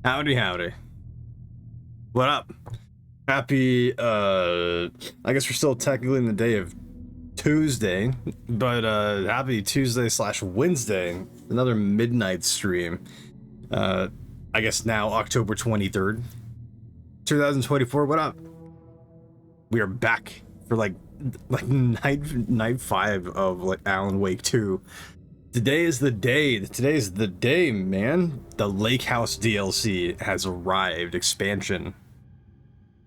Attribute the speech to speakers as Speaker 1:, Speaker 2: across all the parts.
Speaker 1: Howdy, howdy. What up? Happy, I guess we're still technically in the day of Tuesday, but, happy Tuesday slash Wednesday. Another midnight stream. Uh, I guess now October 23rd, 2024. What up? We are back for like night 5 of like Alan Wake 2. Today is the day. Today is the day, man. The Lake House DLC has arrived. Expansion.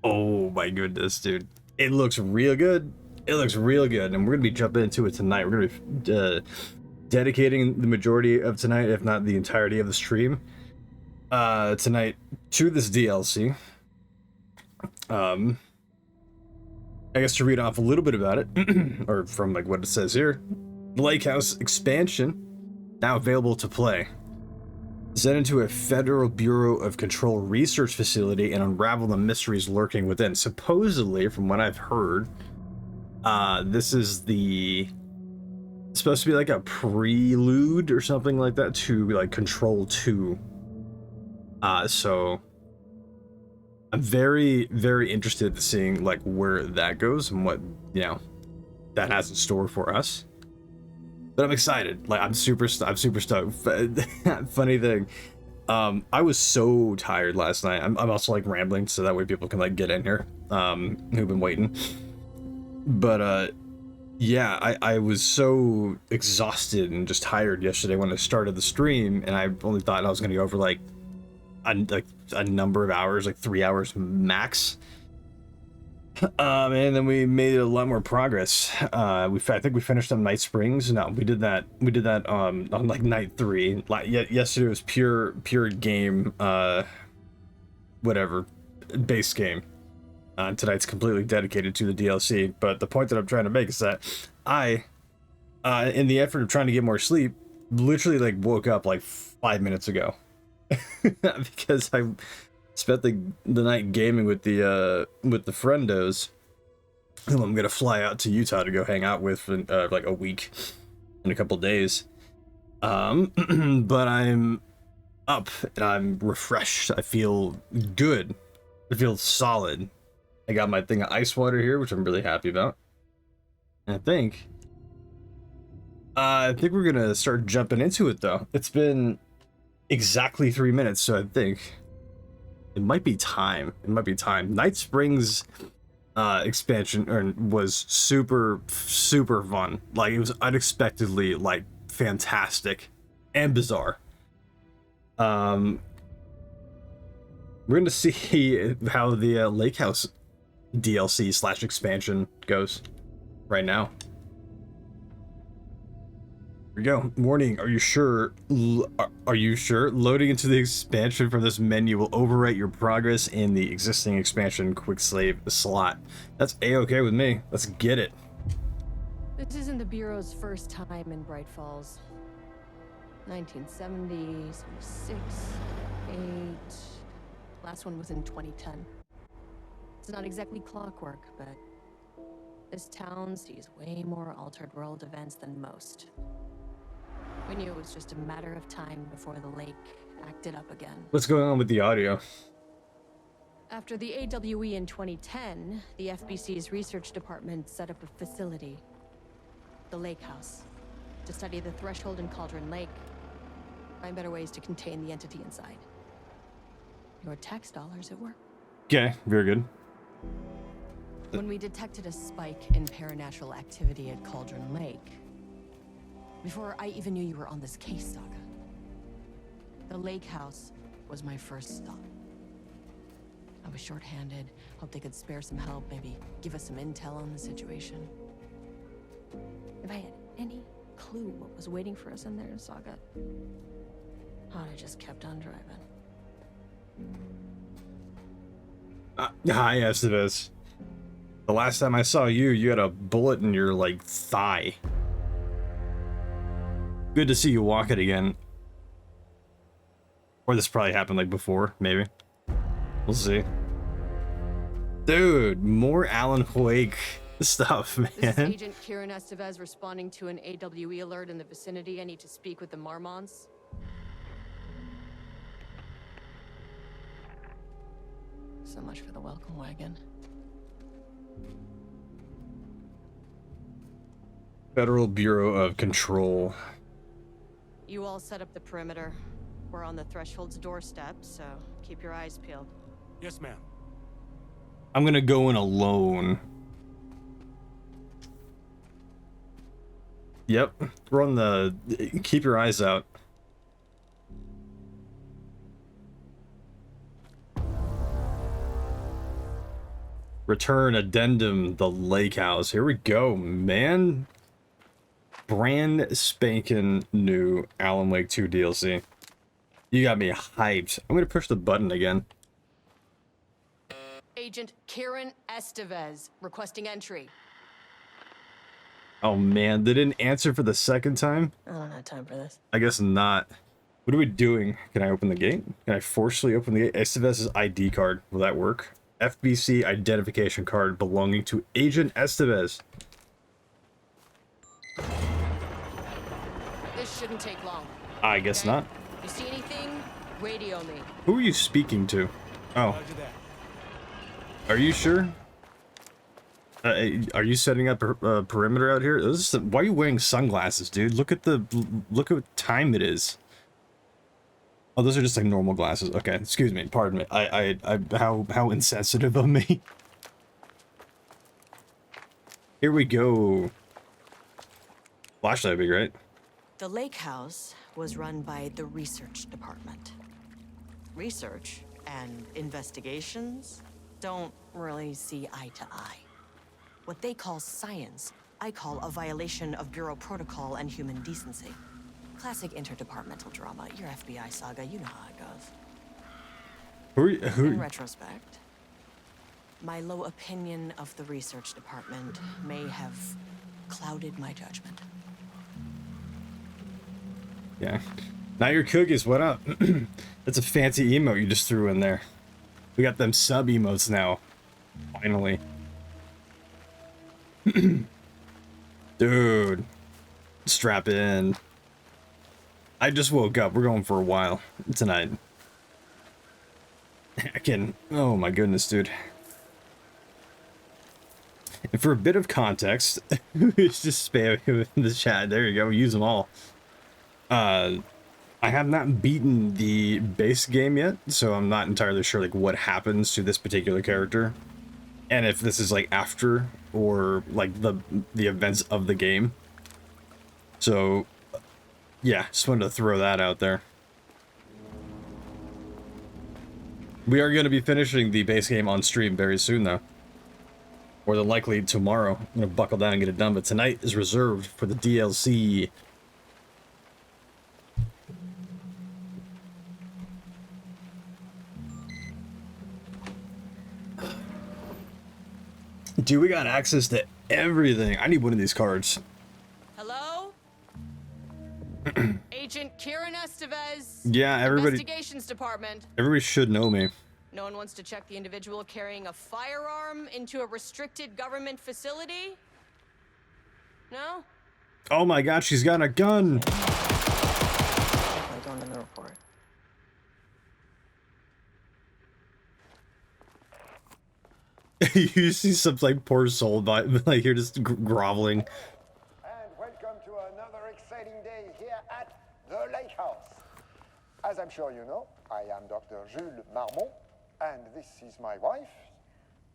Speaker 1: Oh my goodness, dude. It looks real good. It looks real good. And we're going to be jumping into it tonight. We're going to be dedicating the majority of tonight, if not the entirety of the stream, tonight to this DLC. I guess to read off a little bit about it, or from like what it says here. The Lake House expansion, now available to play. Send into a Federal Bureau of Control research facility and unravel the mysteries lurking within. Supposedly, from what I've heard, this is supposed to be like a prelude or something like that to like Control 2. So I'm very, very interested in seeing like where that goes and what, that has in store for us. But I'm excited. Like I'm super stoked. Funny thing, I was so tired last night. I'm also like rambling so that way people can like get in here, who've been waiting. But yeah, I was so exhausted and just tired yesterday when I started the stream, and I only thought I was gonna go over like a number of hours, like 3 hours max. And then we made a lot more progress. I think we finished on Night Springs. No, we did that on like night 3. Like yesterday was pure game, whatever, base game. Tonight's completely dedicated to the DLC. But the point that I'm trying to make is that I, in the effort of trying to get more sleep, literally like woke up like 5 minutes ago because I spent the night gaming with the friendos whom I'm gonna fly out to Utah to go hang out with for like a week in a couple days. But I'm up and I'm refreshed. I feel good. I feel solid. I got my thing of ice water here, which I'm really happy about. And I think we're gonna start jumping into it though. It's been exactly 3 minutes, so I think it might be time. Night Springs expansion was super fun. Like it was unexpectedly like fantastic and bizarre. We're gonna see how the Lake House DLC / expansion goes right now. Here we go. Warning, are you sure? Loading into the expansion from this menu will overwrite your progress in the existing expansion quick save slot. That's a-okay with me. Let's get it.
Speaker 2: This isn't the Bureau's first time in Bright Falls. 1970, 76, 8. Last one was in 2010. It's not exactly clockwork, but this town sees way more altered world events than most. We knew it was just a matter of time before the lake acted up again.
Speaker 1: What's going on with the audio?
Speaker 2: After the AWE in 2010, the FBC's research department set up a facility, the Lake House, to study the threshold in Cauldron Lake, find better ways to contain the entity inside. Your tax dollars at work.
Speaker 1: Okay, very good.
Speaker 2: When we detected a spike in paranatural activity at Cauldron Lake, before I even knew you were on this case, Saga, the Lake House was my first stop. I was short-handed, hoped they could spare some help, maybe give us some intel on the situation. If I had any clue what was waiting for us in there, Saga, I just kept on driving.
Speaker 1: Hi, Estevez. The last time I saw you, you had a bullet in your, like, thigh. Good to see you walk it again. Or this probably happened, like, before, maybe. We'll see. Dude, more Alan Wake stuff, man.
Speaker 2: This is Agent Kieran Estevez responding to an AWE alert in the vicinity. I need to speak with the Marmons. So much for the welcome wagon.
Speaker 1: Federal Bureau of Control.
Speaker 2: You all set up the perimeter. We're on the Threshold's doorstep, so keep your eyes peeled.
Speaker 3: Yes, ma'am.
Speaker 1: I'm gonna go in alone. Yep, we're on the. Keep your eyes out. Return addendum, the lake house. Here we go, man. Brand spanking new Alan Wake 2 DLC. You got me hyped. I'm gonna push the button again.
Speaker 2: Agent Kieran Estevez requesting entry.
Speaker 1: Oh man, they didn't answer for the second time?
Speaker 2: I don't have time for this.
Speaker 1: I guess not. What are we doing? Can I open the gate? Can I forcefully open the gate? Estevez's ID card. Will that work? FBC identification card belonging to Agent Estevez.
Speaker 2: This shouldn't take long.
Speaker 1: I guess
Speaker 2: Okay?
Speaker 1: not.
Speaker 2: You see anything? Radio me.
Speaker 1: Who are you speaking to? Oh,
Speaker 3: Roger that.
Speaker 1: are you sure? Are you setting up a perimeter out here? Why are you wearing sunglasses, dude? Look at what time it is. Oh, those are just like normal glasses. Okay, excuse me. Pardon me. How insensitive of me. Here we go. Flashlight would be great.
Speaker 2: The lake house was run by the research department. Research and investigations don't really see eye to eye. What they call science, I call a violation of Bureau protocol and human decency. Classic interdepartmental drama. Your FBI saga, you know how it goes. In retrospect, my low opinion of the research department may have clouded my judgment.
Speaker 1: Yeah. Now your cookies, what up? That's a fancy emote you just threw in there. We got them sub emotes now. Finally. Dude. Strap in. I just woke up. We're going for a while tonight. Oh my goodness, dude. And for a bit of context, it's just spam in the chat. There you go. Use them all. I have not beaten the base game yet, so I'm not entirely sure like what happens to this particular character, and if this is like after or like the events of the game. So, yeah, just wanted to throw that out there. We are going to be finishing the base game on stream very soon, though. More than likely tomorrow. I'm going to buckle down and get it done, but tonight is reserved for the DLC. Dude, we got access to everything. I need one of these cards.
Speaker 2: Hello? Agent Kieran Estevez.
Speaker 1: Yeah, everybody.
Speaker 2: Investigations Department.
Speaker 1: Everybody should know me.
Speaker 2: No one wants to check the individual carrying a firearm into a restricted government facility? No?
Speaker 1: Oh my god, she's got a gun.
Speaker 2: Definitely going in the report.
Speaker 1: You see some like poor soul, but like you're just groveling.
Speaker 4: And welcome to another exciting day here at the Lake House. As I'm sure you know, I am Dr. Jules Marmont, and this is my wife.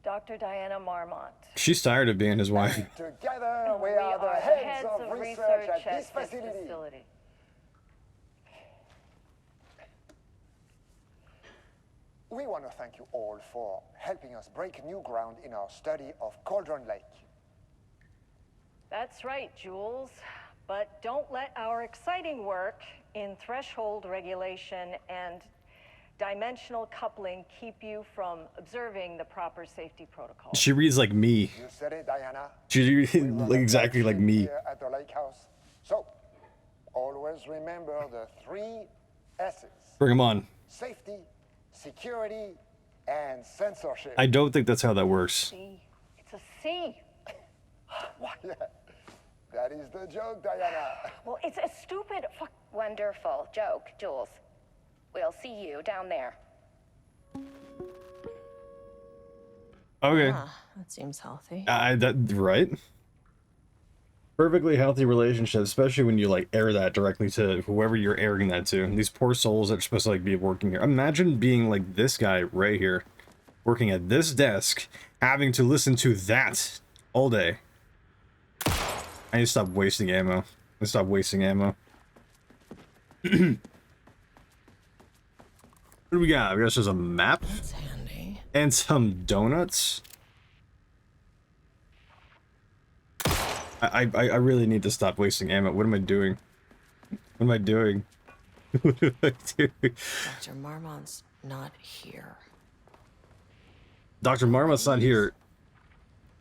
Speaker 5: Dr. Diana Marmont.
Speaker 1: She's tired of being his wife.
Speaker 4: Together, we are the heads of research at this facility. We want to thank you all for helping us break new ground in our study of Cauldron Lake.
Speaker 5: That's right, Jules. But don't let our exciting work in threshold regulation and dimensional coupling keep you from observing the proper safety protocols.
Speaker 1: She reads like me.
Speaker 4: You said it, Diana.
Speaker 1: She
Speaker 4: We run a
Speaker 1: exactly like
Speaker 4: flagship
Speaker 1: me.
Speaker 4: here at the Lake House. So, always remember the 3 S's.
Speaker 1: Bring him on.
Speaker 4: Safety, security, and censorship.
Speaker 1: I don't think that's how that works.
Speaker 5: C. It's a C.
Speaker 4: Yeah, that is the joke, Diana.
Speaker 5: Well, it's a stupid fuck.
Speaker 6: Wonderful joke, Jules. We'll see you down there.
Speaker 1: Okay.
Speaker 2: That seems healthy.
Speaker 1: Right? Perfectly healthy relationship, especially when you like air that directly to whoever you're airing that to. These poor souls that are supposed to like be working here. Imagine being like this guy right here, working at this desk, having to listen to that all day. I need to stop wasting ammo. I need to stop wasting ammo. What do we got? We got just a map
Speaker 2: That's handy.
Speaker 1: and some donuts. I really need to stop wasting ammo. What am I doing? What am I doing? What am I doing?
Speaker 2: Dr. Marmont's not here.
Speaker 1: Dr. Marmot's not here.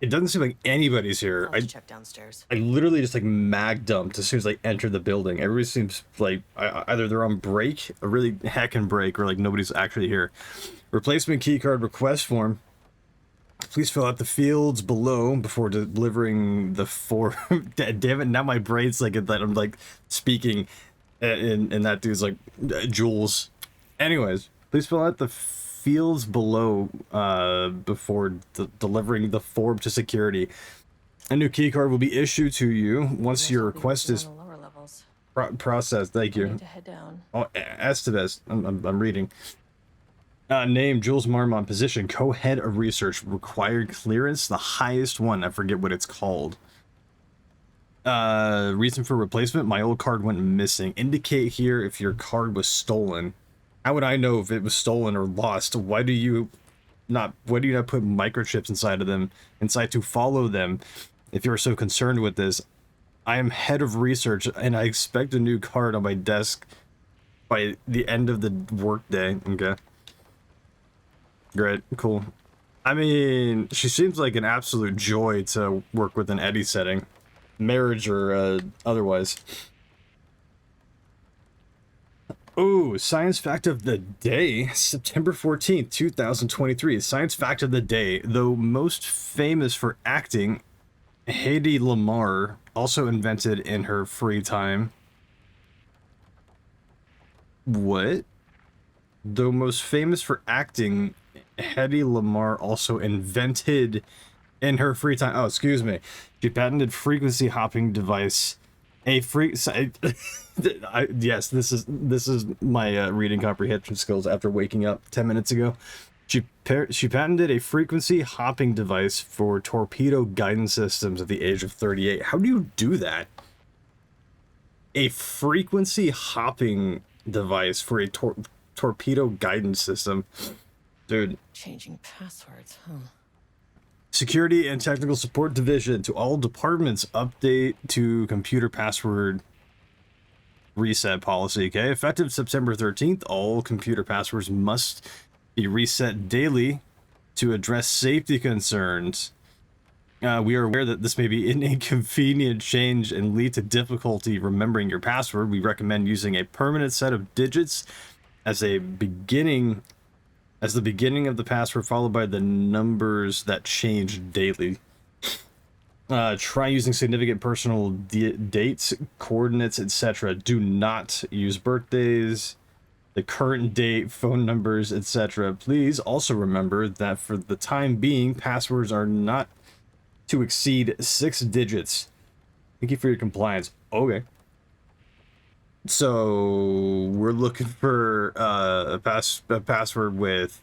Speaker 1: It doesn't seem like anybody's here.
Speaker 2: I'll check downstairs.
Speaker 1: I literally just like mag dumped as soon as I entered the building. Everybody seems like either they're on break, a really heckin' break, or like nobody's actually here. Replacement keycard request form. Please fill out the fields below before delivering the form. Damn it! Now my brain's like that. I'm like speaking, and that dude's like Jules. Anyways, please fill out the fields below before delivering the form to security. A new keycard will be issued to you once your request is processed. Thank you.
Speaker 2: I need to head down.
Speaker 1: Oh, Estevez. I'm reading. Name, Jules Marmont. Position, co-head of research. Required clearance, the highest one. I forget what it's called. Reason for replacement, my old card went missing. Indicate here if your card was stolen. How would I know if it was stolen or lost? Why do you not put microchips inside of them, to follow them? If you're so concerned with this, I am head of research and I expect a new card on my desk by the end of the workday. Okay. Great, cool. I mean, she seems like an absolute joy to work with in any setting, marriage or otherwise. Oh, science fact of the day, September 14th, 2023. Science fact of the day, though most famous for acting, Hedy Lamarr also invented in her free time. What? Though most famous for acting, Hedy Lamarr also invented in her free time. Oh, excuse me. She patented frequency hopping device. Yes, this is my reading comprehension skills after waking up 10 minutes ago. She patented a frequency hopping device for torpedo guidance systems at the age of 38. How do you do that? A frequency hopping device for a torpedo guidance system. Dude.
Speaker 2: Changing passwords, huh?
Speaker 1: Security and Technical Support Division. To all departments, update to computer password reset policy. Okay, effective September 13th, all computer passwords must be reset daily to address safety concerns. We are aware that this may be an inconvenient change and lead to difficulty remembering your password. We recommend using a permanent set of digits as the beginning of the password, followed by the numbers that change daily. Try using significant personal dates, coordinates, etc. Do not use birthdays, the current date, phone numbers, etc. Please also remember that for the time being, passwords are not to exceed 6 digits. Thank you for your compliance. Okay. So we're looking for a password with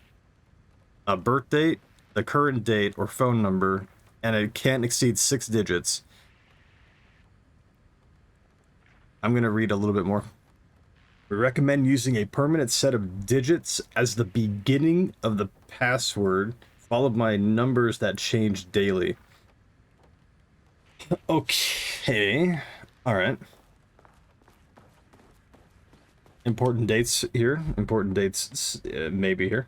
Speaker 1: a birth date, the current date, or phone number, and it can't exceed 6 digits. I'm gonna read a little bit more. We recommend using a permanent set of digits as the beginning of the password, followed by numbers that change daily. Okay. All right. Important dates here. Important dates maybe here.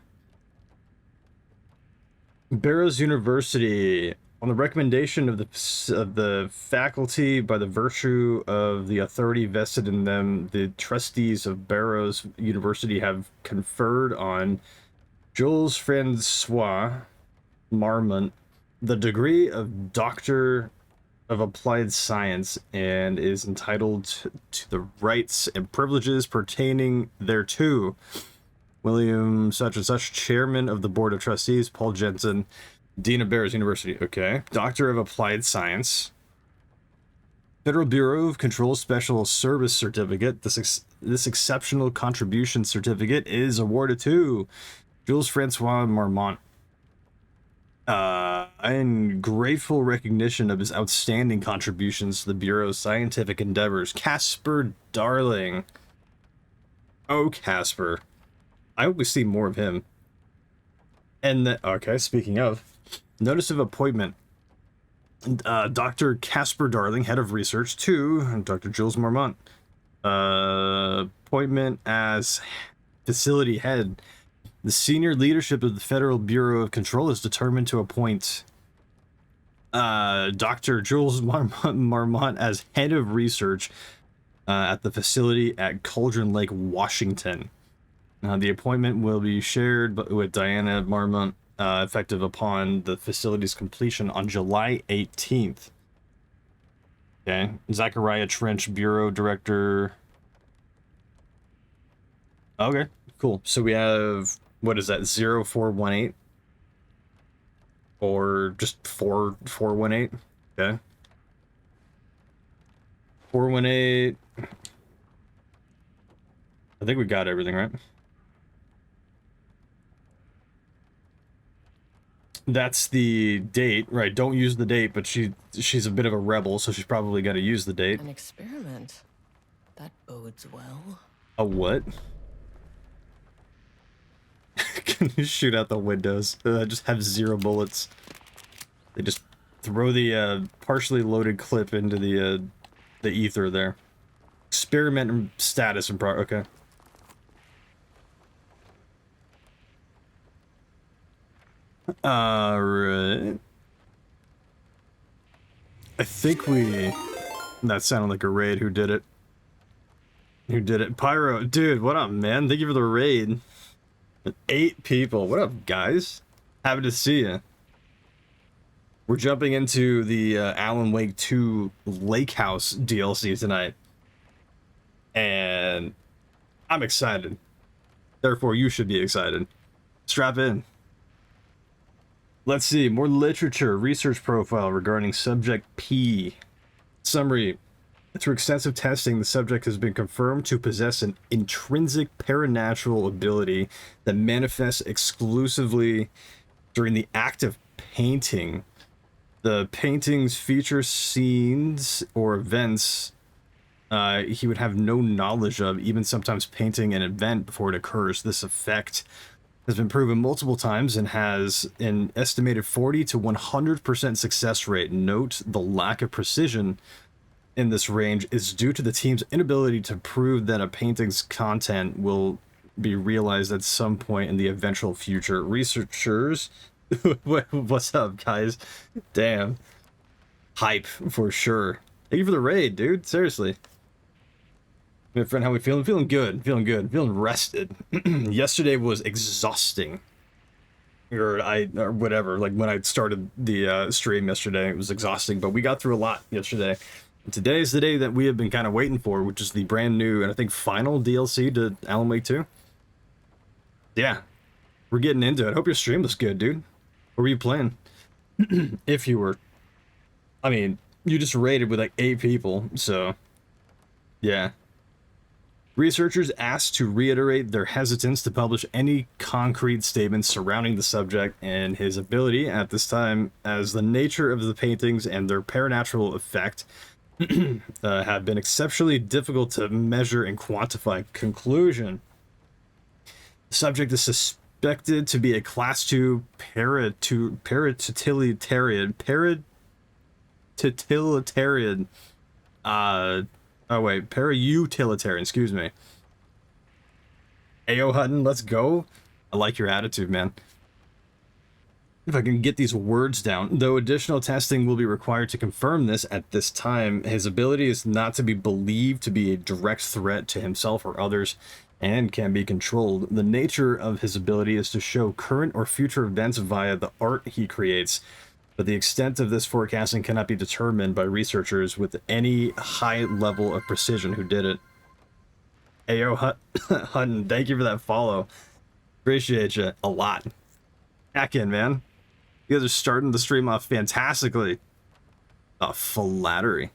Speaker 1: Barrows University, on the recommendation of the faculty, by the virtue of the authority vested in them, the trustees of Barrows University have conferred on Jules Francois Marmont the degree of Doctor of Applied Science and is entitled to the rights and privileges pertaining thereto. William such and such, chairman of the board of trustees, Paul Jensen, Dean of Bears University. Okay. Doctor of Applied Science. Federal Bureau of Control Special Service Certificate. This exceptional contribution certificate is awarded to Jules Francois Marmont. In grateful recognition of his outstanding contributions to the Bureau's scientific endeavors. Casper Darling. Oh, Casper. I hope we see more of him. And okay, speaking of, notice of appointment. Dr. Casper Darling, head of research, to Dr. Jules Marmont. Appointment as facility head. The senior leadership of the Federal Bureau of Control is determined to appoint Dr. Jules Marmont as head of research at the facility at Cauldron Lake, Washington. The appointment will be shared with Diana Marmont, effective upon the facility's completion on July 18th. Okay. Zachariah Trench, Bureau Director. Okay, cool. So we have, what is that, 0418? Or just 4418? Okay. 418. I think we got everything, right? That's the date, right? Don't use the date, but she's a bit of a rebel, so she's probably got to use the date.
Speaker 2: An experiment. That bodes well.
Speaker 1: A what? Can you shoot out the windows? Just have 0 bullets. They just throw the partially loaded clip into the ether there. Experiment status and okay. Right. I think that sounded like a raid. Who did it? Pyro, dude, what up, man? Thank you for the raid. 8 people. What up, guys? Happy to see you. We're jumping into the Alan Wake 2 Lake House DLC tonight. And I'm excited. Therefore, you should be excited. Strap in. Let's see. More literature. Research profile regarding Subject P. Summary. Through extensive testing, the subject has been confirmed to possess an intrinsic paranatural ability that manifests exclusively during the act of painting. The paintings feature scenes or events he would have no knowledge of, even sometimes painting an event before it occurs. This effect has been proven multiple times and has an estimated 40 to 100% success rate. Note the lack of precision in this range is due to the team's inability to prove that a painting's content will be realized at some point in the eventual future. Researchers, what's up, guys? Damn, hype for sure. Thank you for the raid, dude. Seriously, my friend, how we feeling? Feeling good. Feeling rested. Yesterday was exhausting. Or whatever. Like when I started the stream yesterday, it was exhausting. But we got through a lot yesterday. Today is the day that we have been kind of waiting for, which is the brand new and I think final DLC to Alan Wake 2. Yeah, we're getting into it. Hope your stream was good, dude. What were you playing? If you were, I mean, you just raided with like 8 people, so yeah. Researchers asked to reiterate their hesitance to publish any concrete statements surrounding the subject and his ability at this time, as the nature of the paintings and their paranatural effect have been exceptionally difficult to measure and quantify. Conclusion. The subject is suspected to be a Class 2 paratitalitarian. Para-utilitarian, excuse me. Ayo Hutton, let's go. I like your attitude, man. If I can get these words down. Though additional testing will be required to confirm this at this time, his ability is not to be believed to be a direct threat to himself or others and can be controlled. The nature of his ability is to show current or future events via the art he creates, but the extent of this forecasting cannot be determined by researchers with any high level of precision who did it. Ayo Hutton, thank you for that follow. Appreciate you a lot. Hack in, man. You guys are starting the stream off fantastically. Flattery.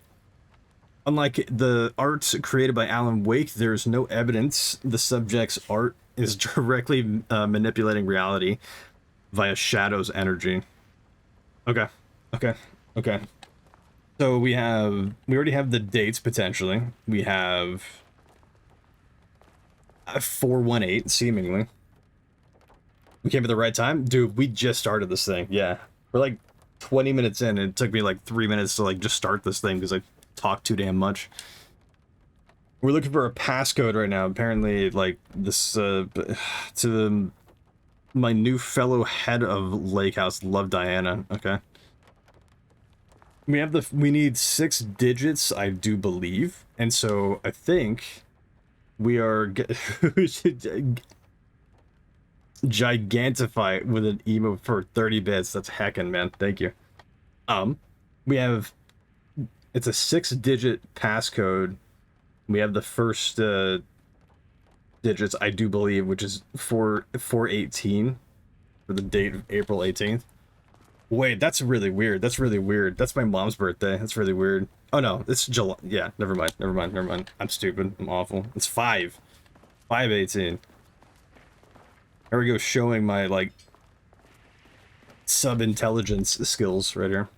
Speaker 1: Unlike the art created by Alan Wake, there is no evidence the subject's art is directly manipulating reality via Shadow's energy. Okay. So we already have the dates potentially. We have 418 seemingly. We came at the right time, dude. We just started this thing. Yeah, we're like 20 minutes in, and it took me like 3 minutes to like just start this thing because I talked too damn much. We're looking for a passcode right now. Apparently, like this to my new fellow head of Lake House, Love Diana. Okay. We need 6 digits, I do believe, and so I think we are gigantify it with an emote for 30 bits. That's heckin', man. Thank you. We have it's a 6-digit passcode. We have the first digits, I do believe, which is 418 for the date of April 18th. Wait, that's really weird. That's my mom's birthday. That's really weird. Oh no, it's July. Yeah, never mind. I'm stupid. I'm awful. It's 518. Here we go, showing my like sub-intelligence skills right here.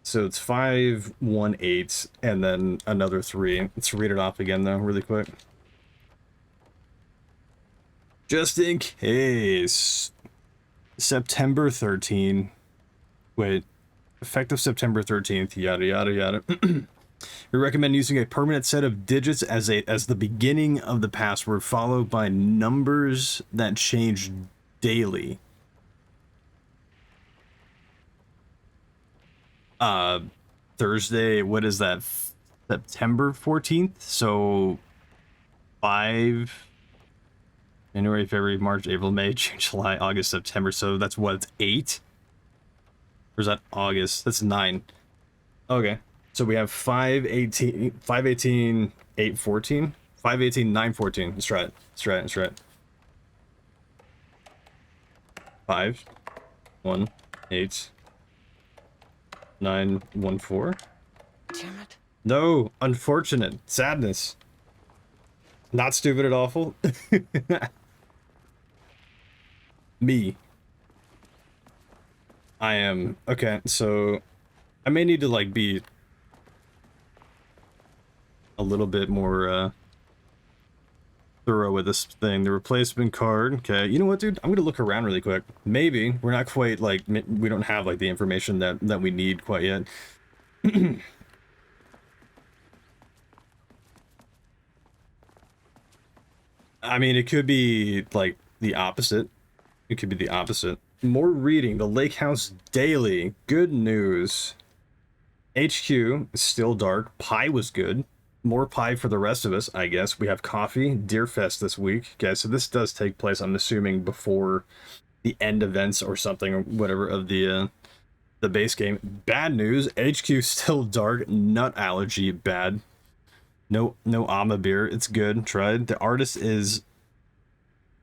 Speaker 1: So it's 518 and then another 3. Let's read it off again though, really quick. Just in case. September 13. Wait. Effective September 13th, yada yada yada. We recommend using a permanent set of digits as the beginning of the password, followed by numbers that change daily. Thursday, what is that? September 14th? So 5 January, February, March, April, May, June, July, August, September. So that's what, it's 8? Or is that August? That's 9. Okay. So we have 518, 814, 518, 914. Let's try it. 5, 1, 8, 9, 1, 4.
Speaker 2: Damn it.
Speaker 1: No, unfortunate. Sadness. Not stupid at awful. Me. I am. Okay, so I may need to like be a little bit more thorough with this thing. The replacement card. Okay, you know what, dude? I'm gonna look around really quick. Maybe we're not quite like, we don't have like the information that we need quite yet. I mean, it could be like the opposite. It could be the opposite. More reading. The Lake House Daily. Good news. HQ is still dark. Pie was good. More pie for the rest of us, I guess. We have coffee. Deerfest this week. Okay, so this does take place, I'm assuming, before the end events or something, or whatever, of the base game. Bad news. HQ still dark. Nut allergy. Bad. No Ama beer. It's good. Tried. The artist is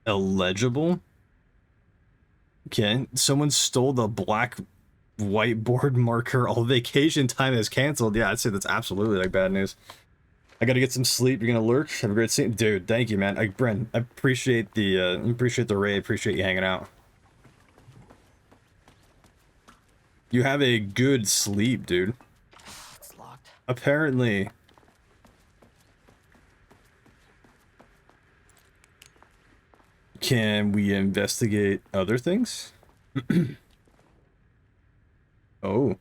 Speaker 1: illegible. Okay. Someone stole the black whiteboard marker. All vacation time is canceled. Yeah, I'd say that's absolutely like bad news. I gotta get some sleep. You're gonna lurk. Have a great scene, dude. Thank you, man. Brent, I appreciate the raid. Appreciate you hanging out. You have a good sleep, dude.
Speaker 2: It's locked.
Speaker 1: Apparently. Can we investigate other things? Oh.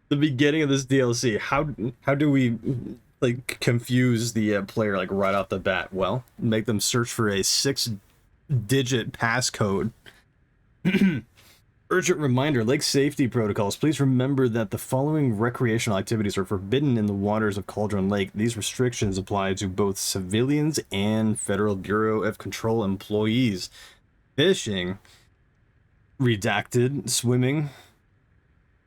Speaker 1: The beginning of this DLC. How do we like confuse the player like right off the bat? Well, make them search for a 6-digit passcode. Urgent reminder, lake safety protocols. Please remember that the following recreational activities are forbidden in the waters of Cauldron Lake. These restrictions apply to both civilians and Federal Bureau of Control employees. Fishing, redacted, swimming,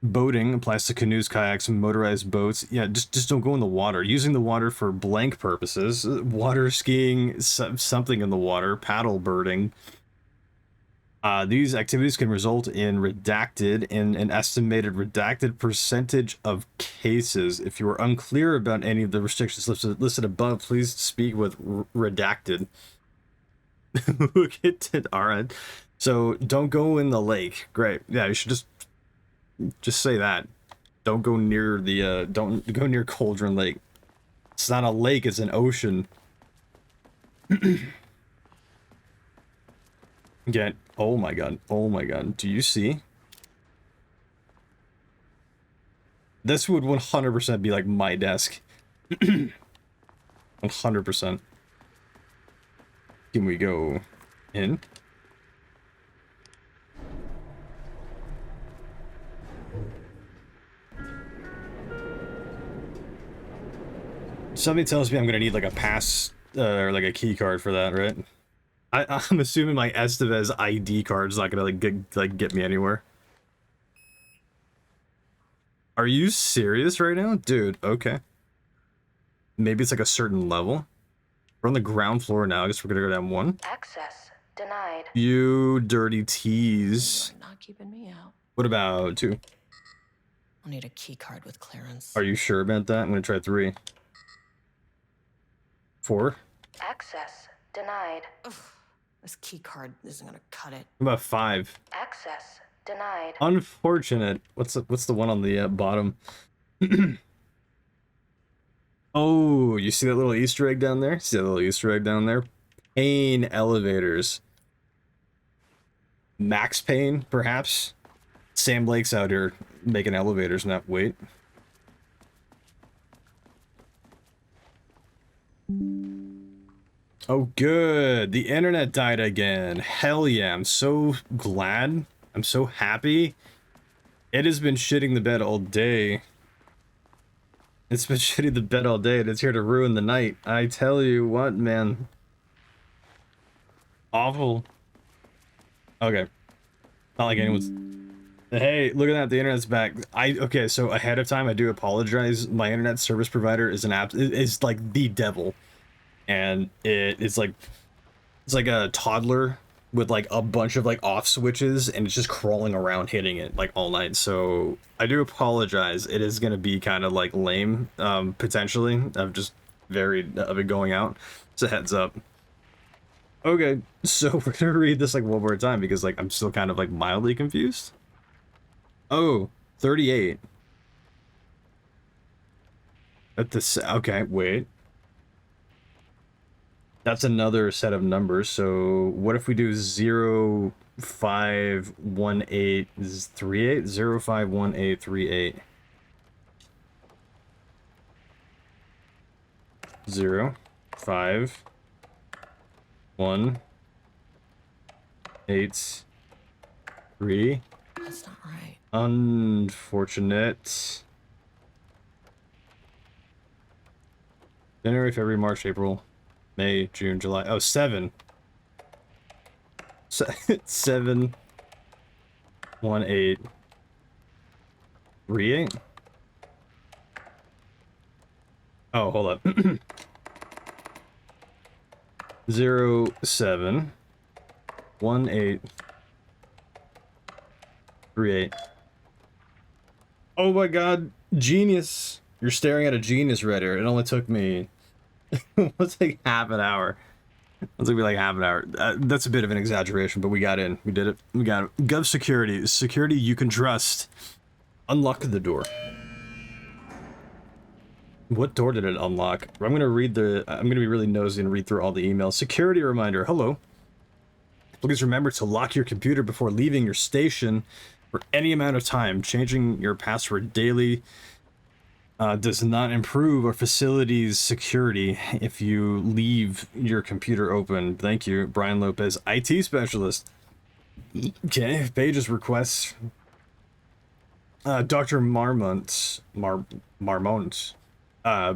Speaker 1: boating applies to canoes, kayaks, and motorized boats. Yeah, just don't go in the water. Using the water for blank purposes. Water skiing, something in the water, paddle birding. These activities can result in redacted in an estimated redacted percentage of cases. If you are unclear about any of the restrictions listed above, please speak with redacted. Look at it. All right. So don't go in the lake. Great. Yeah, you should just say that. Don't go near the don't go near Cauldron Lake. It's not a lake, it's an ocean. Again, oh my god, oh my god. Do you see? This would 100% be like my desk. 100%. Can we go in? Something tells me I'm gonna need like a pass or like a key card for that, right? I'm assuming my Estevez ID card is not gonna get me anywhere. Are you serious right now, dude? Okay. Maybe it's like a certain level. We're on the ground floor now. I guess we're gonna go down one.
Speaker 3: Access denied.
Speaker 1: You dirty tease.
Speaker 2: Not keeping me out.
Speaker 1: What about 2?
Speaker 2: I'll need a key card with clearance.
Speaker 1: Are you sure about that? I'm gonna try 3. 4.
Speaker 3: Access denied.
Speaker 2: Ugh, this key card isn't gonna cut it.
Speaker 1: What about 5?
Speaker 3: Access denied.
Speaker 1: Unfortunate. What's the one on the bottom? Oh, you see that little Easter egg down there? See that little Easter egg down there? Pain elevators. Max Payne, perhaps? Sam Lake's out here making elevators, not wait. Oh, good. The internet died again. Hell yeah. I'm so glad. I'm so happy. It has been shitting the bed all day. It's been shitting the bed all day, and it's here to ruin the night. I tell you what, man. Awful. Okay. Not like anyone's... Hey, look at that. The internet's back. Okay, so ahead of time, I do apologize. My internet service provider is is like the devil. And it's like a toddler with like a bunch of like off switches, and it's just crawling around hitting it like all night. So I do apologize. It is gonna be kind of like lame, potentially. I'm just very of it going out. It's a heads up. Okay, so we're gonna read this like one more time because like I'm still kind of like mildly confused. Oh, 38. At this, okay, wait. That's another set of numbers. So what if we do 051838? 051838. 0 5 1 8 3.
Speaker 2: That's not right.
Speaker 1: Unfortunate. January, February, March, April, May, June, July. Oh, 7. 7 1 8 3 8. Oh, hold up. 0 7 1 8 3 8. Oh my god, genius. You're staring at a genius right here. It only took me let's like half an hour. It took me like half an hour. That's a bit of an exaggeration, but we got in. We did it. We got it. Gov security. Security you can trust. Unlock the door. What door did it unlock? I'm gonna be really nosy and read through all the emails. Security reminder. Hello. Please remember to lock your computer before leaving your station for any amount of time. Changing your password daily does not improve our facility's security if you leave your computer open. Thank you, Brian Lopez, IT specialist. Okay, Page's requests. Dr. Marmont,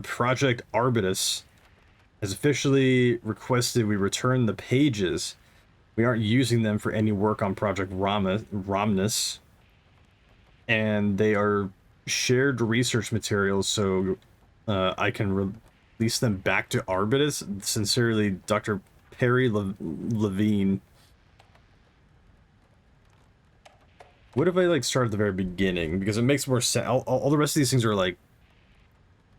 Speaker 1: Project Arbitus has officially requested we return the pages. We aren't using them for any work on Project Romnus, and they are shared research materials, so I can release them back to Arbitus. Sincerely, Dr. Perry Levine. What if I like start at the very beginning? Because it makes more sense. All the rest of these things are like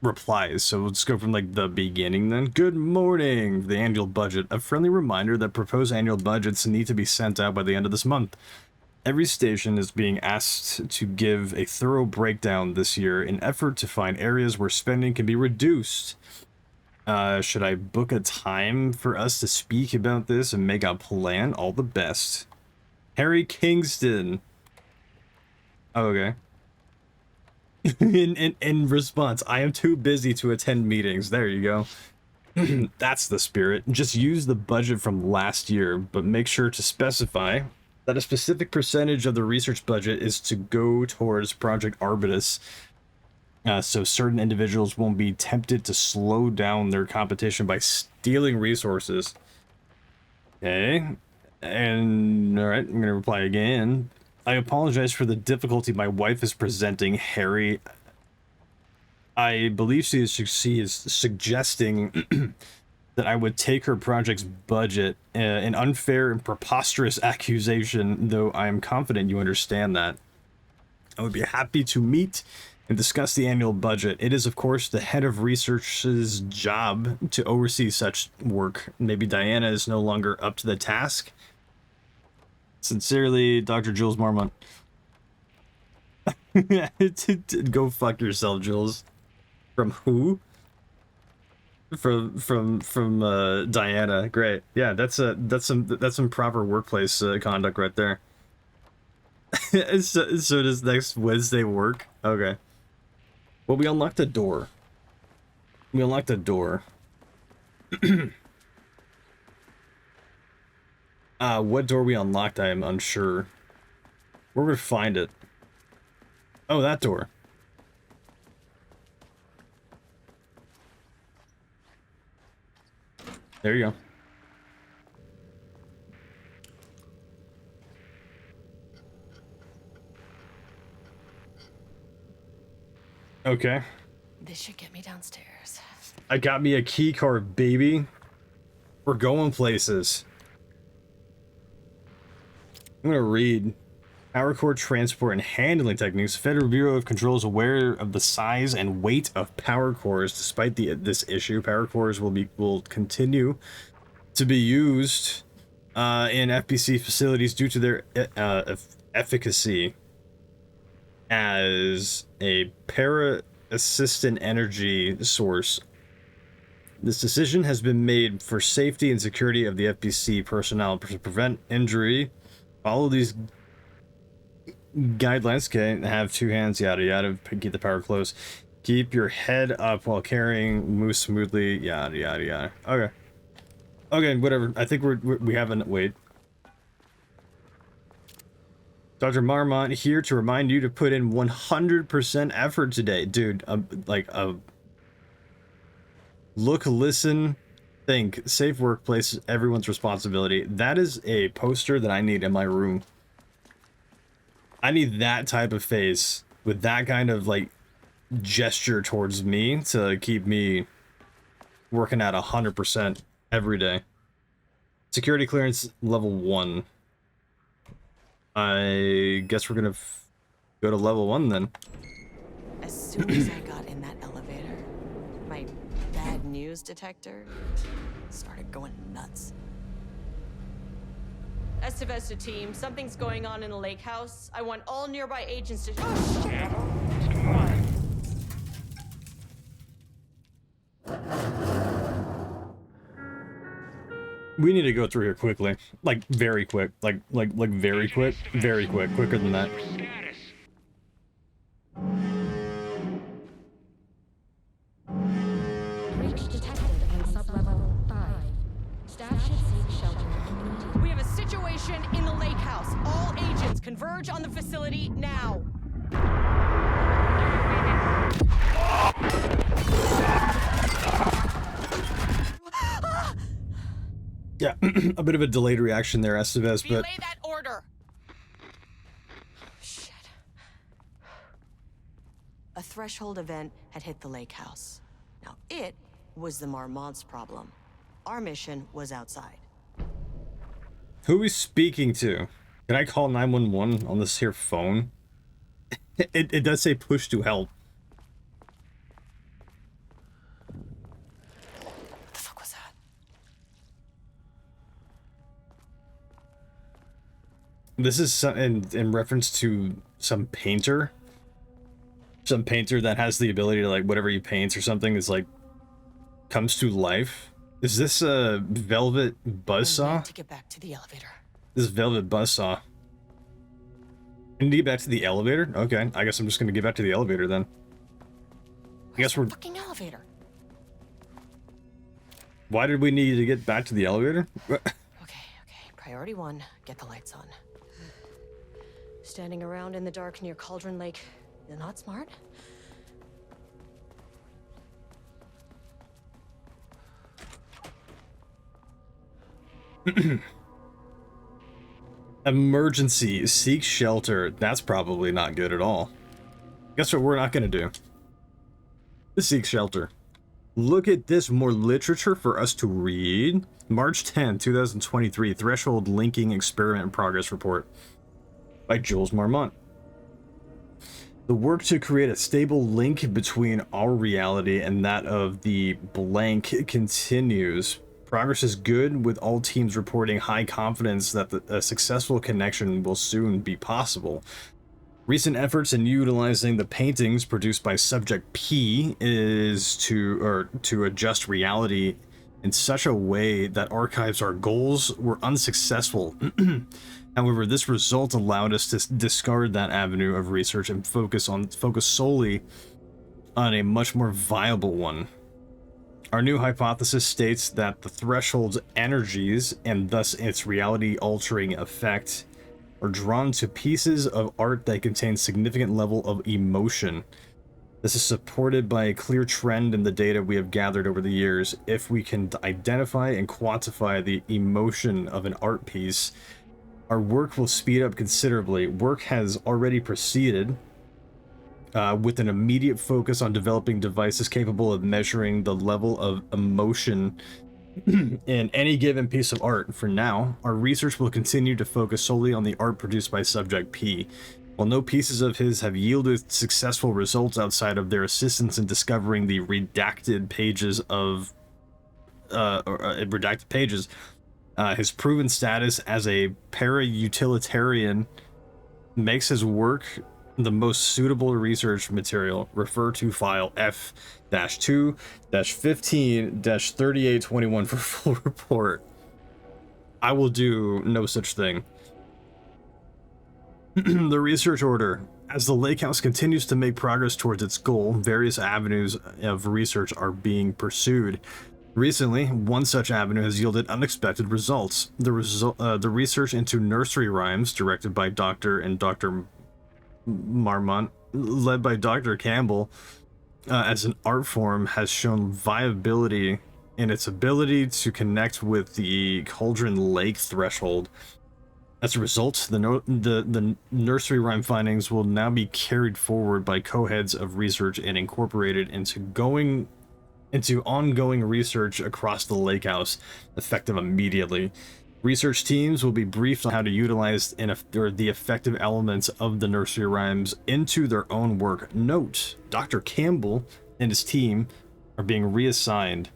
Speaker 1: replies, so let's go from like the beginning then. Good morning. The annual budget. A friendly reminder that proposed annual budgets need to be sent out by the end of this month. Every station is being asked to give a thorough breakdown this year in effort to find areas where spending can be reduced. Should I book a time for us to speak about this and make a plan? All the best. Harry Kingston. Oh, okay. In response, I am too busy to attend meetings. There you go. That's the spirit. Just use the budget from last year, but make sure to specify that a specific percentage of the research budget is to go towards Project Arbitus, so certain individuals won't be tempted to slow down their competition by stealing resources. Okay. And, alright, I'm gonna reply again. I apologize for the difficulty my wife is presenting, Harry. I believe she is suggesting that I would take her project's budget, an unfair and preposterous accusation, though I am confident you understand that. I would be happy to meet and discuss the annual budget. It is, of course, the head of research's job to oversee such work. Maybe Diana is no longer up to the task. Sincerely, Dr. Jules Marmont. Go fuck yourself, Jules. From who? From Diana. Great. Yeah, that's some proper workplace conduct right there. So does next Wednesday work? Okay. Well, we unlocked a door. We unlocked a door. What door we unlocked, I am unsure. We're gonna find it. Oh, that door. There you go. Okay.
Speaker 2: This should get me downstairs.
Speaker 1: I got me a key card, baby. We're going places. I'm gonna read. Power core transport and handling techniques. Federal Bureau of Control is aware of the size and weight of power cores. Despite this issue, power cores will continue to be used in FBC facilities due to their efficacy as a para-assistant energy source. This decision has been made for safety and security of the FBC personnel to prevent injury. Follow these guidelines. Okay, have two hands, yada yada. Keep the power close. Keep your head up while carrying. Move smoothly, yada yada yada. Okay. Okay, whatever. I think we haven't. Wait. Dr. Marmont here to remind you to put in 100% effort today, dude. Look, listen, think. Safe workplace, everyone's responsibility. That is a poster that I need in my room. I need that type of face with that kind of like gesture towards me to keep me working at 100% every day. Security clearance level 1. I guess we're gonna go to level 1 then.
Speaker 2: As soon as I got in that elevator, my bad news detector started going nuts. Estevesta team, something's going on in the lake house. I want all nearby agents to... Oh, shit!
Speaker 1: We need to go through here quickly. Like, very quick. Like very quick. Very quick. Quicker than that.
Speaker 6: Breach detected in sublevel 5. Staff should seek shelter immediately.
Speaker 2: We have a situation in the lake house. All agents converge on the facility now.
Speaker 1: Yeah, a bit of a delayed reaction there, Estevez, but...
Speaker 2: Relay that order. Shit. A threshold event had hit the lake house. Now, it was the Marmont's problem. Our mission was outside.
Speaker 1: Who is speaking to? Can I call 911 on this here phone? It does say push to help.
Speaker 2: What the fuck was that?
Speaker 1: This is in reference to some painter. Some painter that has the ability to, like, whatever he paints or something is like comes to life. Is this a velvet buzzsaw?
Speaker 2: To get back to the elevator.
Speaker 1: This velvet buzzsaw. I need to get back to the elevator? Okay, I guess I'm just gonna get back to the elevator then. I guess we're...
Speaker 2: Fucking elevator.
Speaker 1: Why did we need to get back to the elevator?
Speaker 2: Okay. Priority 1, get the lights on. Standing around in the dark near Cauldron Lake, you're not smart?
Speaker 1: Emergency, seek shelter. That's probably not good at all. Guess what we're not gonna do? Seek shelter. Look at this, more literature for us to read. March 10, 2023, Threshold Linking Experiment Progress Report by Jules Marmont. The work to create a stable link between our reality and that of the blank continues. Progress is good, with all teams reporting high confidence that a successful connection will soon be possible. Recent efforts in utilizing the paintings produced by Subject P is to adjust reality in such a way that archives our goals were unsuccessful. However, this result allowed us to discard that avenue of research and focus solely on a much more viable one. Our new hypothesis states that the Threshold's energies, and thus its reality-altering effect, are drawn to pieces of art that contain significant level of emotion. This is supported by a clear trend in the data we have gathered over the years. If we can identify and quantify the emotion of an art piece, our work will speed up considerably. Work has already proceeded with an immediate focus on developing devices capable of measuring the level of emotion in any given piece of art. For now, our research will continue to focus solely on the art produced by Subject P. While no pieces of his have yielded successful results outside of their assistance in discovering the redacted pages, his proven status as a para-utilitarian makes his work the most suitable research material. Refer to file F-2-15-3821 for full report. I will do no such thing. The research order. As the Lake House continues to make progress towards its goal, various avenues of research are being pursued. Recently, one such avenue has yielded unexpected results. The research into nursery rhymes, directed by Dr. Marmont, led by Dr. Campbell, as an art form, has shown viability in its ability to connect with the Cauldron Lake threshold. As a result, the nursery rhyme findings will now be carried forward by co-heads of research and incorporated into ongoing research across the Lake House, effective immediately. Research teams will be briefed on how to utilize the effective elements of the nursery rhymes into their own work. Note, Dr. Campbell and his team are being reassigned.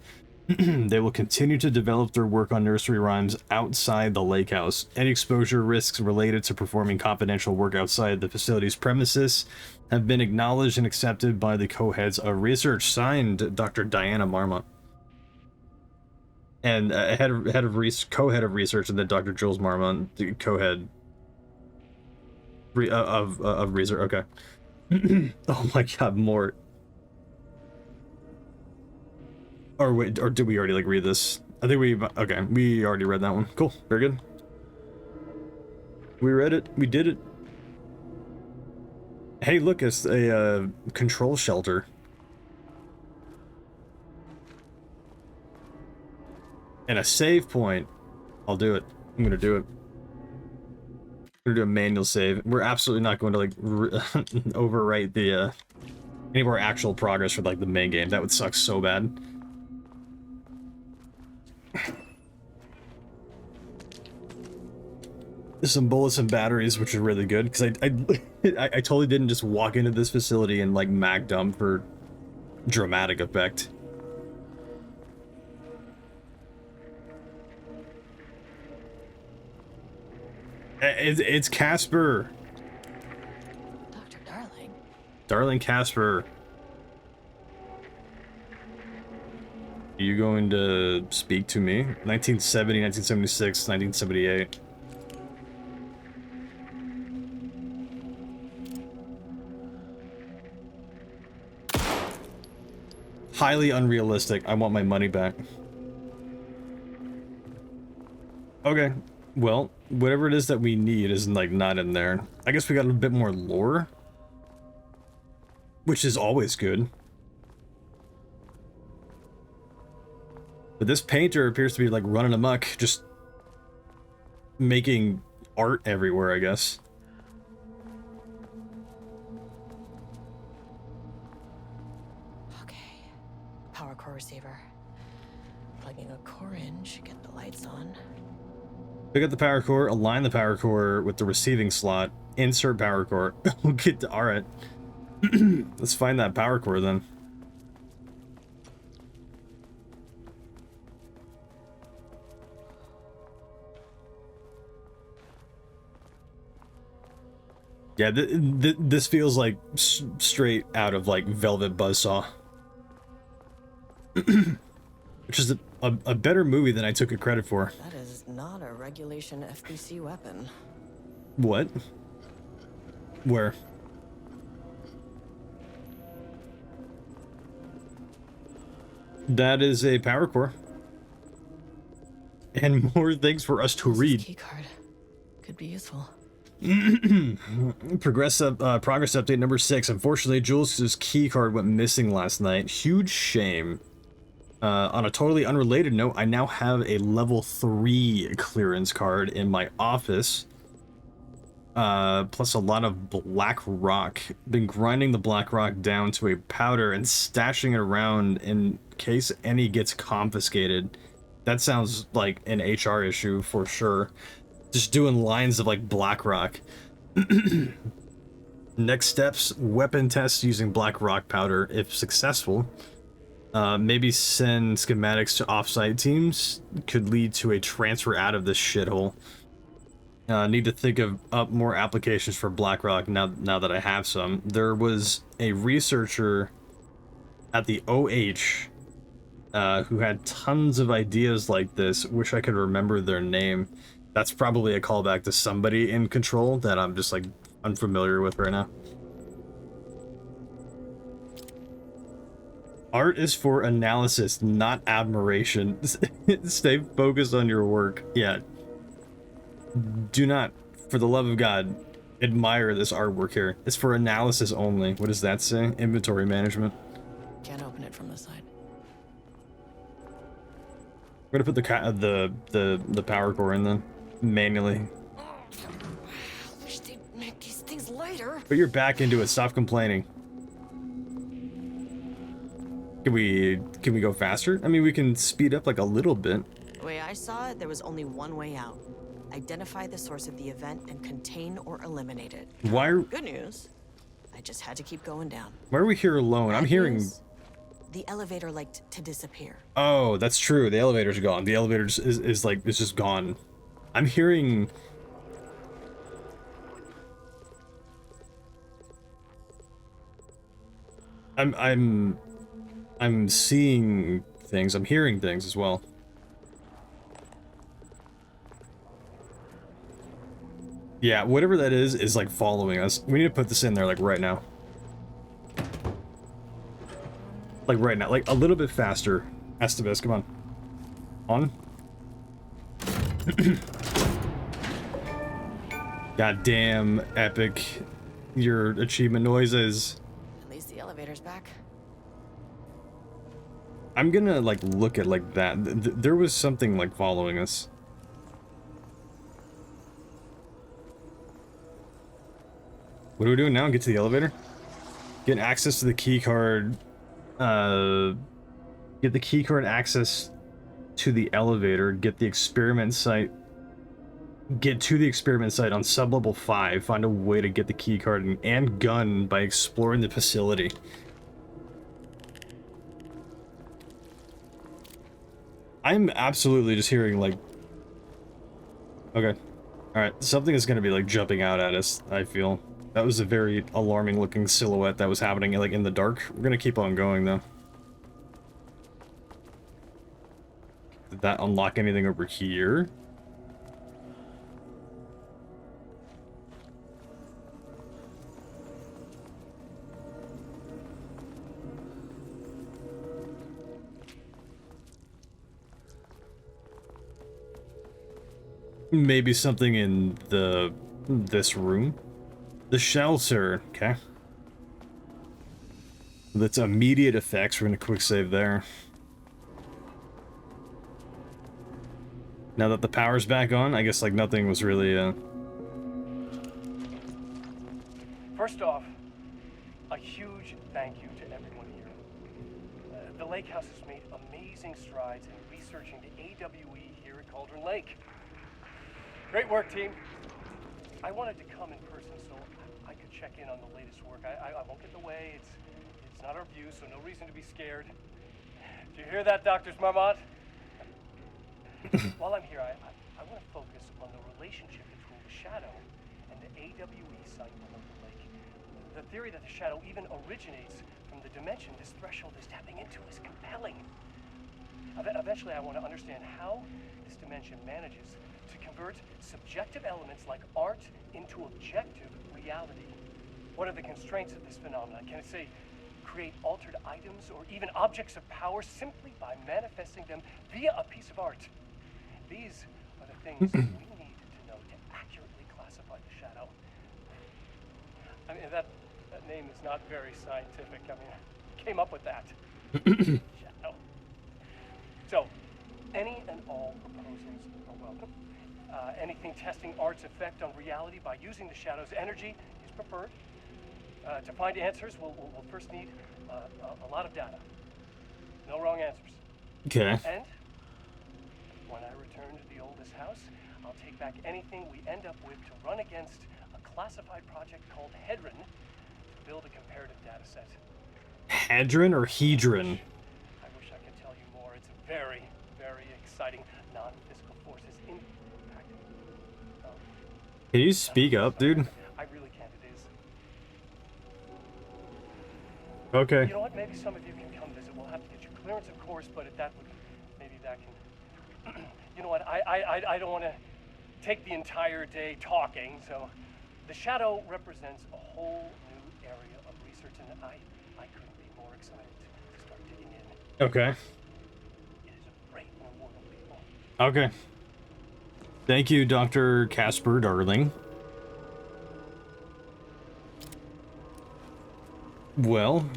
Speaker 1: They will continue to develop their work on nursery rhymes outside the Lake House. Any exposure risks related to performing confidential work outside the facility's premises have been acknowledged and accepted by the co-heads of research. Signed, Dr. Diana Marmont. And co-head of research, and then Dr. Jules Marmont, the co-head of research. Okay. Oh my God, more. Or wait, or did we already like read this? I think we already read that one. Cool, very good. We read it. We did it. Hey, look, it's a control shelter. And a save point. I'll do it. I'm gonna do it. I'm gonna do a manual save. We're absolutely not going to like overwrite the any more actual progress for like the main game. That would suck so bad. some bullets and batteries, which are really good because I totally didn't just walk into this facility and like mag dump for dramatic effect. It's Casper.
Speaker 2: Dr. Darling.
Speaker 1: Darling Casper. Are you going to speak to me? 1970, 1976, 1978. Highly unrealistic. I want my money back. Okay. Well, whatever it is that we need is like not in there. I guess we got a bit more lore, which is always good. But this painter appears to be like running amok, just making art everywhere, I guess.
Speaker 2: Okay. Power core receiver. Plugging a core in should get the lights on.
Speaker 1: Pick up the power core, align the power core with the receiving slot, insert power core. We'll get to, alright. Let's find that power core then. Yeah, this feels like straight out of like Velvet Buzzsaw. Which is a better movie than I took it credit for.
Speaker 2: That is not a regulation FBC weapon.
Speaker 1: What? Where? That is a power core. And more things for us to read.
Speaker 2: Key card could be useful.
Speaker 1: Progress update number 6. Unfortunately, Jules' key card went missing last night. Huge shame. On a totally unrelated note, I now have a level 3 clearance card in my office. Plus a lot of black rock. Been grinding the black rock down to a powder and stashing it around in case any gets confiscated. That sounds like an HR issue for sure. Just doing lines of like black rock. Next steps, weapon tests using black rock powder if successful. Maybe send schematics to offsite teams. Could lead to a transfer out of this shithole. Need to think of up more applications for BlackRock now that I have some. There was a researcher at the OH who had tons of ideas like this. Wish I could remember their name. That's probably a callback to somebody in Control that I'm just like unfamiliar with right now. Art is for analysis, not admiration. Stay focused on your work. Yeah. Do not, for the love of God, admire this artwork here. It's for analysis only. What does that say? Inventory management.
Speaker 2: Can't open it from the side.
Speaker 1: We're gonna put the power core in then manually.
Speaker 2: Wish they'd make these things lighter.
Speaker 1: Put your back into it. Stop complaining. Can we go faster? I mean, we can speed up like a little bit.
Speaker 2: The way I saw it, there was only one way out. Identify the source of the event and contain or eliminate it.
Speaker 1: Why?
Speaker 2: Good news. I just had to keep going down.
Speaker 1: Why are we here alone? I'm
Speaker 2: Bad
Speaker 1: hearing.
Speaker 2: news, the elevator liked to disappear.
Speaker 1: Oh, that's true. The elevator's gone. The elevator is like, it's just gone. I'm hearing... I'm seeing things. I'm hearing things as well. Yeah, whatever that is like following us. We need to put this in there like right now. Like right now, like a little bit faster. Estevez, come on. On. Goddamn epic. Your achievement noises.
Speaker 2: At least the elevator's back.
Speaker 1: I'm gonna like look at like that. There was something like following us. What are we doing now? Get to the elevator? Get access to the key card. Get the key card access to the elevator. Get the experiment site. get to the experiment site on sublevel 5, find a way to get the key card and gun by exploring the facility. I'm absolutely just hearing like, okay, all right, something is going to be like jumping out at us. I feel that was a very alarming looking silhouette that was happening like in the dark. We're going to keep on going though. Did that unlock anything over here? Maybe something in this room? The shelter, okay. That's immediate effects. We're gonna quick save there. Now that the power's back on, I guess like nothing was really
Speaker 7: First off, a huge thank you to everyone here. The Lake House has made amazing strides in researching the AWE here at Cauldron Lake. Great work, team. I wanted to come in person so I could check in on the latest work. I won't get in the way. It's not our view, so no reason to be scared. Do you hear that, Dr. Marmot? While I'm here, I want to focus on the relationship between the Shadow and the AWE site on the lake. The theory that the Shadow even originates from the dimension this threshold is tapping into is compelling. Eventually, I want to understand how this dimension manages to convert subjective elements like art into objective reality. What are the constraints of this phenomenon? Can it, say, create altered items or even objects of power simply by manifesting them via a piece of art? These are the things we need to know to accurately classify the Shadow. I mean, that name is not very scientific. I mean, I came up with that. Shadow. So, any and all proposals are welcome. Anything testing art's effect on reality by using the Shadow's energy is preferred. To find answers, we'll first need a lot of data. No wrong answers.
Speaker 1: okay.
Speaker 7: And when I return to the oldest house, I'll take back anything we end up with to run against a classified project called Hedron to build a comparative data set.
Speaker 1: Hadron or Hedron?
Speaker 7: I wish I could tell you more. It's very, very exciting. Non-physical forces impact.
Speaker 1: Can you speak up, dude?
Speaker 7: I really can't. It is.
Speaker 1: Okay.
Speaker 7: You know what? Maybe some of you can come visit. We'll have to get your clearance, of course, but if that would, maybe that can. You know what? I don't want to take the entire day talking. So, the Shadow represents a whole new area of research, and I couldn't be more excited to start digging in.
Speaker 1: Okay.
Speaker 7: It is a great reward, people.
Speaker 1: Okay. Thank you, Dr. Casper, darling. Well.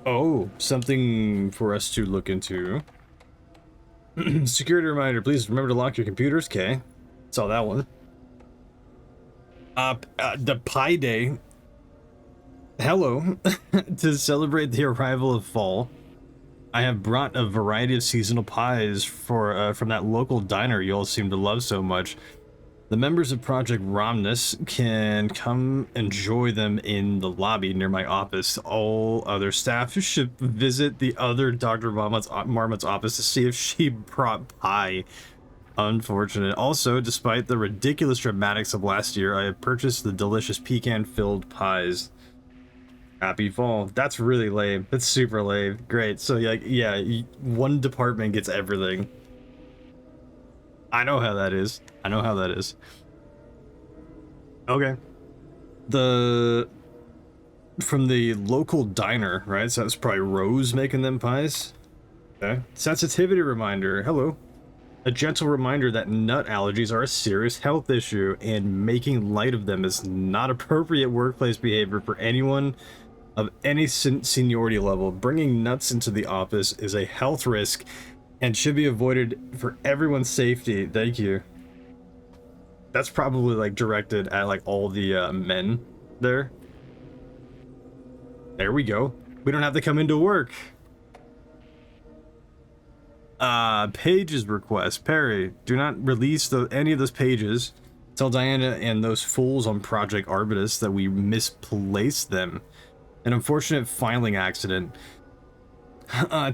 Speaker 1: Oh, something for us to look into. Security reminder, please remember to lock your computers. Okay. Saw that one. The Pi Day. Hello. To celebrate the arrival of fall, I have brought a variety of seasonal pies from that local diner you all seem to love so much. The members of Project Romnus can come enjoy them in the lobby near my office. All other staff should visit the other Dr. Marmot's office to see if she brought pie. Unfortunate. Also, despite the ridiculous dramatics of last year, I have purchased the delicious pecan-filled pies. Happy fall. That's really lame. That's super lame. Great. So, like, yeah, one department gets everything. I know how that is. I know how that is. Okay. From the local diner, right? So that's probably Rose making them pies. Okay. Sensitivity reminder. Hello. A gentle reminder that nut allergies are a serious health issue, and making light of them is not appropriate workplace behavior for anyone of any seniority level. Bringing nuts into the office is a health risk and should be avoided for everyone's safety. Thank you. That's probably like directed at like all the men there. There we go. We don't have to come into work. Pages request. Perry, do not release any of those pages. Tell Diana and those fools on Project Arbitus that we misplaced them. An unfortunate filing accident.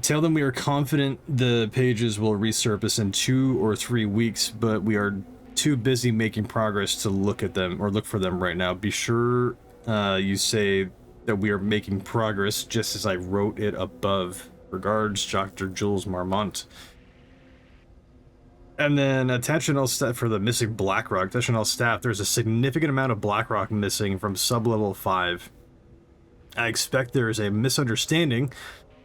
Speaker 1: Tell them we are confident the pages will resurface in 2 or 3 weeks, but we are too busy making progress to look at them or look for them right now. Be sure you say that we are making progress just as I wrote it above. Regards, Dr. Jules Marmont. And then attention all staff for the missing Blackrock. Attention all staff, there's a significant amount of Blackrock missing from sub-level 5. I expect there is a misunderstanding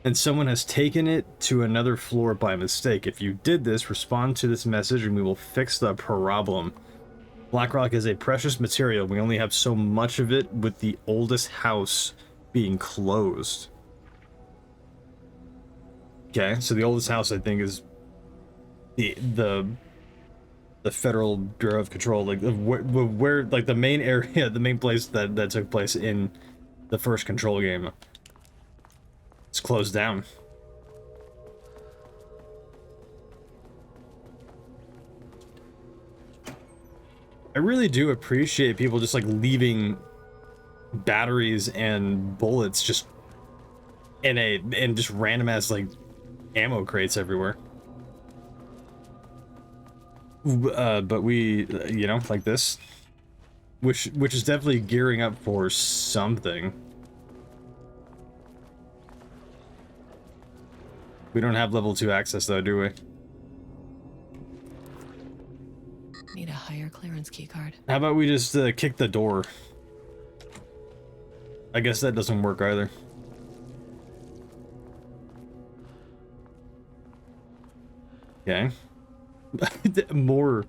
Speaker 1: and someone has taken it to another floor by mistake. If you did this, respond to this message and we will fix the problem. Blackrock is a precious material. We only have so much of it with the oldest house being closed. Okay, so the oldest house I think is the Federal Bureau of Control, like where like the main area, the main place that took place in the first Control game. It's closed down. I really do appreciate people just like leaving batteries and bullets just in just random ass like ammo crates everywhere. But we, you know, like this, which is definitely gearing up for something. We don't have level 2 access though, do we?
Speaker 2: Need a higher clearance keycard.
Speaker 1: How about we just kick the door? I guess that doesn't work either. Okay. More.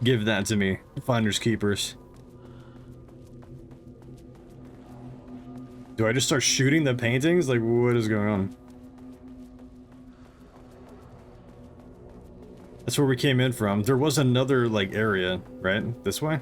Speaker 1: Give that to me. Finders keepers. Do I just start shooting the paintings? Like, what is going on? That's where we came in from. There was another, like, area, right? This way?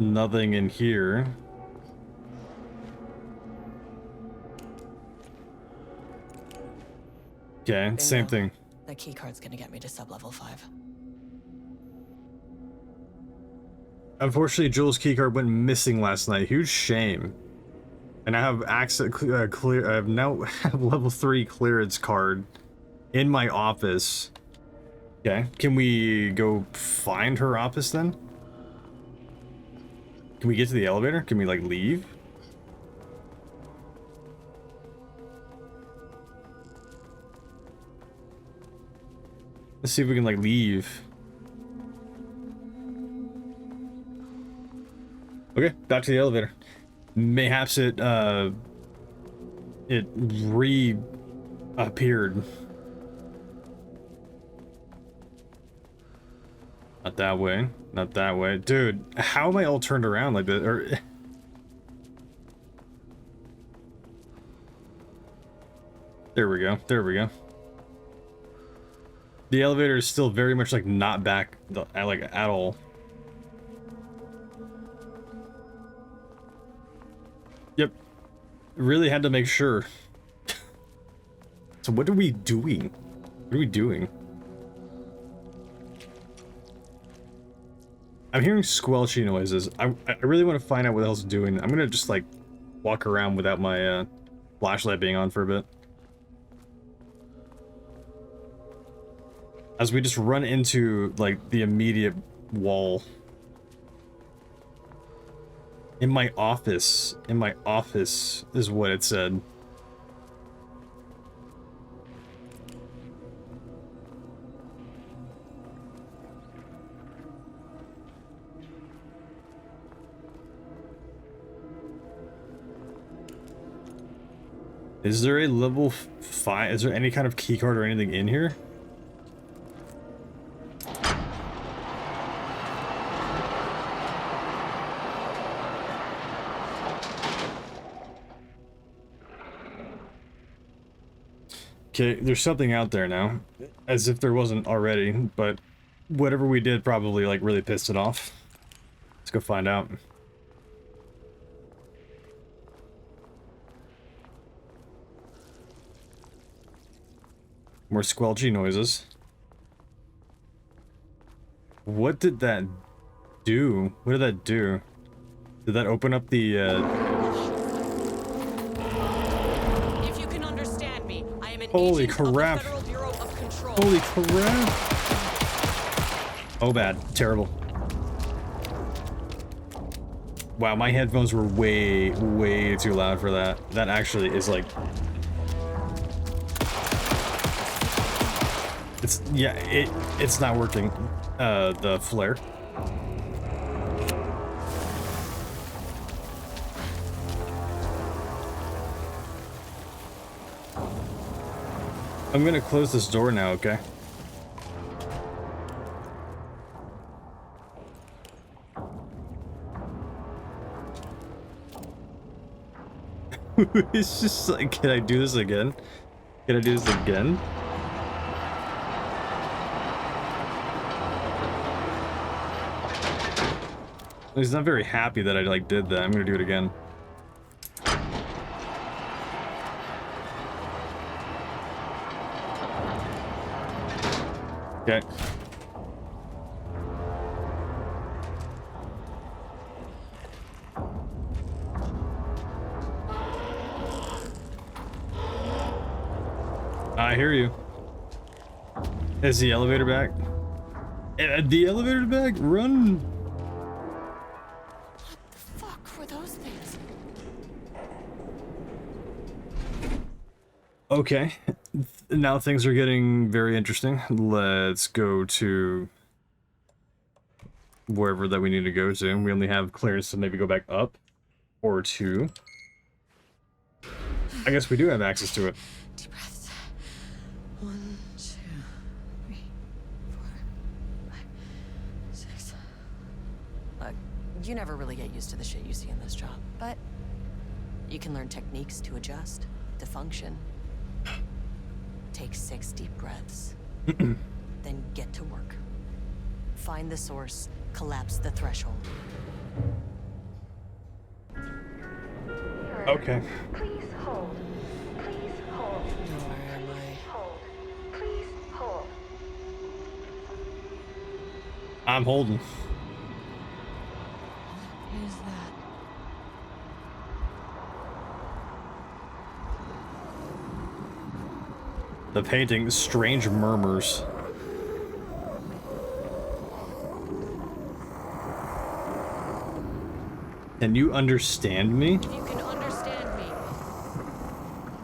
Speaker 1: Nothing in here. Okay, same thing.
Speaker 2: That keycard's gonna get me to sub-level 5.
Speaker 1: Unfortunately, Jules' keycard went missing last night. Huge shame. And I have access clear. I have now have level 3 clearance card in my office. Okay, can we go find her office then? Can we get to the elevator? Can we like leave? Let's see if we can like leave. Okay, back to the elevator. Mayhaps it reappeared. Not that way. Not that way. Dude, how am I all turned around like that? Or there we go. There we go. The elevator is still very much like not back like at all. Yep. Really had to make sure. So what are we doing? What are we doing? I'm hearing squelchy noises. I really want to find out what else it's doing. I'm gonna just like walk around without my flashlight being on for a bit. As we just run into like the immediate wall. In my office is what it said. Is there a level 5? Is there any kind of keycard or anything in here? Okay, there's something out there now. As if there wasn't already, but whatever we did probably, like, really pissed it off. Let's go find out. More squelchy noises. What did that do? What did that do? Did that open up the,
Speaker 2: If you can understand me, I am an
Speaker 1: Holy
Speaker 2: agent of the
Speaker 1: crap.
Speaker 2: Federal Bureau of Control.
Speaker 1: Holy crap! Oh, bad. Terrible. Wow, my headphones were way too loud for that. That actually is like... It's not working. The flare. I'm gonna close this door now, okay? It's just like, can I do this again? Can I do this again? He's not very happy that I like did that. I'm gonna do it again. Okay. I hear you. Is the elevator back? The elevator back? Run!
Speaker 2: Fuck were those things?
Speaker 1: Okay. Now things are getting very interesting. Let's go to wherever that we need to go to. We only have clearance to maybe go back up or to... I guess we do have access to it.
Speaker 2: Deep breaths. 1, 2, 3, 4, 5, 6. You never really get used to the shit you see in this job, but you can learn techniques to adjust, to function. Take 6 deep breaths, then get to work. Find the source, collapse the threshold.
Speaker 1: Okay.
Speaker 3: Please hold. Please hold.
Speaker 2: Where am I?
Speaker 3: Hold. Please hold.
Speaker 1: I'm holding.
Speaker 2: What is that?
Speaker 1: The painting, Strange Murmurs. Can you understand me?
Speaker 2: If you can understand me,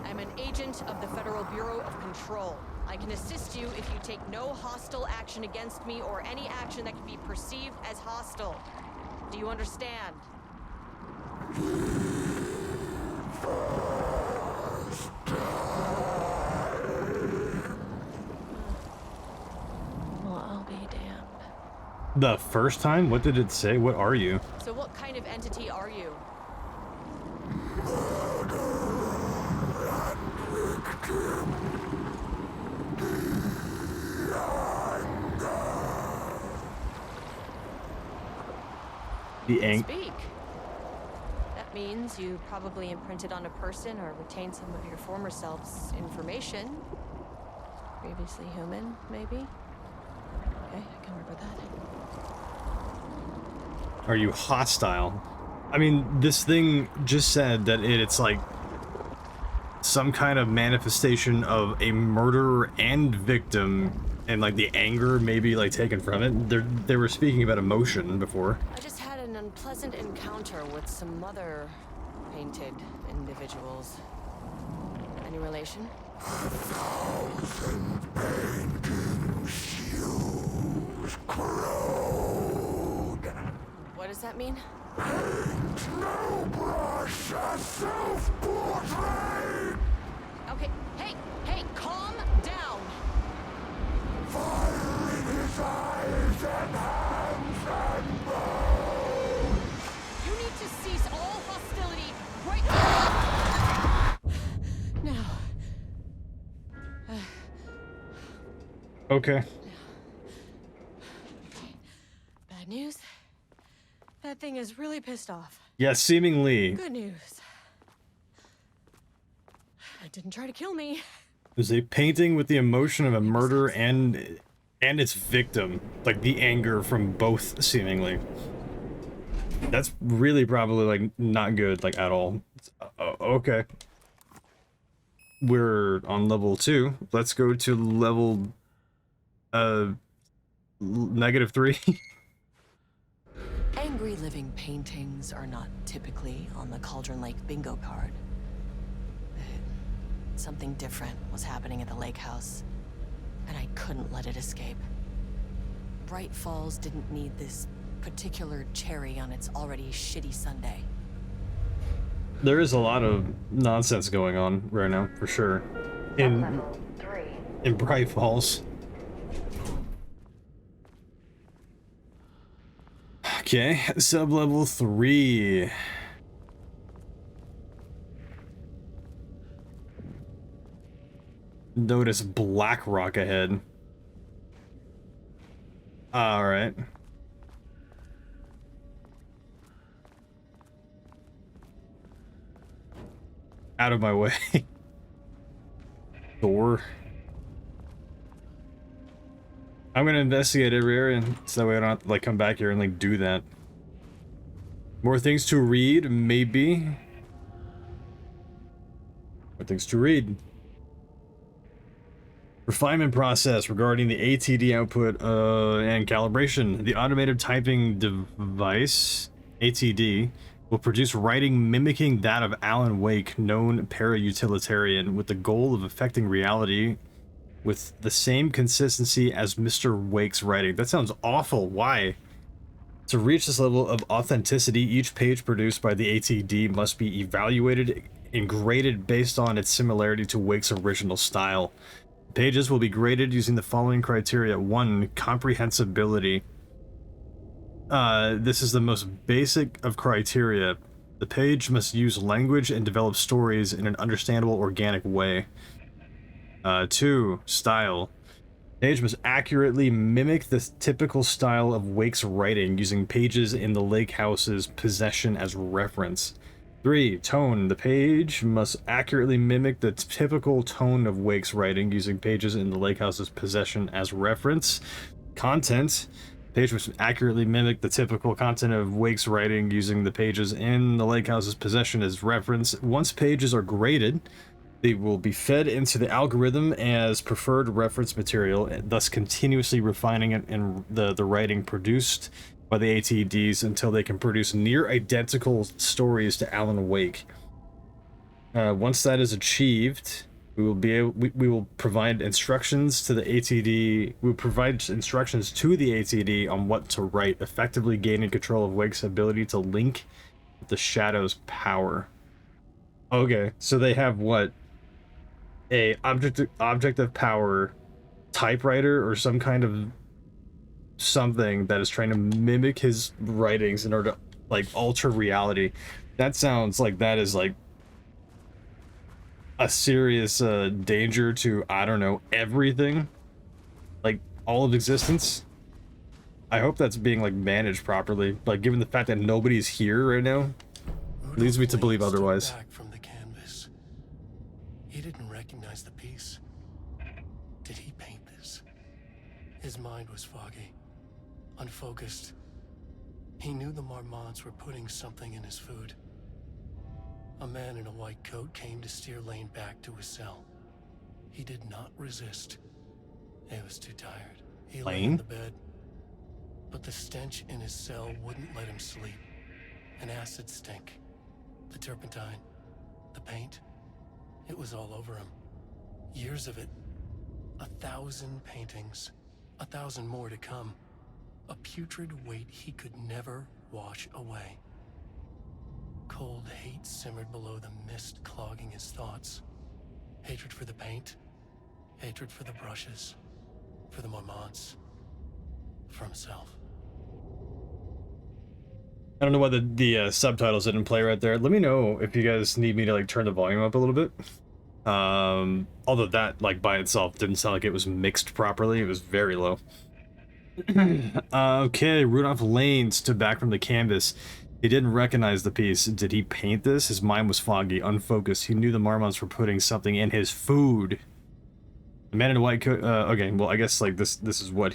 Speaker 2: I'm an agent of the Federal Bureau of Control. I can assist you if you take no hostile action against me or any action that can be perceived as hostile. Do you understand? Well, I'll be damned.
Speaker 1: The first time? What did it say? What are you?
Speaker 2: So what kind of entity are you?
Speaker 1: The
Speaker 2: Speak. That means you probably imprinted on a person or retained some of your former self's information. Previously human, maybe? Okay, I can work with that.
Speaker 1: Are you hostile? I mean, this thing just said that it's like some kind of manifestation of a murderer and victim, and like the anger maybe like taken from it. They were speaking about emotion before.
Speaker 2: I just had an unpleasant encounter with some other painted individuals. Any relation? What does that mean? Okay, hey, calm down. You need to cease all hostility right now.
Speaker 1: Okay.
Speaker 2: Bad news. That thing is really pissed off.
Speaker 1: Yeah, seemingly.
Speaker 2: Good news. It didn't try to kill me.
Speaker 1: There's a painting with the emotion of a murder and its victim, like the anger from both, seemingly. That's really probably like not good, like at all. Okay. We're on level 2. Let's go to level -3.
Speaker 2: Angry living paintings are not typically on the Cauldron Lake bingo card. Something different was happening at the lake house, and I couldn't let it escape. Bright Falls didn't need this particular cherry on its already shitty Sunday.
Speaker 1: There is a lot of nonsense going on right now, for sure.
Speaker 3: Level 3.
Speaker 1: In Bright Falls. Okay, sub-level 3. Notice Black Rock ahead. Alright. Out of my way. Door. I'm gonna investigate every area so that way I don't have to like come back here and like do that. More things to read, maybe. More things to read. Refinement process regarding the ATD output and calibration. The automated typing device, ATD, will produce writing mimicking that of Alan Wake, known para-utilitarian, with the goal of affecting reality with the same consistency as Mr. Wake's writing. That sounds awful. Why? To reach this level of authenticity, each page produced by the ATD must be evaluated and graded based on its similarity to Wake's original style. Pages will be graded using the following criteria. 1. Comprehensibility. This is the most basic of criteria. The page must use language and develop stories in an understandable, organic way. 2. Style. Page must accurately mimic the typical style of Wake's writing, using pages in the lake house's possession as reference. 3. Tone. The page must accurately mimic the typical tone of Wake's writing, using pages in the lake house's possession as reference. Content. Page must accurately mimic the typical content of Wake's writing, using the pages in the lake house's possession as reference. Once pages are graded, they will be fed into the algorithm as preferred reference material, thus continuously refining it in the writing produced by the ATDs until they can produce near identical stories to Alan Wake. Once that is achieved, we will provide instructions to the ATD. We will provide instructions to the ATD on what to write, effectively gaining control of Wake's ability to link with the Shadow's power. Okay, so they have what? A object of power typewriter or some kind of something that is trying to mimic his writings in order to like alter reality. That sounds like that is like a serious danger to, I don't know, everything, like all of existence. I hope that's being like managed properly, like given the fact that nobody's here right now. Leads me to believe otherwise.
Speaker 7: Back from the canvas. He didn't recognize the piece. Did he paint this? His mind was foggy, unfocused. He knew the Marmonts were putting something in his food. A man in a white coat came to steer Lane back to his cell. He did not resist. He was too tired. He lay in the bed, but the stench in his cell wouldn't let him sleep. An acid stink. The turpentine. The paint. It was all over him. Years of it. 1,000 paintings. 1,000 more to come. A putrid weight he could never wash away. Cold hate simmered below the mist clogging his thoughts. Hatred for the paint. Hatred for the brushes. For the Marmonts. For himself.
Speaker 1: I don't know why the subtitles didn't play right there. Let me know if you guys need me to like turn the volume up a little bit. Although that, like, by itself didn't sound like it was mixed properly. It was very low. Okay, Rudolph Lane stood back from the canvas. He didn't recognize the piece. Did he paint this? His mind was foggy, unfocused. He knew the Marmonts were putting something in his food. The man in a white coat. Okay, well, I guess, like, this is what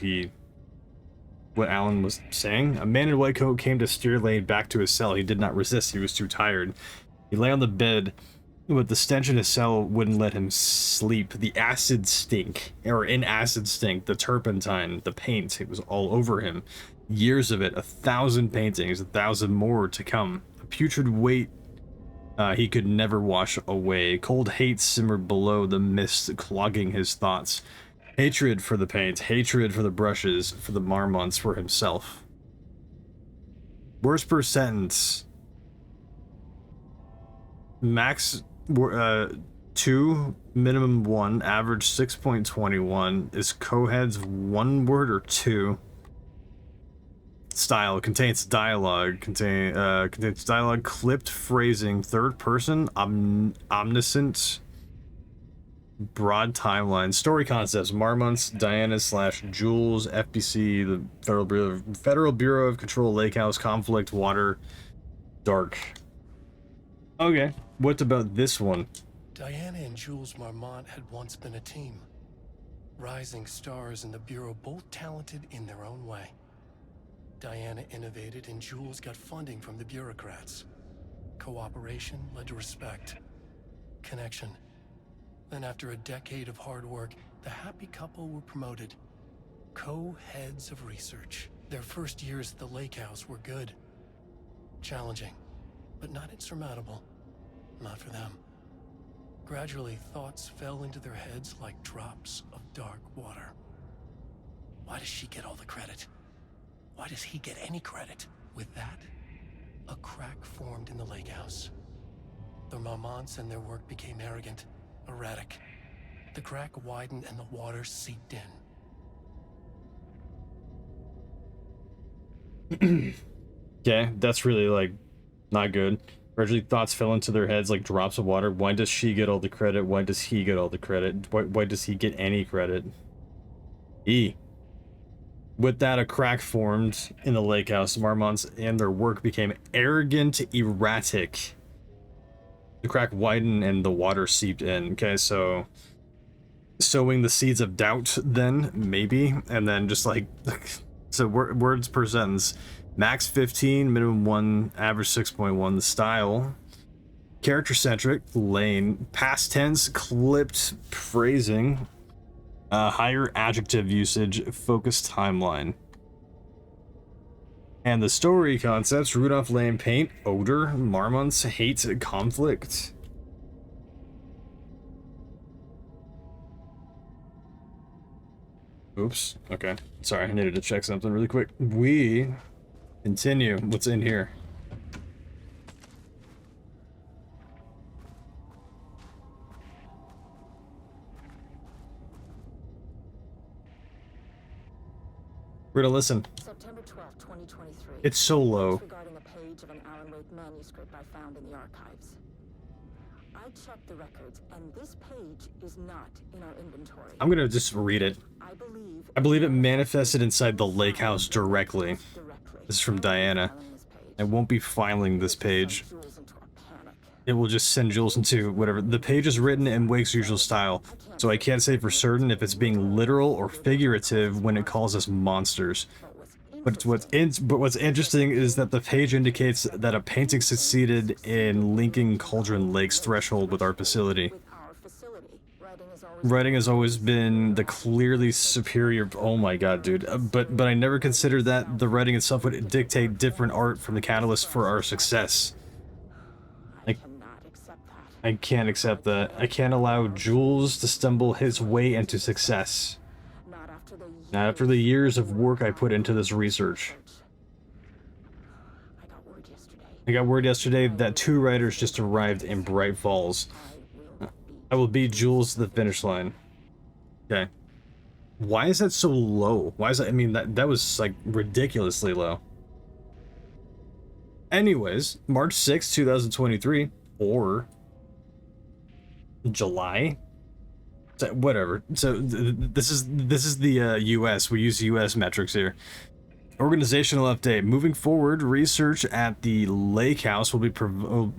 Speaker 1: Alan was saying. A man in a white coat came to steer Lane back to his cell. He did not resist. He was too tired. He lay on the bed, but the stench in his cell wouldn't let him sleep. The acid stink, or an acid stink, the turpentine, the paint, it was all over him. Years of it, 1,000 paintings, 1,000 more to come. A putrid weight he could never wash away. Cold hate simmered below the mist, clogging his thoughts. Hatred for the paint, hatred for the brushes, for the Marmonts, for himself. Words per sentence. Max 2, minimum 1, average 6.21. Is co-heads 1 word or 2? Style contains dialogue, contains dialogue, clipped phrasing, third person, omniscient, broad timeline, story concepts, Marmonts, Diana / Jules, FBC, the Federal Bureau of Control, Lake House, conflict, water, dark. Okay, what about this one?
Speaker 7: Diana and Jules Marmont had once been a team. Rising stars in the Bureau, both talented in their own way. Diana innovated and Jules got funding from the bureaucrats. Cooperation led to respect. Connection. Then after a decade of hard work, the happy couple were promoted. Co-heads of research. Their first years at the Lake House were good. Challenging, but not insurmountable. Not for them. Gradually, thoughts fell into their heads like drops of dark water. Why does she get all the credit? Why does he get any credit? With that, a crack formed in the Lake House. The Marmonts and their work became arrogant, erratic. The crack widened and the water seeped in.
Speaker 1: Okay, that's really, like, not good. Gradually, thoughts fell into their heads like drops of water. Why does she get all the credit? Why does he get all the credit? Why does he get any credit? E. With that, a crack formed in the Lake House. Marmonts and their work became arrogant, erratic. The crack widened and the water seeped in. Okay, so sowing the seeds of doubt then, maybe, and then just like, so words per sentence. Max 15, minimum 1, average 6.1. The style, character-centric, Lane. Past tense, clipped phrasing. Higher adjective usage, focused timeline. And the story concepts, Rudolph Lane, paint, odor, Marmonts, hate, conflict. Oops, okay. Sorry, I needed to check something really quick. We continue. What's in here? We're gonna listen.
Speaker 6: September 12, 2023.
Speaker 1: It's so low.
Speaker 6: Regarding a page of an Alan Wake manuscript I found in the archives. I checked the records, and this page is not in our inventory.
Speaker 1: I'm gonna just read it. I believe it manifested inside the Lake House directly. This is from Diana. I won't be filing this page. It will just send Jules into whatever. The page is written in Wake's usual style, so I can't say for certain if it's being literal or figurative when it calls us monsters. But what's interesting is that the page indicates that a painting succeeded in linking Cauldron Lake's threshold with our facility. Writing has always been the clearly superior. Oh my god, dude. But I never considered that the writing itself would dictate different art from the catalyst for our success. I can't accept that. I can't allow Jules to stumble his way into success. Not after the years of work I put into this research. I got word yesterday that 2 writers just arrived in Bright Falls. I will beat Jules to the finish line. Okay. Why is that so low? Why is that? I mean, that was like ridiculously low. Anyways, March 6, 2023, or July. So, whatever. So this is the U.S. We use U.S. metrics here. Organizational update. Moving forward, research at the Lake House will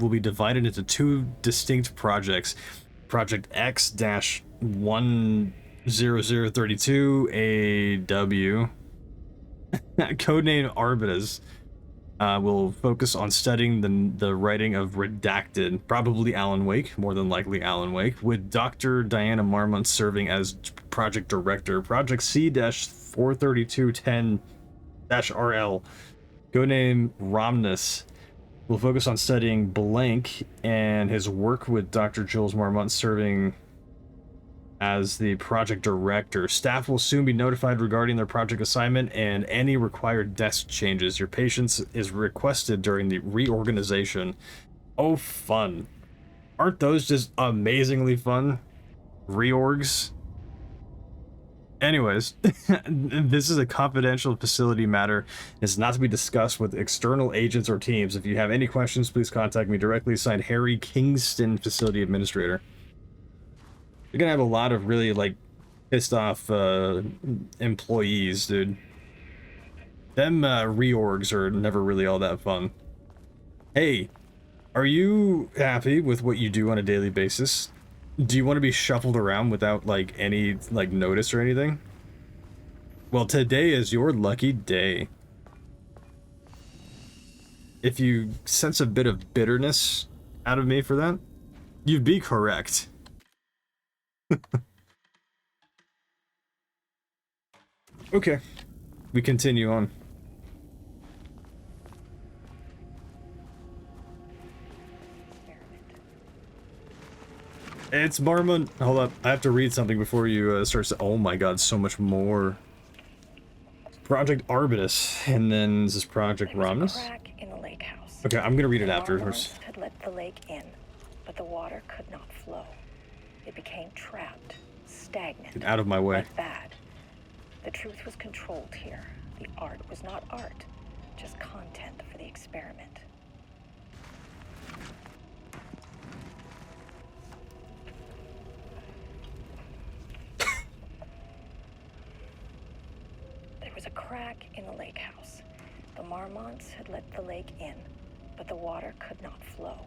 Speaker 1: be divided into two distinct projects. Project X-10032 AW, codename Arbitus, will focus on studying the writing of Redacted, probably Alan Wake, more than likely Alan Wake, with Dr. Diana Marmont serving as project director. Project C-43210-RL, codename Romnus, will focus on studying Blank and his work with Dr. Jules Marmont serving as the project director. Staff will soon be notified regarding their project assignment and any required desk changes. Your patience is requested during the reorganization. Oh, fun. Aren't those just amazingly fun? Reorgs? Anyways, this is a confidential facility matter. It's not to be discussed with external agents or teams. If you have any questions, please contact me directly. Signed, Harry Kingston, Facility Administrator. You're gonna have a lot of really, like, pissed off employees, dude. Them reorgs are never really all that fun. Hey, are you happy with what you do on a daily basis? Do you want to be shuffled around without, like, any, like, notice or anything? Well, today is your lucky day. If you sense a bit of bitterness out of me for that, you'd be correct. Okay, we continue on. It's Marmont. Hold up, I have to read something before you start. Oh my god, so much more. Project Arbitus, and then this is Project Romnus.
Speaker 5: Crack in the lake house.
Speaker 1: Okay, I'm gonna read it
Speaker 5: The
Speaker 1: after.
Speaker 5: Marmonts had let the lake in, but the water could not flow. It became trapped, stagnant.
Speaker 1: Get out of my way.
Speaker 5: Went bad. The truth was controlled here. The art was not art, just content for the experiment. There was a crack in the lake house. The Marmonts had let the lake in, but the water could not flow.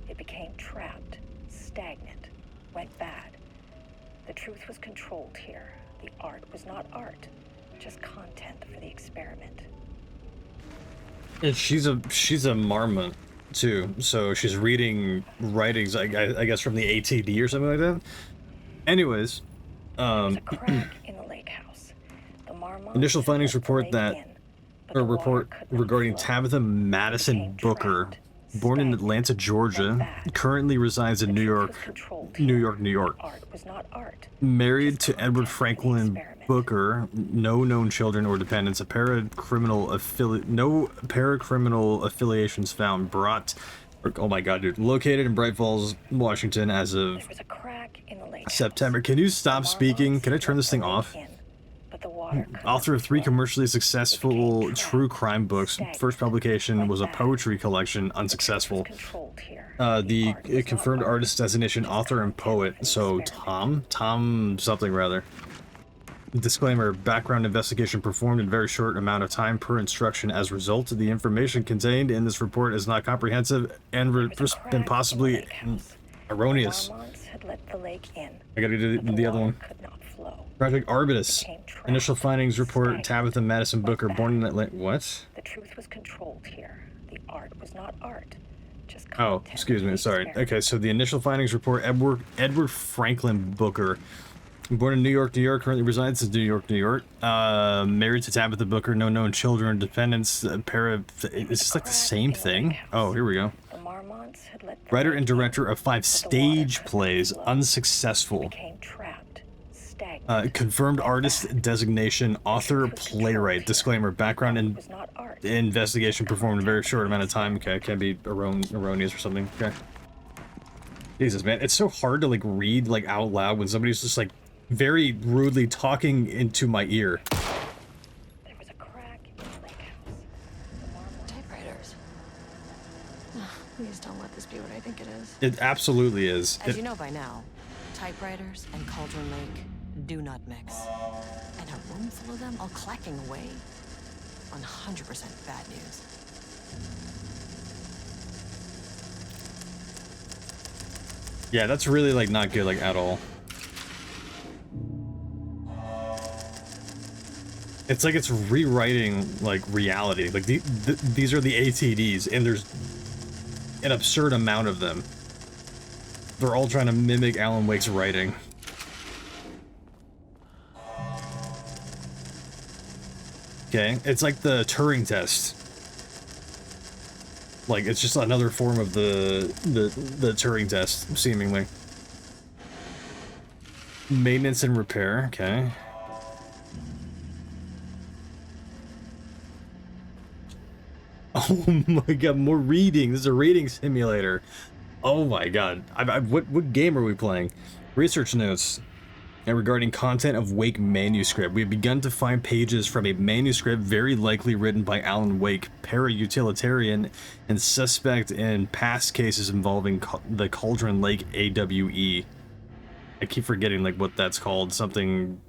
Speaker 5: It became trapped, stagnant, went bad. The truth was controlled here. The art was not art, just content for the experiment.
Speaker 1: And she's a Marmont too, so she's reading writings, I guess, from the ATD or something like that. Anyways,
Speaker 5: There's a crack in the lake house. The Marmonts
Speaker 1: initial
Speaker 5: had
Speaker 1: findings
Speaker 5: let the
Speaker 1: report
Speaker 5: lake
Speaker 1: that,
Speaker 5: in, but
Speaker 1: or
Speaker 5: the water
Speaker 1: report
Speaker 5: could not
Speaker 1: regarding
Speaker 5: flow.
Speaker 1: Tabitha Madison
Speaker 5: became
Speaker 1: Booker,
Speaker 5: trapped,
Speaker 1: born in
Speaker 5: stagnant,
Speaker 1: Atlanta, Georgia,
Speaker 5: went bad.
Speaker 1: currently resides in
Speaker 5: The
Speaker 1: New
Speaker 5: truth
Speaker 1: York,
Speaker 5: was controlled
Speaker 1: New
Speaker 5: here.
Speaker 1: York, New York.
Speaker 5: Art was not art.
Speaker 1: Married
Speaker 5: just
Speaker 1: to Edward
Speaker 5: content for the
Speaker 1: Franklin
Speaker 5: experiment.
Speaker 1: Booker, no known children or dependents, no paracriminal affiliations found, oh my god, dude, located in Bright Falls, Washington as of
Speaker 5: There was a crack in the lake
Speaker 1: September.
Speaker 5: house.
Speaker 1: Can you stop
Speaker 5: The
Speaker 1: speaking?
Speaker 5: Marmonts
Speaker 1: Can I
Speaker 5: had
Speaker 1: turn
Speaker 5: let
Speaker 1: this thing
Speaker 5: the lake
Speaker 1: off?
Speaker 5: in, but the water could
Speaker 1: Author
Speaker 5: not
Speaker 1: of 3
Speaker 5: flow.
Speaker 1: commercially successful
Speaker 5: became
Speaker 1: true
Speaker 5: trapped,
Speaker 1: crime books.
Speaker 5: stagnant,
Speaker 1: First publication
Speaker 5: went
Speaker 1: was a
Speaker 5: bad.
Speaker 1: poetry collection,
Speaker 5: The truth was
Speaker 1: unsuccessful.
Speaker 5: controlled here.
Speaker 1: The
Speaker 5: art was not
Speaker 1: confirmed
Speaker 5: art,
Speaker 1: artist designation,
Speaker 5: just
Speaker 1: author and
Speaker 5: content
Speaker 1: poet.
Speaker 5: for the
Speaker 1: So
Speaker 5: experiment.
Speaker 1: Tom something rather. Disclaimer, background investigation performed in very short amount of time per instruction. As a result, the information contained in this report is not comprehensive and
Speaker 5: There was a crack in the
Speaker 1: possibly
Speaker 5: lake house.
Speaker 1: erroneous.
Speaker 5: The Marmonts had let the lake in,
Speaker 1: I gotta do
Speaker 5: but
Speaker 1: the other
Speaker 5: water
Speaker 1: one.
Speaker 5: could not flow.
Speaker 1: Project Arbitus.
Speaker 5: Became trapped,
Speaker 1: Initial findings report,
Speaker 5: stagnant,
Speaker 1: Tabitha Madison
Speaker 5: went
Speaker 1: Booker,
Speaker 5: bad.
Speaker 1: born in Atlanta. What?
Speaker 5: The truth was controlled here. The art was not art, just
Speaker 1: Oh,
Speaker 5: content
Speaker 1: excuse
Speaker 5: for
Speaker 1: me,
Speaker 5: the
Speaker 1: sorry.
Speaker 5: experiment.
Speaker 1: Okay, so the initial findings report, Edward Franklin Booker, born in New York, currently resides in New York. Married to Tabitha Booker, no known children, dependents, is this like the same thing? Oh, here we go.
Speaker 5: The Marmonts had let the
Speaker 1: Writer
Speaker 5: lake
Speaker 1: and
Speaker 5: in,
Speaker 1: director of 5
Speaker 5: but the water
Speaker 1: stage
Speaker 5: could not
Speaker 1: plays,
Speaker 5: flow.
Speaker 1: unsuccessful.
Speaker 5: Became trapped, stagnant.
Speaker 1: Confirmed
Speaker 5: went
Speaker 1: artist
Speaker 5: bad.
Speaker 1: designation, author,
Speaker 5: truth was
Speaker 1: playwright.
Speaker 5: controlled
Speaker 1: Disclaimer,
Speaker 5: here.
Speaker 1: background
Speaker 5: Art
Speaker 1: and
Speaker 5: was not art.
Speaker 1: investigation performed in a very short amount of time. Okay, can't be erroneous or something. Okay. Jesus, man, it's so hard to like read like out loud when somebody's just like very rudely talking into my ear.
Speaker 5: There was a crack in the lake house. The Marmonts
Speaker 2: Typewriters. Please don't let this be exactly what I think it is.
Speaker 1: It absolutely is.
Speaker 2: As you know by now, typewriters and Cauldron Lake do not mix. And a room full of them all clacking away. 100% bad news.
Speaker 1: Yeah, that's really like not good, like at all. It's like it's rewriting like reality. Like these are the ATDs, and there's an absurd amount of them. They're all trying to mimic Alan Wake's writing. Okay, it's like the Turing test. Like it's just another form of the Turing test, seemingly. Maintenance and repair. Okay. Oh my god, more reading. This is a reading simulator. Oh my god. What game are we playing? Research notes. And regarding content of Wake manuscript, we have begun to find pages from a manuscript very likely written by Alan Wake, para-utilitarian and suspect in past cases involving the Cauldron Lake AWE. I keep forgetting like what that's called. Something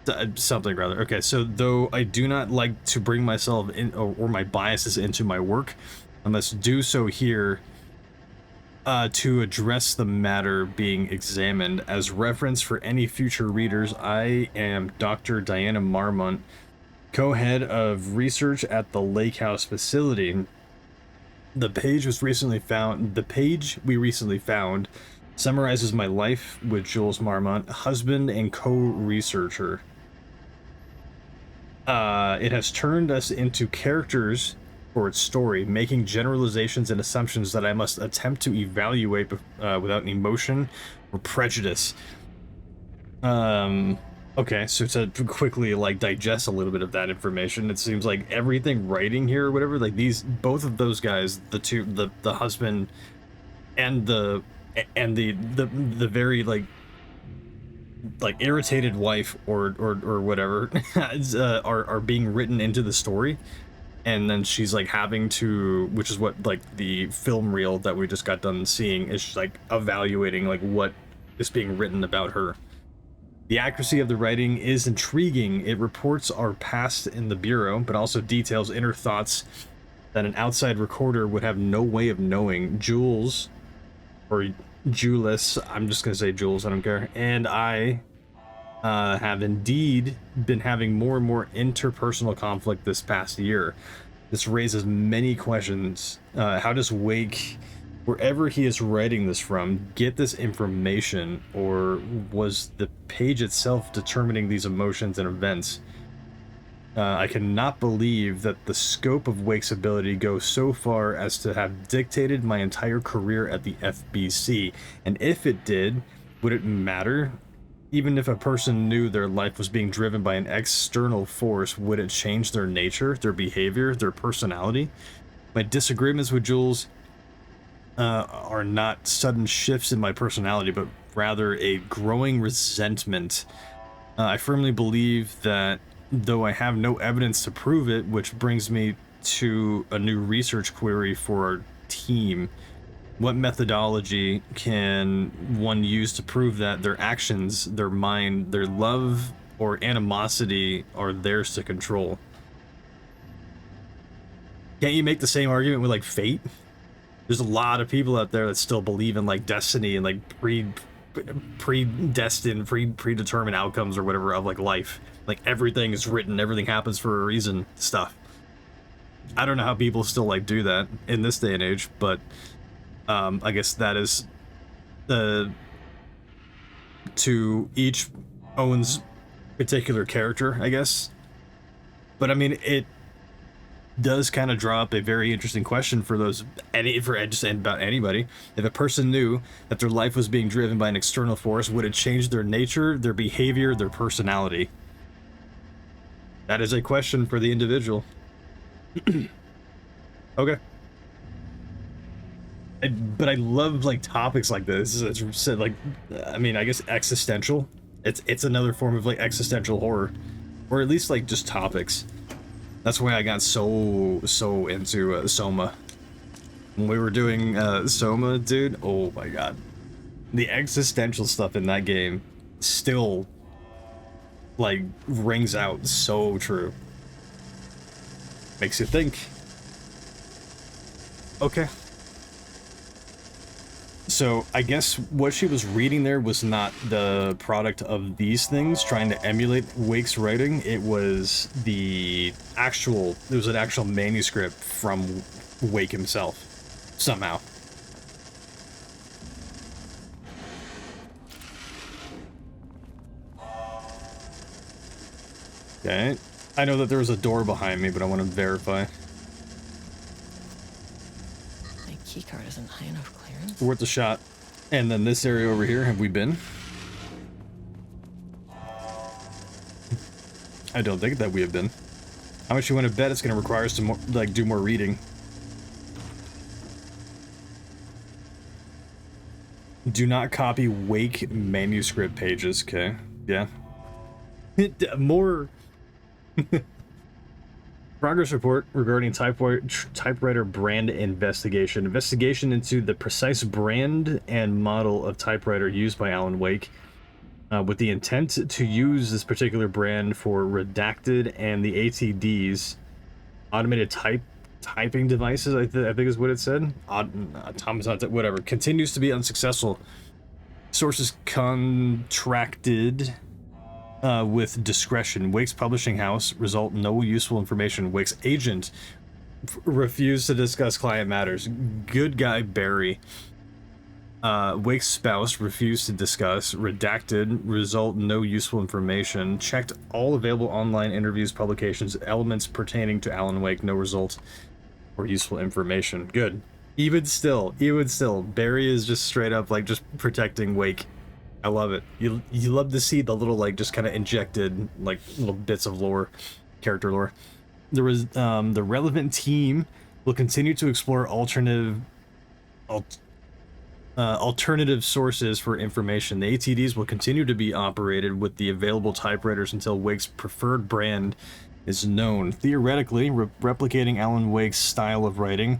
Speaker 1: rather. Okay, so though I do not like to bring myself in or my biases into my work, I must do so here to address the matter being examined. As reference for any future readers, I am Dr. Diana Marmont, co-head of research at the Lake House facility. The page we recently found summarizes my life with Jules Marmont, husband and co-researcher. It has turned us into characters for its story, making generalizations and assumptions that I must attempt to evaluate without emotion or prejudice. Okay, so to quickly like digest a little bit of that information, it seems like everything writing here or whatever, like both of those guys, the husband and the very like irritated wife or whatever are being written into the story. And then she's like having to, which is what like the film reel that we just got done seeing is like evaluating like what is being written about her. The accuracy of the writing is intriguing. It reports our past in the Bureau, but also details inner thoughts that an outside recorder would have no way of knowing. Jules, or Jules, I'm just gonna say Jules, I don't care, and I have indeed been having more and more interpersonal conflict this past year. This raises many questions. How does Wake, wherever he is writing this from, get this information? Or was the page itself determining these emotions and events? I cannot believe that the scope of Wake's ability goes so far as to have dictated my entire career at the FBC. And if it did, would it matter? Even if a person knew their life was being driven by an external force, would it change their nature, their behavior, their personality? My disagreements with Jules are not sudden shifts in my personality, but rather a growing resentment. I firmly believe that, though I have no evidence to prove it, which brings me to a new research query for our team. What methodology can one use to prove that their actions, their mind, their love, or animosity are theirs to control? Can't you make the same argument with like fate? There's a lot of people out there that still believe in like destiny and like predestined, predetermined outcomes or whatever of like life. Like everything is written, everything happens for a reason stuff. I don't know how people still like do that in this day and age, but I guess that is to each owns particular character, I guess. But I mean, it does kind of draw up a very interesting question for just about anybody. If a person knew that their life was being driven by an external force, would it change their nature, their behavior, their personality? That is a question for the individual. Okay. But I love like topics like this. It's like, I mean, I guess existential. It's another form of like existential horror, or at least like just topics. That's why I got so into Soma. When we were doing Soma, dude, oh my god. The existential stuff in that game still, like, rings out so true. Makes you think. Okay. So, I guess what she was reading there was not the product of these things, trying to emulate Wake's writing. It was an actual manuscript from Wake himself, somehow. Okay. I know that there was a door behind me, but I want to verify.
Speaker 2: My keycard isn't high enough clearance.
Speaker 1: Worth a shot. And then this area over here, have we been? I don't think that we have been. How much you want to bet it's going to require us to do more reading? Do not copy Wake manuscript pages. Okay. Yeah. More progress report regarding typewriter brand investigation. Investigation into the precise brand and model of typewriter used by Alan Wake, with the intent to use this particular brand for redacted and the ATDs, automated typing devices. I think is what it said. Automaton, whatever. Continues to be unsuccessful. Sources contracted with discretion. Wake's publishing house result no useful information. Wake's agent refused to discuss client matters. Good guy Barry. Wake's spouse refused to discuss. Redacted result no useful information. Checked all available online interviews, publications, elements pertaining to Alan Wake. No result or useful information. Good. Even still, Barry is just straight up like just protecting Wake. I love it. You love to see the little like just kind of injected like little bits of lore, character lore. There was the relevant team will continue to explore alternative sources for information. The ATDs will continue to be operated with the available typewriters until Wake's preferred brand is known. Theoretically, replicating Alan Wake's style of writing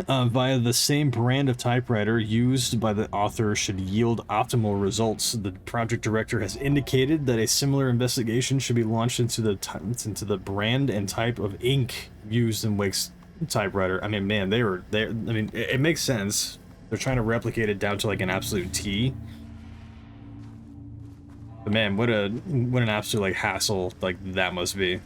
Speaker 1: via the same brand of typewriter used by the author should yield optimal results. The project director has indicated that a similar investigation should be launched into the brand and type of ink used in Wake's typewriter. I mean, man, I mean, it makes sense. They're trying to replicate it down to like an absolute T. But man, what an absolute like hassle like that must be.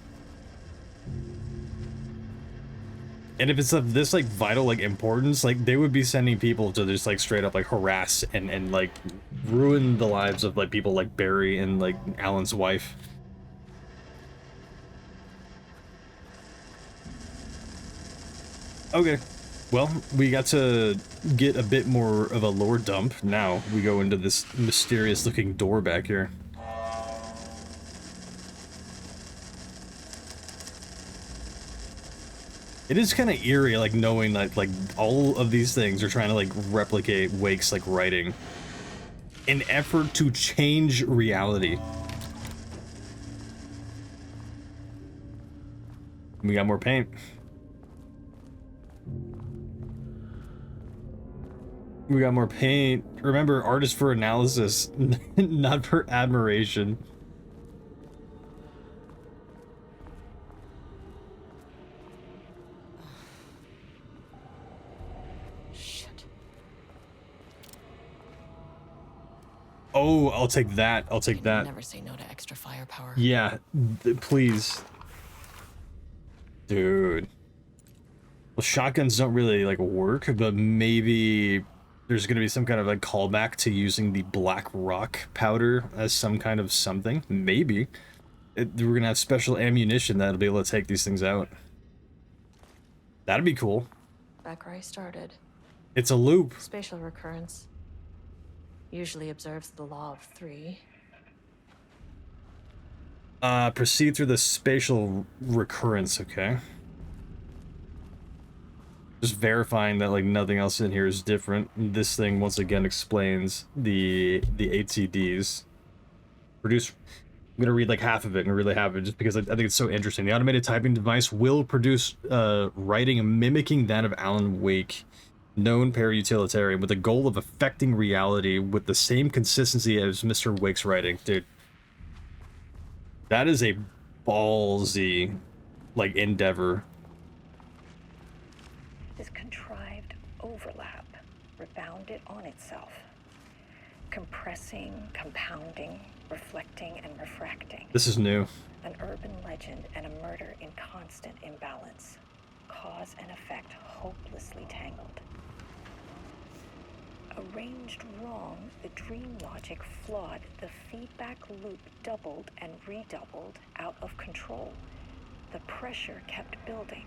Speaker 1: And if it's of this like vital like importance, like they would be sending people to just like straight up like harass and like ruin the lives of like people like Barry and like Alan's wife. Okay, well, we got to get a bit more of a lore dump. Now we go into this mysterious looking door back here. It is kind of eerie, like, knowing that, like, all of these things are trying to, like, replicate Wake's, like, writing. In effort to change reality. We got more paint. We got more paint. Remember, art is for analysis, not for admiration. Oh, I'll take that. I'll take that.
Speaker 2: Never say no to extra firepower.
Speaker 1: Yeah, please. Dude. Well, shotguns don't really, like, work, but maybe there's gonna be some kind of, like, callback to using the black rock powder as some kind of something. Maybe. We're gonna have special ammunition that'll be able to take these things out. That'd be cool.
Speaker 2: Back where I started.
Speaker 1: It's a loop.
Speaker 2: Spatial recurrence usually observes the law of 3.
Speaker 1: Proceed through the spatial recurrence, okay. Just verifying that, like, nothing else in here is different. This thing, once again, explains the ATDs. I'm gonna read like half of it and really half of it just because I think it's so interesting. The automated typing device will produce writing mimicking that of Alan Wake, known para-utilitarian, with the goal of affecting reality with the same consistency as Mr. Wake's writing. Dude, that is a ballsy, like, endeavor.
Speaker 8: This contrived overlap rebounded on itself, compressing, compounding, reflecting, and refracting.
Speaker 1: This is new.
Speaker 8: An urban legend and a murder in constant imbalance. Cause and effect hopelessly tangled. Arranged wrong, the dream logic flawed, the feedback loop doubled and redoubled, out of control. The pressure kept building,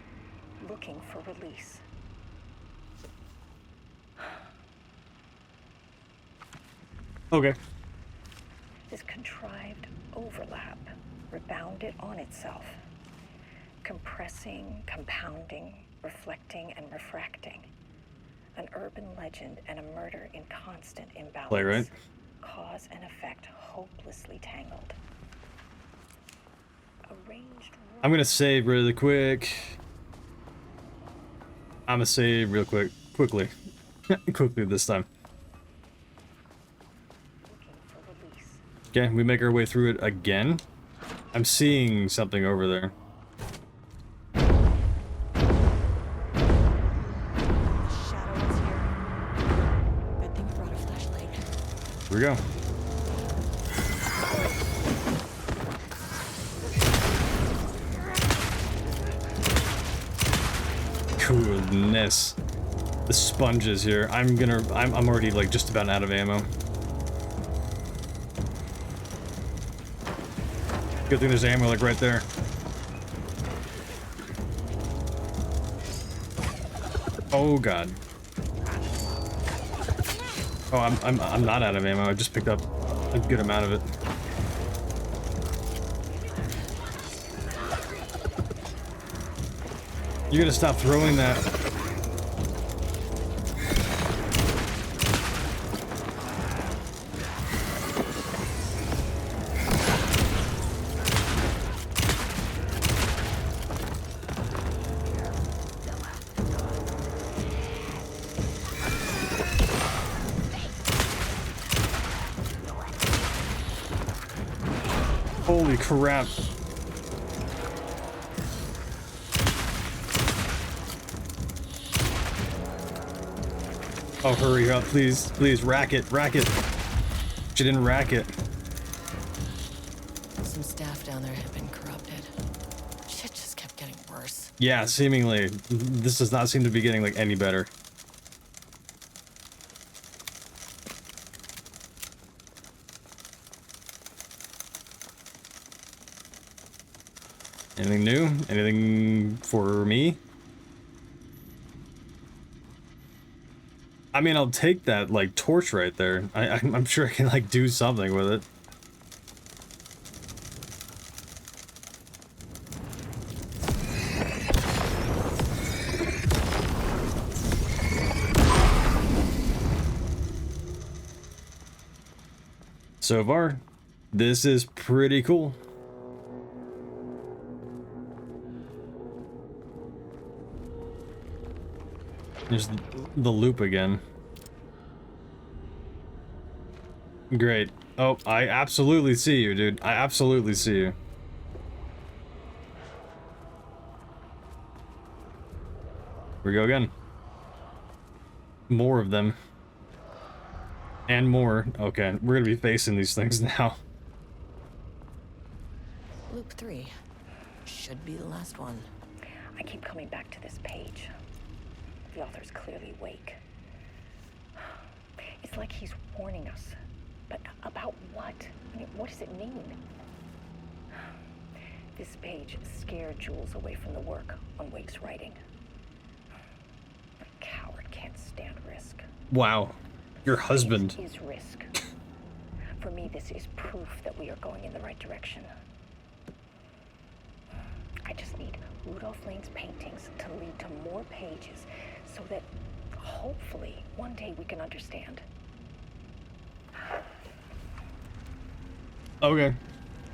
Speaker 8: looking for release.
Speaker 1: Okay.
Speaker 8: This contrived overlap rebounded on itself, compressing, compounding, reflecting, and refracting. An urban legend and a murder in constant imbalance.
Speaker 1: Playwright.
Speaker 8: Cause and effect hopelessly tangled. Arranged.
Speaker 1: I'm gonna save really quick. I'm gonna save real quickly. Quickly this time.
Speaker 8: Looking for release.
Speaker 1: Okay, we make our way through it again. I'm seeing something over there.
Speaker 2: Shadow is here. Good thing we brought a flashlight.
Speaker 1: Here we go. Goodness. The sponges here. I'm already like just about out of ammo. Good thing there's ammo like right there. Oh god. Oh, I'm not out of ammo. I just picked up a good amount of it. You gotta stop throwing that. Holy crap. Oh, hurry up, please. Please, rack it, rack it. She didn't rack it.
Speaker 2: Some staff down there have been corrupted. Shit just kept getting worse.
Speaker 1: Yeah, seemingly. This does not seem to be getting, like, any better. Anything new? Anything for me? I mean, I'll take that, like, torch right there. I'm sure I can, like, do something with it. So far, this is pretty cool. There's the loop again. Great. Oh, I absolutely see you, dude. I absolutely see you. Here we go again. More of them. And more. Okay, we're gonna be facing these things now.
Speaker 2: Loop 3. Should be the last one.
Speaker 8: I keep coming back to this page. The author's clearly Wake. It's like he's warning us. But about what? I mean, what does it mean? This page scared Jules away from the work on Wake's writing. A coward can't stand risk.
Speaker 1: Wow. Your husband.
Speaker 8: This is risk. For me, this is proof that we are going in the right direction. I just need Rudolph Lane's paintings to lead to more pages so that hopefully one day we can understand.
Speaker 1: Okay.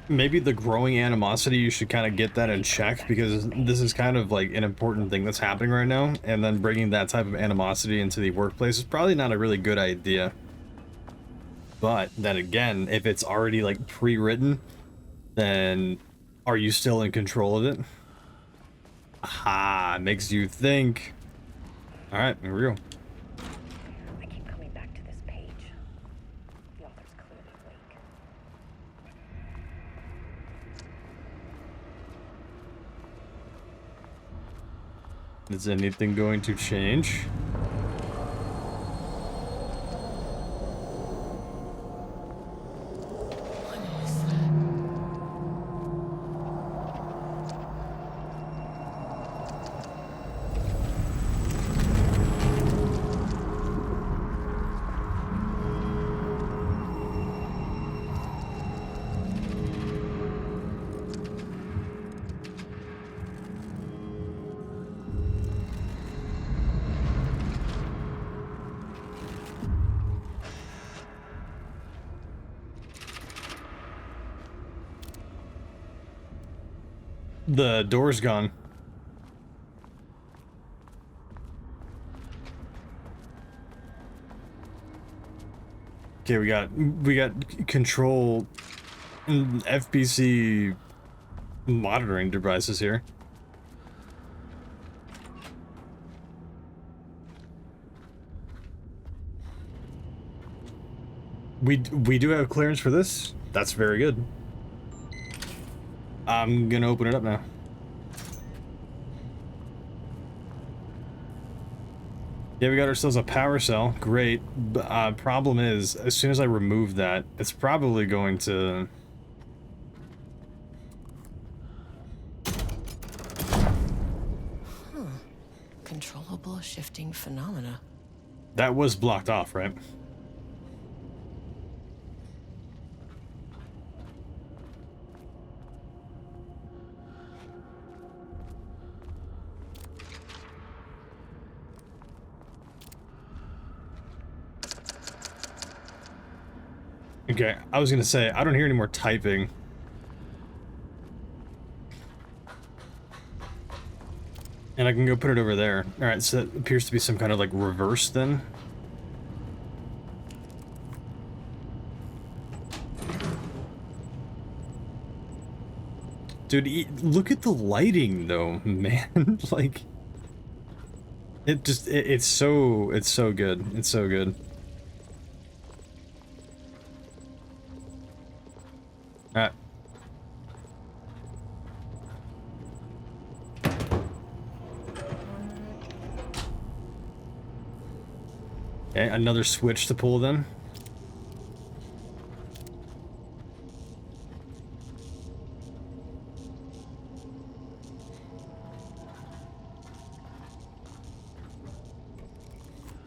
Speaker 1: maybe the growing animosity, you should kind of get that in check, because this is kind of like an important thing that's happening right now, and then bringing that type of animosity into the workplace is probably not a really good idea. But then again, if it's already like pre-written, then are you still in control of it? Aha, makes you think. All right, here we go.
Speaker 8: I keep coming back to this page. The author's clearly awake.
Speaker 1: Is anything going to change? The door's gone. Okay, we got control FPC monitoring devices here. We do have clearance for this. That's very good. I'm gonna open it up now. Yeah, we got ourselves a power cell. Great. Problem is, as soon as I remove that, it's probably going to...
Speaker 2: Controllable shifting phenomena.
Speaker 1: That was blocked off, right? Okay, I was gonna say, I don't hear any more typing. And I can go put it over there. Alright, so that appears to be some kind of like reverse then. Dude, look at the lighting though, man. Like, it's so good. It's so good. Alright. Okay, another switch to pull then.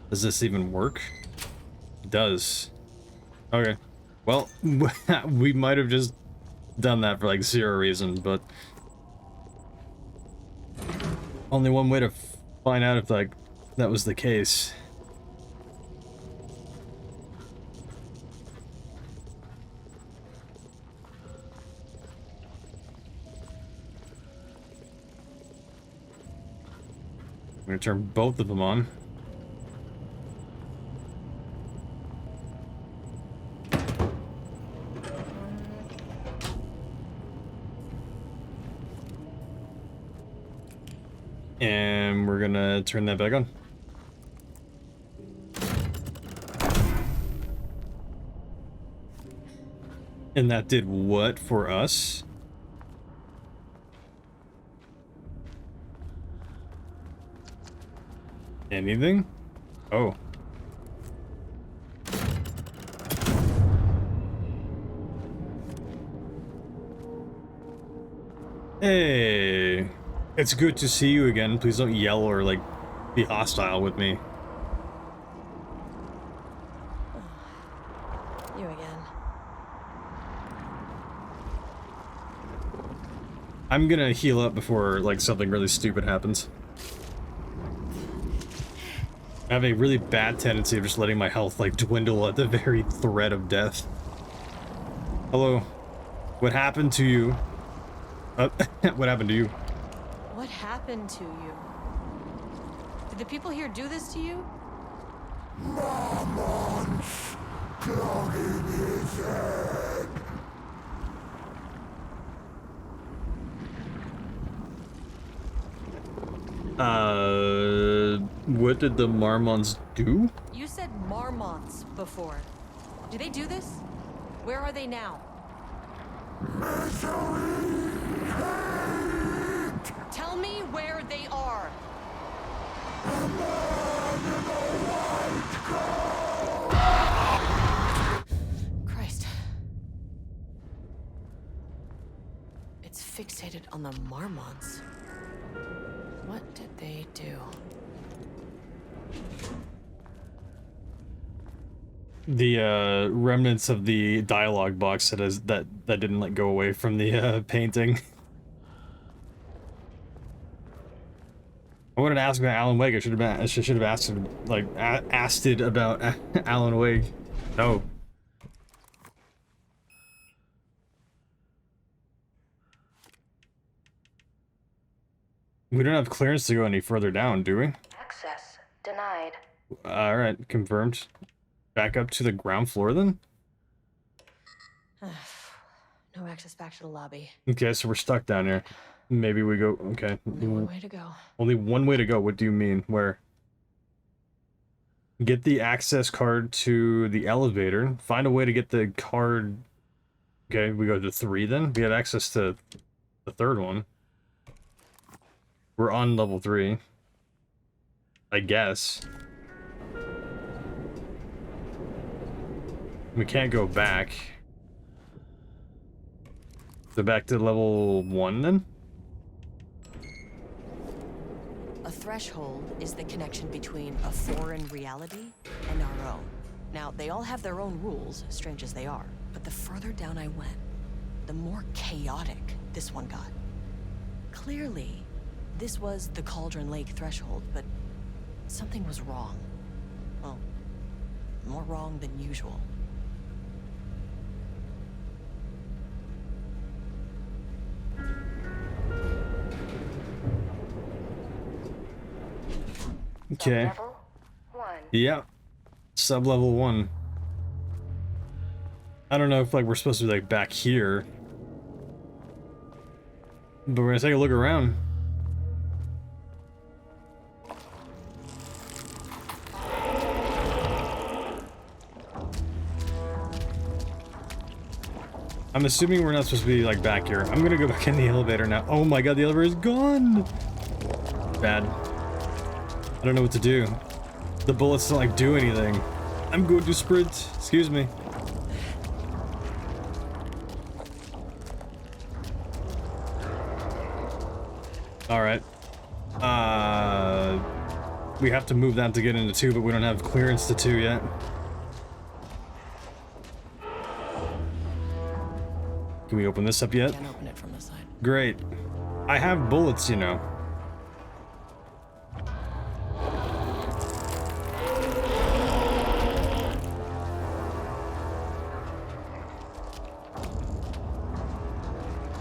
Speaker 1: Does this even work? It does. Okay. Well, we might have just done that for like zero reason, but only one way to find out if like that was the case. I'm gonna turn both of them on. And we're gonna turn that back on. And that did what for us? Anything? Oh. Hey. It's good to see you again. Please don't yell or, like, be hostile with me.
Speaker 2: You again.
Speaker 1: I'm gonna heal up before, like, something really stupid happens. I have a really bad tendency of just letting my health, like, dwindle at the very threat of death. Hello. What happened to you? What happened to you?
Speaker 2: What happened to you? Did the people here do this to you?
Speaker 1: What did the Marmons do?
Speaker 2: You said Marmots before. Do they do this? Where are they now? Tell me where they are. Christ. It's fixated on the Marmons. What did they do?
Speaker 1: The remnants of the dialogue box that didn't like go away from the painting. I wanted to ask about Alan Wake. I should have asked him, like, asked it about Alan Wake. No. We don't have clearance to go any further down, do we?
Speaker 3: Access denied.
Speaker 1: Alright, confirmed. Back up to the ground floor then?
Speaker 2: No access back to the lobby.
Speaker 1: Okay, so we're stuck down here. Maybe we go... Okay.
Speaker 2: Only one way to go.
Speaker 1: Only one way to go. What do you mean? Where? Get the access card to the elevator. Find a way to get the card... Okay, we go to 3 then? We have access to the third one. We're on level 3. I guess. We can't go back. So back to level 1 then?
Speaker 2: A threshold is the connection between a foreign reality and our own. Now, they all have their own rules, strange as they are, but the further down I went, the more chaotic this one got. Clearly, this was the Cauldron Lake threshold, but something was wrong. Well, more wrong than usual.
Speaker 1: Okay.
Speaker 3: Level 1.
Speaker 1: Yeah. Sub-level 1. I don't know if like we're supposed to be like back here. But we're gonna take a look around. I'm assuming we're not supposed to be like back here. I'm gonna go back in the elevator now. Oh my god, the elevator is gone! Bad. I don't know what to do. The bullets don't like do anything. I'm going to sprint. Excuse me. Alright. We have to move that to get into 2, but we don't have clearance to 2 yet. Can we open this up yet?
Speaker 2: Can't open it from the side.
Speaker 1: Great. I have bullets, you know.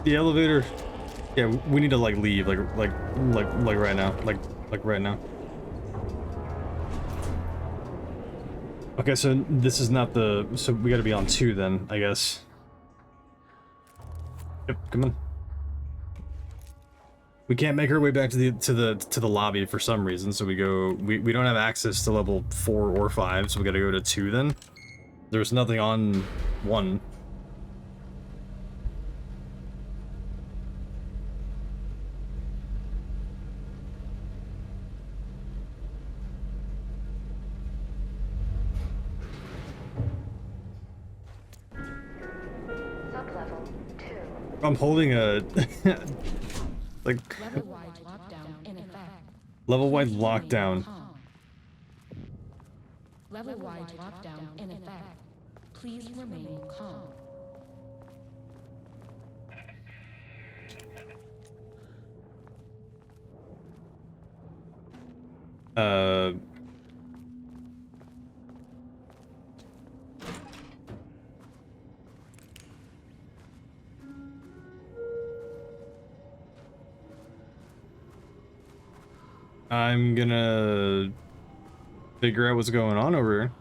Speaker 1: The elevator. Yeah, we need to like leave, like right now, like right now. Okay, so this is not the. So we got to be on 2 then, I guess. Yep, come on. We can't make our way back to the lobby for some reason, so we go. We don't have access to level 4 or 5, so we got to go to 2 then. There's nothing on 1.
Speaker 3: Sublevel 2.
Speaker 1: I'm holding a like
Speaker 6: Level-wide lockdown in effect.
Speaker 1: level-wide lockdown.
Speaker 6: Level-wide lockdown in effect. Please remain calm.
Speaker 1: I'm gonna figure out what's going on over here.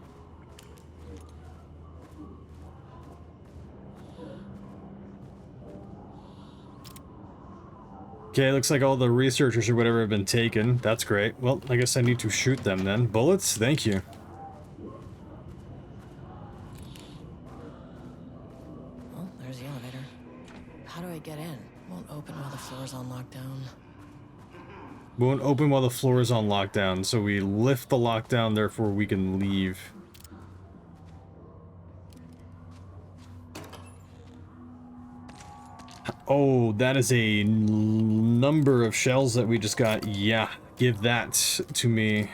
Speaker 1: Okay, looks like all the researchers or whatever have been taken. That's great. Well, I guess I need to shoot them then. Bullets? Thank you.
Speaker 2: Well, there's the elevator. How do I get in? Won't open while the floor's on lockdown.
Speaker 1: Won't open while the floor is on lockdown, so we lift the lockdown, therefore we can leave. Oh, that is a number of shells that we just got. Yeah, give that to me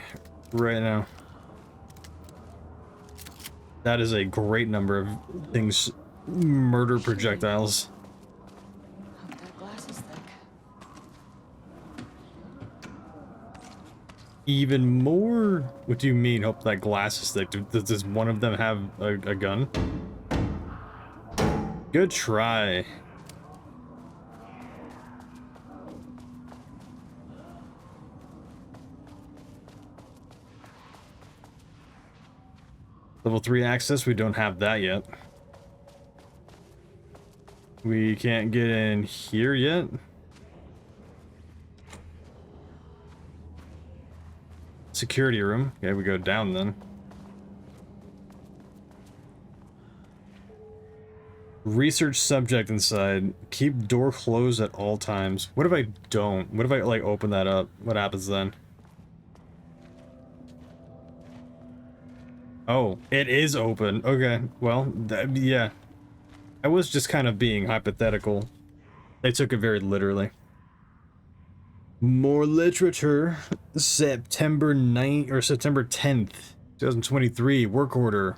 Speaker 1: right now. That is a great number of things. Murder projectiles.
Speaker 2: Hope that glass is thick.
Speaker 1: Even more? What do you mean, hope that glass is thick? Does one of them have a gun? Good try. Level 3 access, we don't have that yet. We can't get in here yet. Security room. Okay, we go down then. Research subject inside. Keep door closed at all times. What if I don't? What if I, like, open that up? What happens then? Oh, it is open. Okay, well, yeah. I was just kind of being hypothetical. They took it very literally. More literature. September 9th or September 10th, 2023. Work order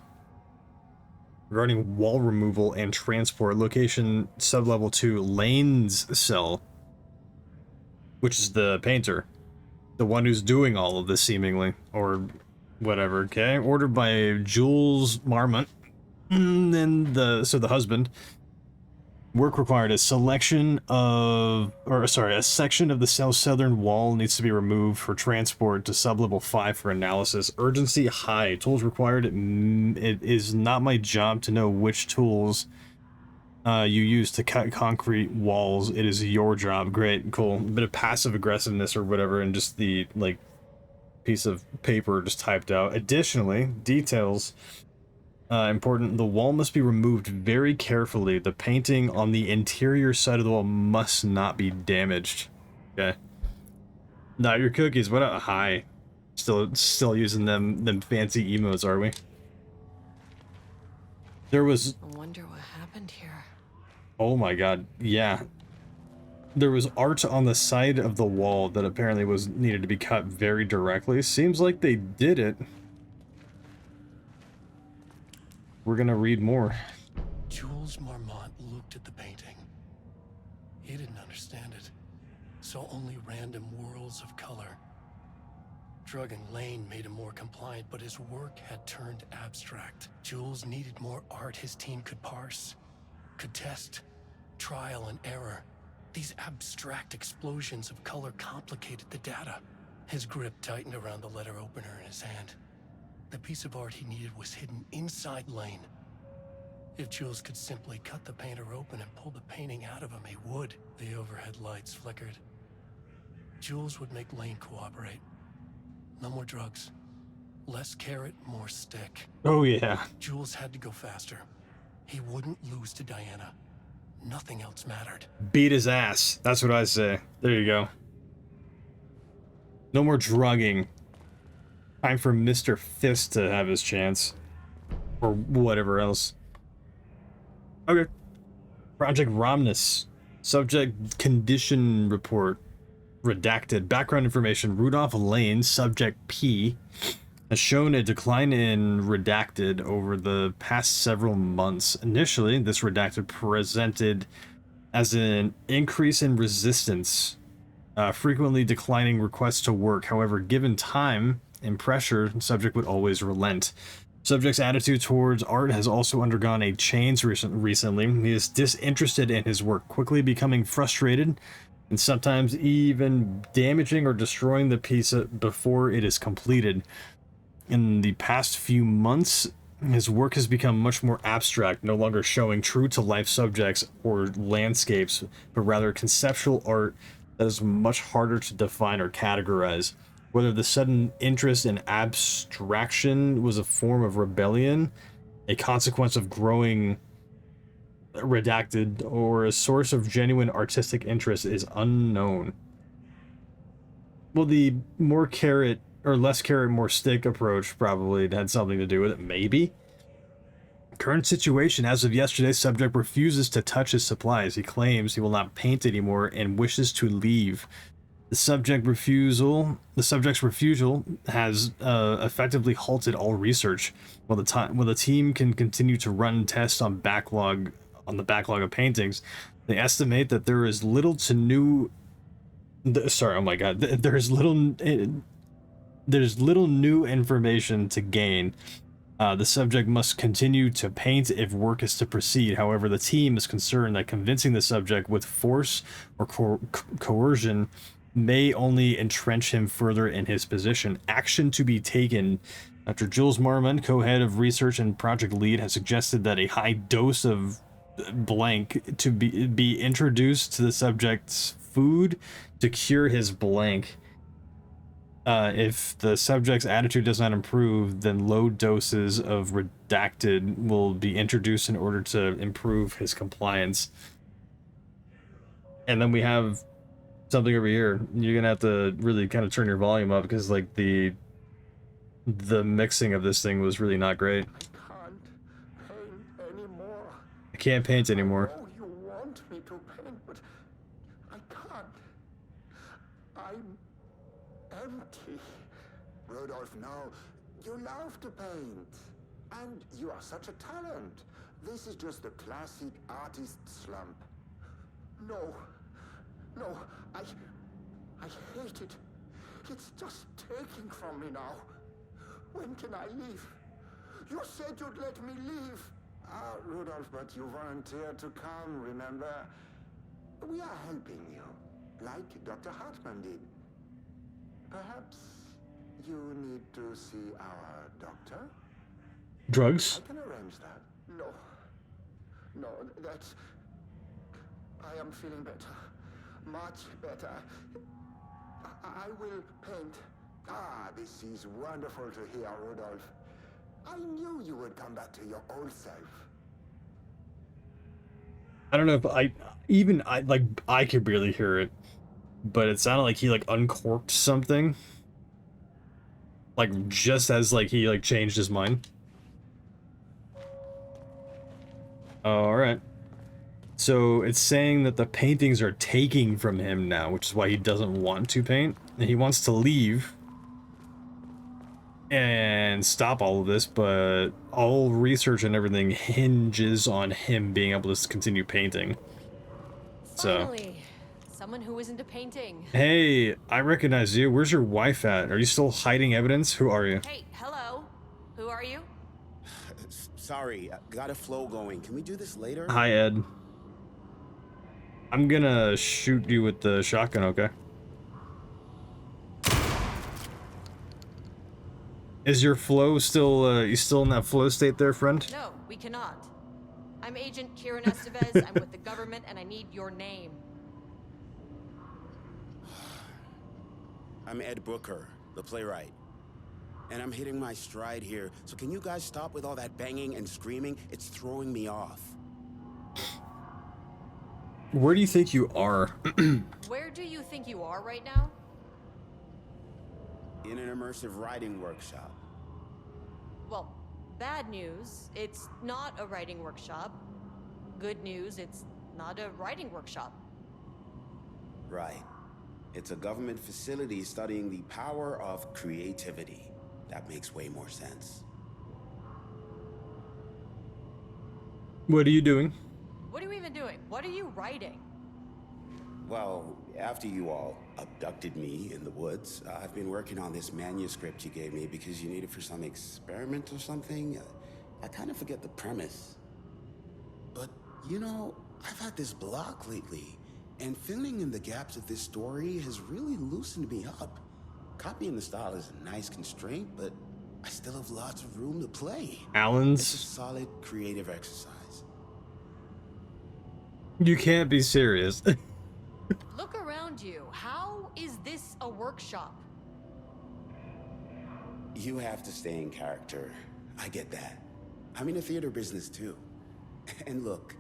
Speaker 1: regarding wall removal and transport. Location sublevel 2, Lane's cell, which is the painter, the one who's doing all of this seemingly, or whatever. Okay, ordered by Jules Marmont. And then the husband. Work required: a section of the cell's southern wall needs to be removed for transport to sublevel 5 for analysis. Urgency high. Tools required. It is not my job to know which tools you use to cut concrete walls. It is your job. Great, cool. A bit of passive aggressiveness or whatever, and just the like piece of paper just typed out. Additionally, details. Important. The wall must be removed very carefully. The painting on the interior side of the wall must not be damaged. Okay. Not your cookies. What a hi. Still using them fancy emotes, are we? There was.
Speaker 2: I wonder what happened here.
Speaker 1: Oh my god. Yeah. There was art on the side of the wall that apparently needed to be cut very directly. Seems like they did it. We're gonna read more.
Speaker 7: Jules Marmont looked at the painting. He didn't understand it. Saw only random whirls of color. Drugging Lane made him more compliant, but his work had turned abstract. Jules needed more art his team could parse, could test, trial and error. These abstract explosions of color complicated the data. His grip tightened around the letter opener in his hand. The piece of art he needed was hidden inside Lane. If Jules could simply cut the painter open and pull the painting out of him, he would. The overhead lights flickered. Jules would make Lane cooperate. No more drugs. Less carrot, more stick.
Speaker 1: Oh yeah.
Speaker 7: Jules had to go faster. He wouldn't lose to Diana. Nothing else mattered.
Speaker 1: Beat his ass. That's what I say. There you go. No more drugging. Time for Mr. Fist to have his chance. Or whatever else. Okay. Project Romnus. Subject condition report. Redacted. Background information. Rudolph Lane, subject P, has shown a decline in redacted over the past several months. Initially, this redacted presented as an increase in resistance, frequently declining requests to work. However, given time and pressure, the subject would always relent. Subject's attitude towards art has also undergone a change recently. He is disinterested in his work, quickly becoming frustrated and sometimes even damaging or destroying the piece before it is completed. In the past few months, his work has become much more abstract, no longer showing true-to-life subjects or landscapes, but rather conceptual art that is much harder to define or categorize. Whether the sudden interest in abstraction was a form of rebellion, a consequence of growing redacted, or a source of genuine artistic interest is unknown. Well, the more carrot or less carrot, more stick approach probably had something to do with it, maybe. Current situation: as of yesterday, subject refuses to touch his supplies. He claims he will not paint anymore and wishes to leave. The subject's refusal has effectively halted all research. While the team can continue to run tests on the backlog of paintings, they estimate that there is little to new. Sorry, oh my God, there's little new information to gain. The subject must continue to paint if work is to proceed. However, the team is concerned that convincing the subject with force or coercion may only entrench him further in his position. Action to be taken. Dr. Jules Marmon, co-head of research and project lead, has suggested that a high dose of blank to be introduced to the subject's food to cure his blank. If the subject's attitude does not improve, then low doses of redacted will be introduced in order to improve his compliance. And then we have something over here. You're gonna have to really kind of turn your volume up because like the mixing of this thing was really not great. I can't paint anymore.
Speaker 9: Oh, you want me to paint, but I can't. I'm empty. Rudolph, no. You love to paint. And you are such a talent. This is just the classic artist slump. No. No, I hate it. It's just taking from me now. When can I leave? You said you'd let me leave. Rudolph, but you volunteered to come, remember? We are helping you, like Dr. Hartman did. Perhaps you need to see our doctor?
Speaker 1: Drugs?
Speaker 9: I can arrange that. No, that's... I am feeling better. Much better. I will paint. This is wonderful to hear, Rudolph. I knew you would come back to your old self.
Speaker 1: I don't know if I could barely hear it, but it sounded like he like uncorked something. Like just as like he like changed his mind. All right. So it's saying that the paintings are taking from him now, which is why he doesn't want to paint. And he wants to leave and stop all of this, but all research and everything hinges on him being able to continue painting.
Speaker 2: Finally, someone who is into painting.
Speaker 1: Hey, I recognize you. Where's your wife at? Are you still hiding evidence? Who are you?
Speaker 2: Hey, hello. Who are you?
Speaker 10: Sorry, got a flow going. Can we do this later?
Speaker 1: Hi, Ed. I'm gonna shoot you with the shotgun, okay? Is your flow still, you still in that flow state there, friend?
Speaker 2: No, we cannot. I'm Agent Kieran Estevez. I'm with the government, and I need your name.
Speaker 10: I'm Ed Brooker, the playwright. And I'm hitting my stride here, so can you guys stop with all that banging and screaming? It's throwing me off.
Speaker 1: Where do you think you are?
Speaker 2: Where do you think you are right now?
Speaker 10: In an immersive writing workshop.
Speaker 2: Well, bad news, it's not a writing workshop. Good news, it's not a writing workshop.
Speaker 10: Right. It's a government facility studying the power of creativity. That makes way more sense.
Speaker 1: What are you doing?
Speaker 2: What are you even doing? What are you writing?
Speaker 10: Well, after you all abducted me in the woods, I've been working on this manuscript you gave me because you need it for some experiment or something. I kind of forget the premise. But, you know, I've had this block lately. And filling in the gaps of this story has really loosened me up. Copying the style is a nice constraint, but I still have lots of room to play.
Speaker 1: Alan's.
Speaker 10: It's a solid creative exercise.
Speaker 1: You can't be serious.
Speaker 2: Look around you. How is this a workshop?
Speaker 10: You have to stay in character. I get that. I'm in the theater business too. And look,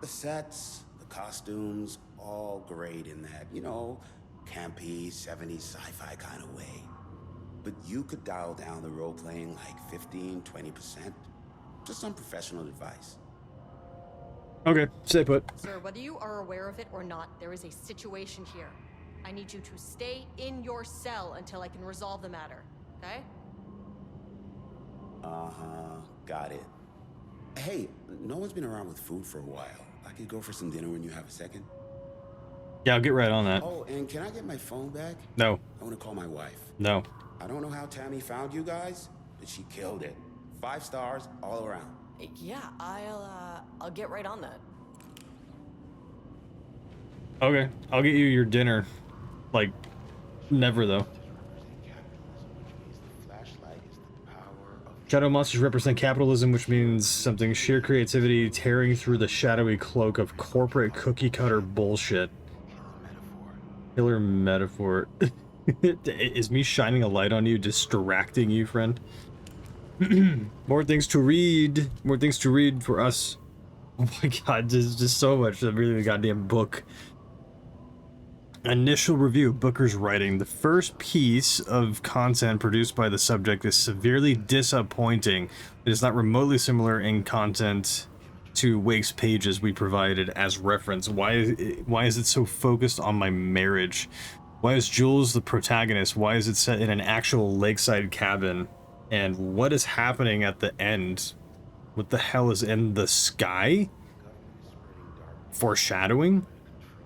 Speaker 10: the sets, the costumes, all great in that, you know, campy, 70s sci-fi kind of way. But you could dial down the role-playing like 15, 20%. Just some professional advice.
Speaker 1: Okay, stay put.
Speaker 2: Sir, whether you are aware of it or not, there is a situation here. I need you to stay in your cell until I can resolve the matter, okay?
Speaker 10: Uh-huh, got it. Hey, no one's been around with food for a while. I could go for some dinner when you have a second.
Speaker 1: Yeah, I'll get right on that.
Speaker 10: Oh, and can I get my phone back?
Speaker 1: No.
Speaker 10: I want to call my wife.
Speaker 1: No.
Speaker 10: I don't know how Tammy found you guys, but she killed it. 5 stars all around.
Speaker 2: Yeah, I'll get right on that.
Speaker 1: Okay, I'll get you your dinner. Like, never though. Shadow monsters represent capitalism, which means something sheer creativity tearing through the shadowy cloak of corporate cookie-cutter bullshit. Killer metaphor. Is me shining a light on you distracting you, friend? More things to read. More things to read for us. Oh my god, there's just so much. I'm reading the goddamn book. Initial review, Booker's writing. The first piece of content produced by the subject is severely disappointing. It is not remotely similar in content to Wake's pages we provided as reference. Why is it so focused on my marriage? Why is Jules the protagonist? Why is it set in an actual lakeside cabin? And what is happening at the end? What the hell is in the sky? Foreshadowing?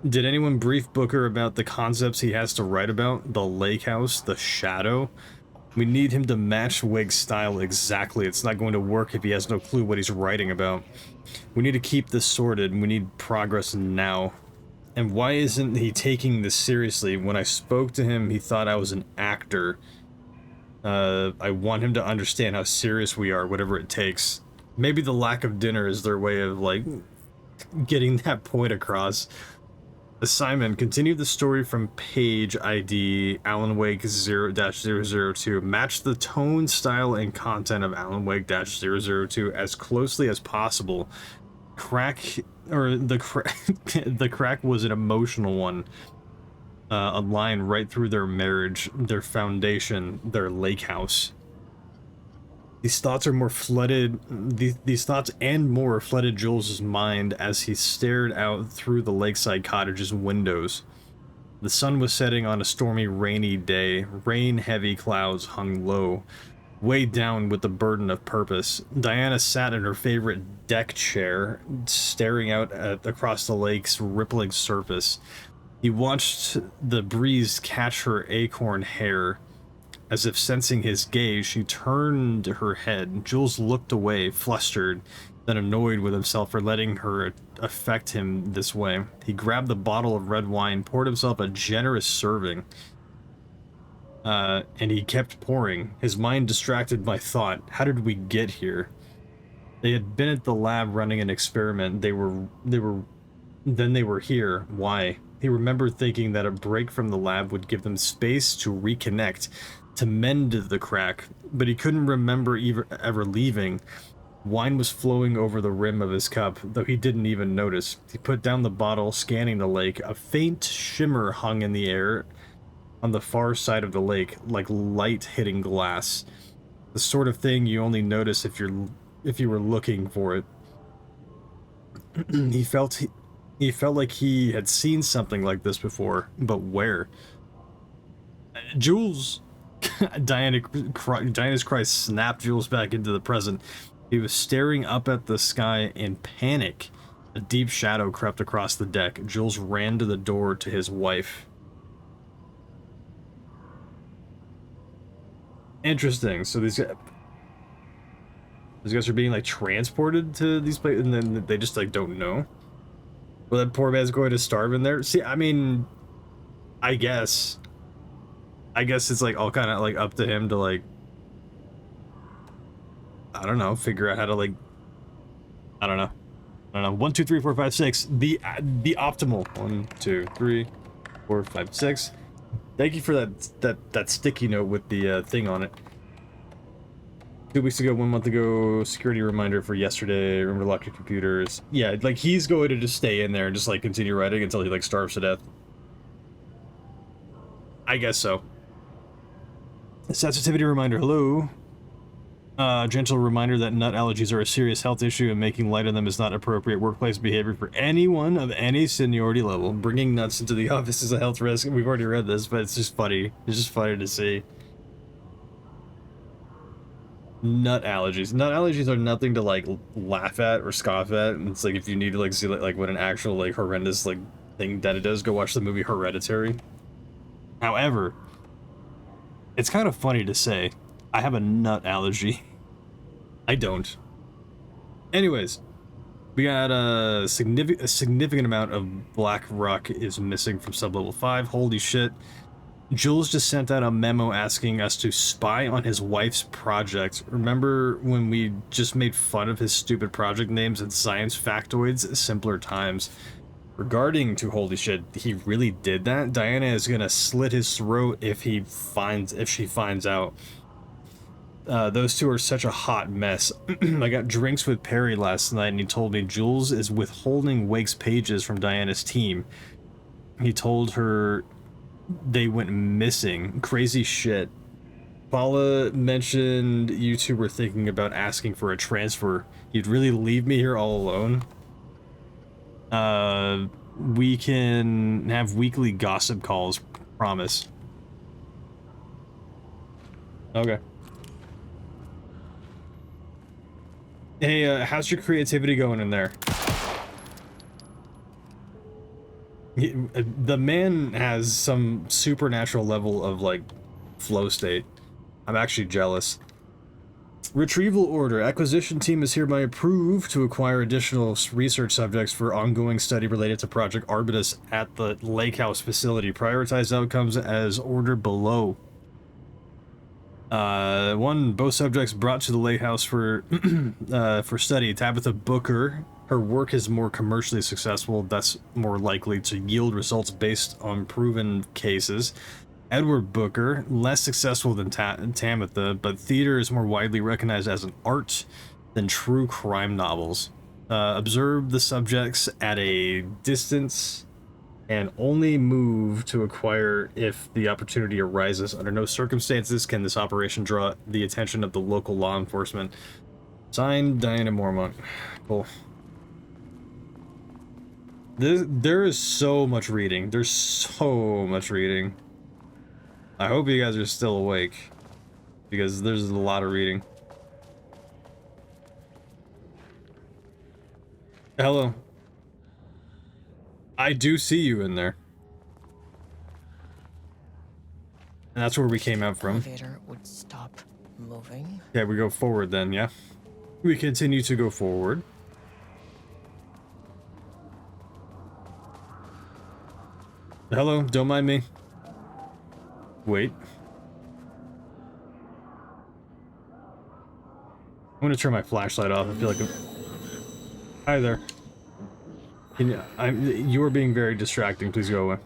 Speaker 1: Did anyone brief Booker about the concepts he has to write about? The lake house, the shadow? We need him to match Wake's style exactly. It's not going to work if he has no clue what he's writing about. We need to keep this sorted. We need progress now. And why isn't he taking this seriously? When I spoke to him, he thought I was an actor. I want him to understand how serious we are, whatever it takes. Maybe the lack of dinner is their way of, like, getting that point across. Assignment, continue the story from page ID Alan Wake 0-002. Match the tone, style, and content of Alan Wake -002 as closely as possible. The crack was an emotional one. A line right through their marriage, their foundation, their lake house. These thoughts are more flooded. These thoughts and more flooded Jules' mind as he stared out through the lakeside cottage's windows. The sun was setting on a stormy, rainy day. Rain-heavy clouds hung low, weighed down with the burden of purpose. Diana sat in her favorite deck chair, staring out across the lake's rippling surface. He watched the breeze catch her acorn hair. As if sensing his gaze, she turned her head. Jules looked away, flustered, then annoyed with himself for letting her affect him this way. He grabbed the bottle of red wine, poured himself a generous serving, and he kept pouring, his mind distracted by thought. How did we get here? They had been at the lab running an experiment. Then they were here. Why? He remembered thinking that a break from the lab would give them space to reconnect, to mend the crack, but he couldn't remember ever leaving. Wine was flowing over the rim of his cup, though he didn't even notice. He put down the bottle, scanning the lake. A faint shimmer hung in the air on the far side of the lake, like light hitting glass. The sort of thing you only notice if you were looking for it. He felt like he had seen something like this before, but where? Jules! Diana's cry snapped Jules back into the present. He was staring up at the sky in panic. A deep shadow crept across the deck. Jules ran to the door to his wife. Interesting. So these guys are being like transported to these places, and then they just like don't know. Well, that poor man's going to starve in there. See, I mean, I guess it's like all kind of like up to him to like, I don't know, figure out how to like, I don't know. 1, 2, 3, 4, 5, 6. The optimal 1, 2, 3, 4, 5, 6. Thank you for that sticky note with the thing on it. 2 weeks ago, 1 month ago, security reminder for yesterday. Remember to lock your computers. Yeah, like he's going to just stay in there and just like continue writing until he like starves to death. I guess so. Sensitivity reminder. Hello. Gentle reminder that nut allergies are a serious health issue and making light of them is not appropriate workplace behavior for anyone of any seniority level. Bringing nuts into the office is a health risk. We've already read this, but it's just funny. It's just funny to see. Nut allergies. Nut allergies are nothing to like laugh at or scoff at. And it's like if you need to like see like what an actual like horrendous like thing that it does, go watch the movie Hereditary. However, it's kind of funny to say I have a nut allergy. I don't. Anyways, we got a significant amount of Black Rock is missing from sublevel 5. Holy shit. Jules just sent out a memo asking us to spy on his wife's project. Remember when we just made fun of his stupid project names and science factoids? Simpler times. Regarding to holy shit, he really did that. Diana is gonna slit his throat if she finds out. Those two are such a hot mess. I got drinks with Perry last night and he told me Jules is withholding Wake's pages from Diana's team. He told her they went missing. Crazy shit. Paula mentioned you two were thinking about asking for a transfer. You'd really leave me here all alone? We can have weekly gossip calls, promise. Okay. Hey, how's your creativity going in there? The man has some supernatural level of, like, flow state. I'm actually jealous. Retrieval order. Acquisition team is hereby approved to acquire additional research subjects for ongoing study related to Project Arbitus at the Lake House facility. Prioritize outcomes as ordered below. 1. Both subjects brought to the Lake House for study. Tabitha Booker. Her work is more commercially successful. That's more likely to yield results based on proven cases. Edward Booker, less successful than Tabitha, but theater is more widely recognized as an art than true crime novels. Observe the subjects at a distance and only move to acquire if the opportunity arises. Under no circumstances can this operation draw the attention of the local law enforcement. Signed, Diana Mormont. Cool. There is so much reading. There's so much reading. I hope you guys are still awake, because there's a lot of reading. Hello. I do see you in there. And that's where we came out from.
Speaker 2: Elevator would stop moving.
Speaker 1: Yeah, we go forward then, yeah. We continue to go forward. Hello, don't mind me. Wait. I'm gonna turn my flashlight off. I feel like Hi there. You are being very distracting. Please go away.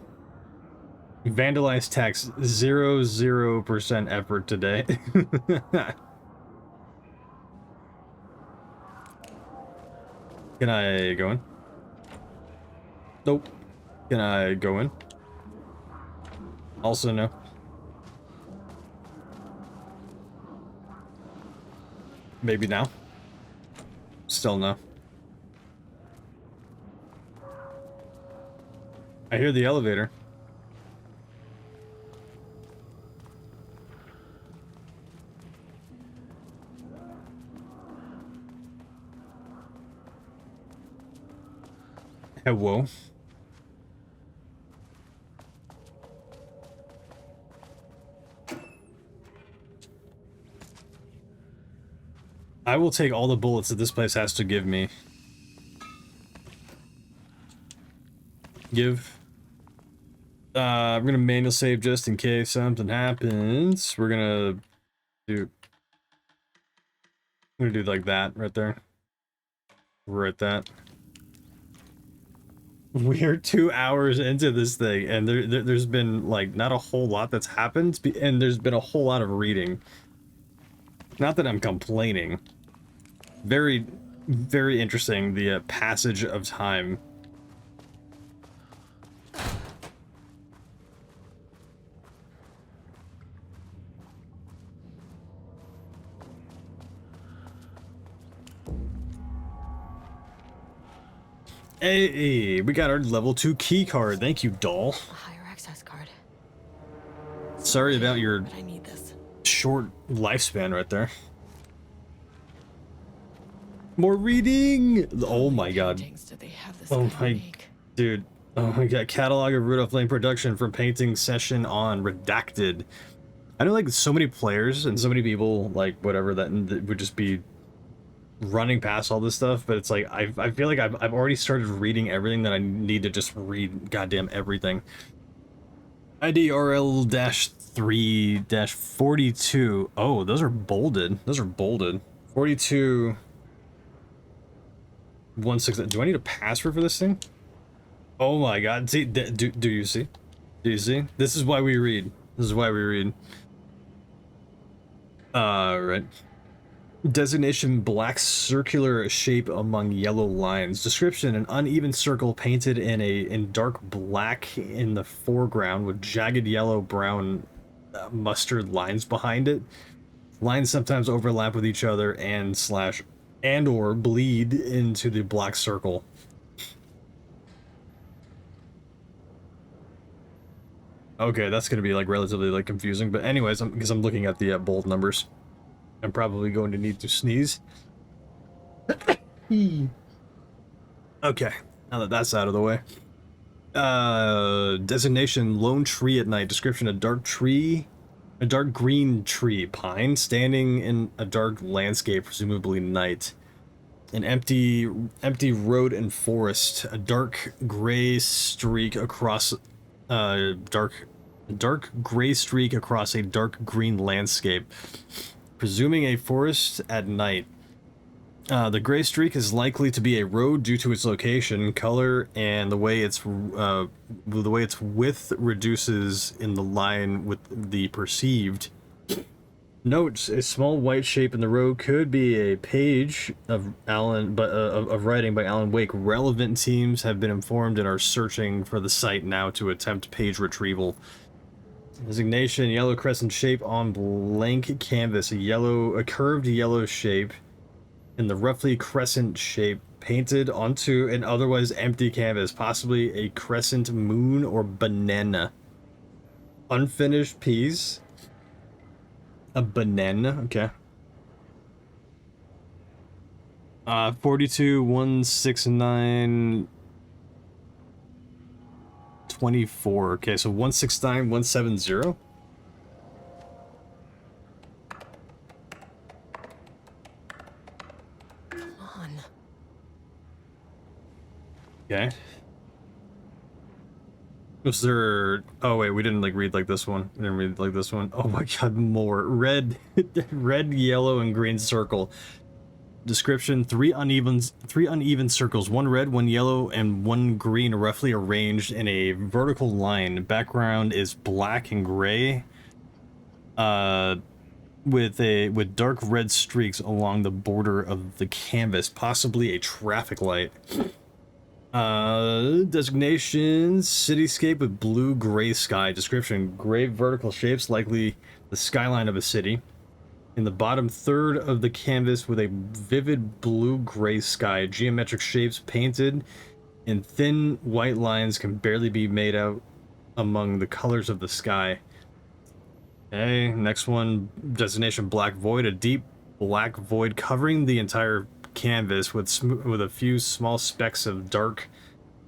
Speaker 1: Vandalized text. 0% effort today. Can I go in? Nope. Can I go in? Also no. Maybe now. Still no. I hear the elevator. Hello. I will take all the bullets that this place has to give me. give. We're gonna manual save just in case something happens. We're gonna do like that right there. Right that. We're 2 hours into this thing, and there's been like not a whole lot that's happened, and there's been a whole lot of reading. Not that I'm complaining. Very, very interesting, the passage of time. Hey, we got our level 2 key card. Thank you, doll.
Speaker 2: A higher access card.
Speaker 1: Sorry about your
Speaker 2: But I need this.
Speaker 1: short lifespan right there. More reading! Oh my god.
Speaker 2: Do they have this
Speaker 1: Oh
Speaker 2: guy
Speaker 1: my...
Speaker 2: make?
Speaker 1: Dude. Oh my god. Catalog of Rudolph Lane production from painting session on Redacted. I know like so many players and so many people, like whatever, that would just be running past all this stuff, but it's like I feel like I've already started reading everything that I need to just read. Goddamn everything. IDRL-3-42. Oh, those are bolded. Those are bolded. 42 16. Do I need a password for this thing? Oh my god. See, do you see? Do you see? This is why we read. This is why we read. Right. Designation: black circular shape among yellow lines. Description: an uneven circle painted in dark black in the foreground with jagged yellow brown mustard lines behind it. Lines sometimes overlap with each other and or bleed into the black circle. Okay, that's gonna be like relatively like confusing, but anyways, because I'm looking at the bold numbers. I'm probably going to need to sneeze. Okay, now that that's out of the way. Designation: lone tree at night. Description: a dark green tree, pine, standing in a dark landscape, presumably night. An empty road and forest. A dark gray streak across dark gray streak across a dark green landscape. Presuming a forest at night. The gray streak is likely to be a road due to its location, color, and the way its width reduces in the line with the perceived. Note: a small white shape in the road could be a page of writing by Alan Wake. Relevant teams have been informed and are searching for the site now to attempt page retrieval. Designation: yellow crescent shape on blank canvas. A curved yellow shape in the roughly crescent shape painted onto an otherwise empty canvas, possibly a crescent moon or banana. Unfinished piece. A banana, okay. 42 169 24. Okay, so 169 170.
Speaker 2: Come on.
Speaker 1: Okay. Was there... Oh wait, we didn't like read like this one. We didn't read like this one. Oh my god, more. Red, yellow, and green circle. Description: three uneven circles, one red, one yellow, and one green, roughly arranged in a vertical line. Background is black and gray, with dark red streaks along the border of the canvas, possibly a traffic light. Designation: cityscape with blue-gray sky. Description: gray vertical shapes, likely the skyline of a city. In the bottom third of the canvas with a vivid blue-gray sky. Geometric shapes painted in thin white lines can barely be made out among the colors of the sky. Okay, next one. Designation: black void. A deep black void covering the entire canvas with a few small specks of dark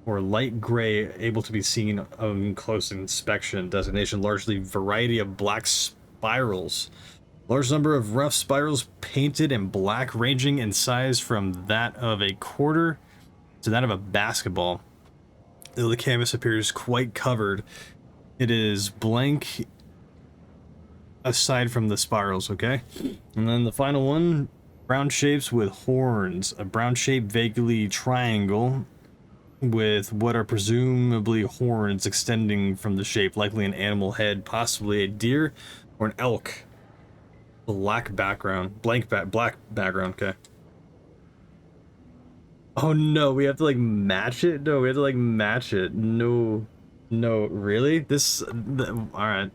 Speaker 1: or light gray able to be seen on close inspection. Designation: largely variety of black spirals. Large number of rough spirals painted in black, ranging in size from that of a quarter to that of a basketball. though the canvas appears quite covered, it is blank aside from the spirals, okay? And then the final one, brown shapes with horns. A brown shaped vaguely triangle with what are presumably horns extending from the shape, likely an animal head, possibly a deer or an elk. Black background. Black background, okay. Oh no, we have to like match it? No, we have to like match it. No, really? Alright.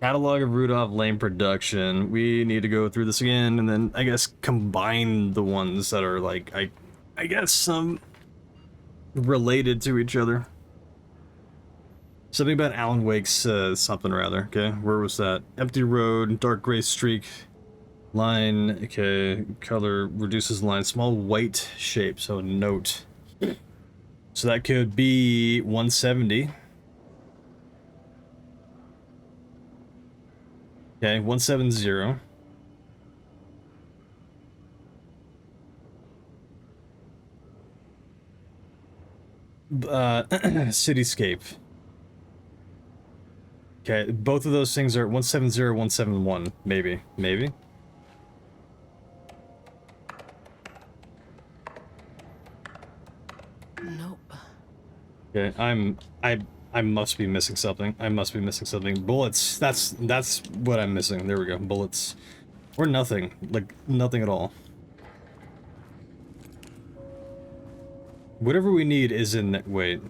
Speaker 1: Catalog of Rudolph Lane production. We need to go through this again and then I guess combine the ones that are like, I guess some related to each other. Something about Alan Wake's something or other, okay? Where was that? Empty road, dark gray streak, line, okay, color reduces line, small white shape, so note. So that could be 170. Okay, 170. Cityscape. Okay, both of those things are 170, 171, maybe.
Speaker 2: Nope.
Speaker 1: Okay, I must be missing something. Bullets. That's what I'm missing. There we go. Bullets. Or nothing. Like nothing at all. Whatever we need is in that. Wait.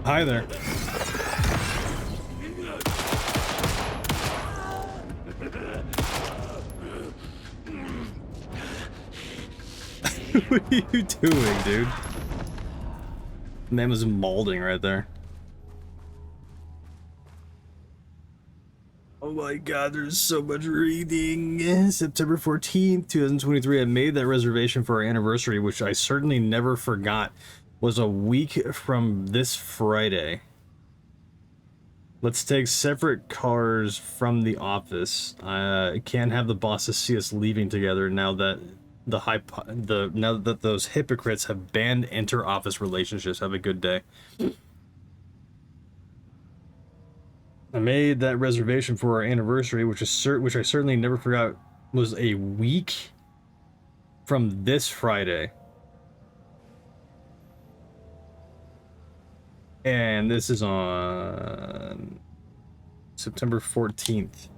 Speaker 1: Hi there. What are you doing, dude? Man was molding right there. Oh my god, there's so much reading. September 14th, 2023, I made that reservation for our anniversary, which I certainly never forgot was a week from this Friday. Let's take separate cars from the office. I can't have the bosses see us leaving together now that now that those hypocrites have banned inter-office relationships. Have a good day. I made that reservation for our anniversary, which I certainly never forgot was a week from this Friday. And this is on September 14th.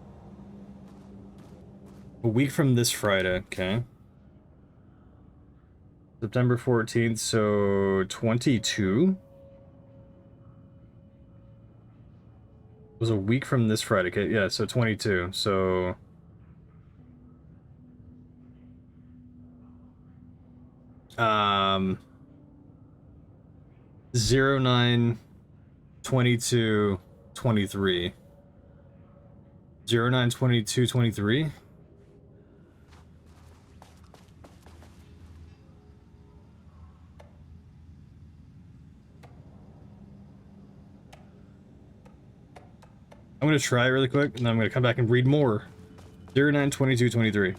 Speaker 1: A week from this Friday, okay. September 14th, so 22 was a week from this Friday. Okay, yeah, so 22. So um 09 22 23 09 22 23. I'm gonna try it really quick, and then I'm gonna come back and read more. 09 22 23.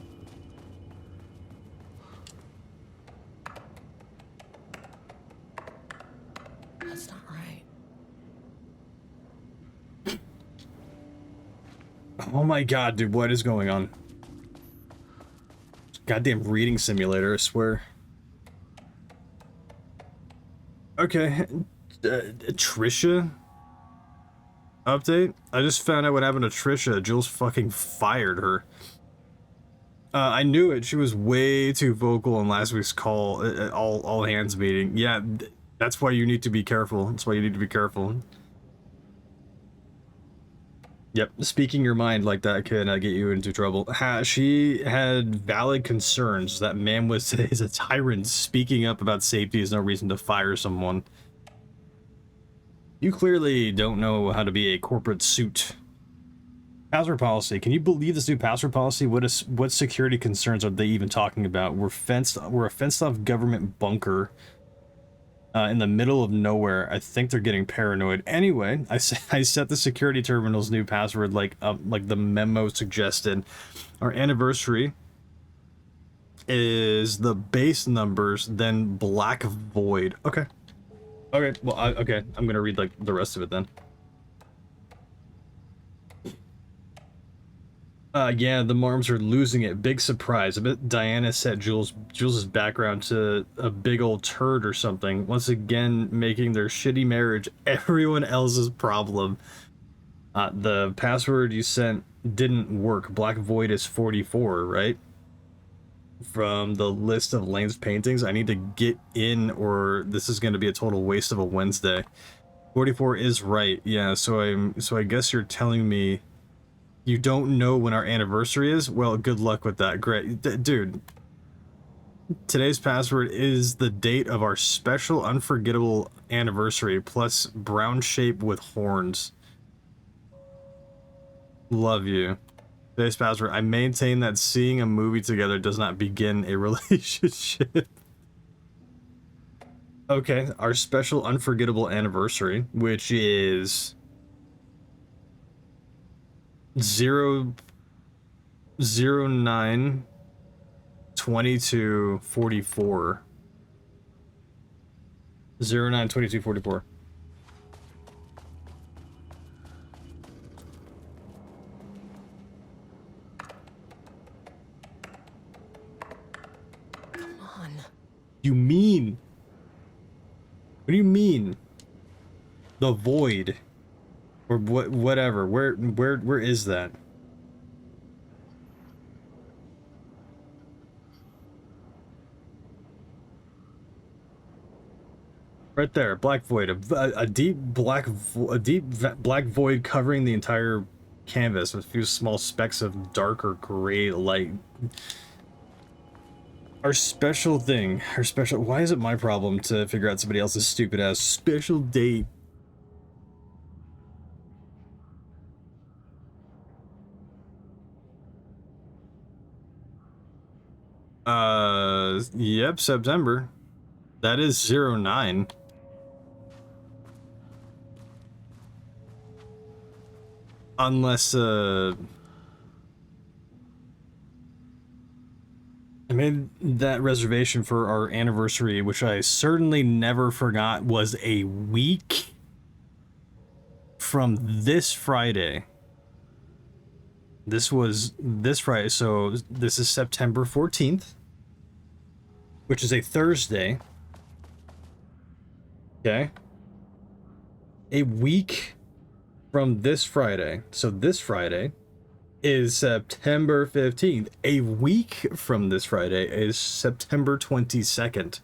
Speaker 2: That's not right.
Speaker 1: Oh my god, dude, what is going on? Goddamn reading simulator, I swear. Okay, Trisha update. I just found out what happened to Trisha. Jules fucking fired her. I knew it. She was way too vocal in last week's call, all hands meeting. Yeah, that's why you need to be careful. That's why you need to be careful. Yep, speaking your mind like that can get you into trouble. She had valid concerns that man is a tyrant. Speaking up about safety is no reason to fire someone. You clearly don't know how to be a corporate suit. Password policy. Can you believe this new password policy? What security concerns are they even talking about? We're a fenced off government bunker. in the middle of nowhere. I think they're getting paranoid. Anyway, I set the security terminal's new password like the memo suggested. Our anniversary is the base numbers, then Black Void. Okay. Okay, well, okay, I'm gonna read, like, the rest of it then. Yeah, the Marms are losing it. Big surprise. I bet Diana set Jules's background to a big old turd or something. Once again, making their shitty marriage everyone else's problem. The password you sent didn't work. Black Void is 44, right? From the list of Lane's paintings. I need to get in, or this is going to be a total waste of a Wednesday. 44 is right. Yeah, so I guess you're telling me you don't know when our anniversary is? Well, good luck with that. Great. Dude, today's password is the date of our special unforgettable anniversary plus brown shape with horns. Love you. Today's password. I maintain that seeing a movie together does not begin a relationship. Okay, our special unforgettable anniversary, which is 09/22/44. 09/22/44. You mean? What do you mean? The void, or whatever. Where is that? Right there, black void. A deep black void covering the entire canvas with a few small specks of darker gray light. Our special thing, why is it my problem to figure out somebody else's stupid ass special date? Yep, September. That is 09. Unless, I made that reservation for our anniversary, which I certainly never forgot was a week from this Friday. This was this Friday, so this is September 14th, which is a Thursday. Okay. A week from this Friday. So this Friday is September 15th. A week from this Friday is September 22nd.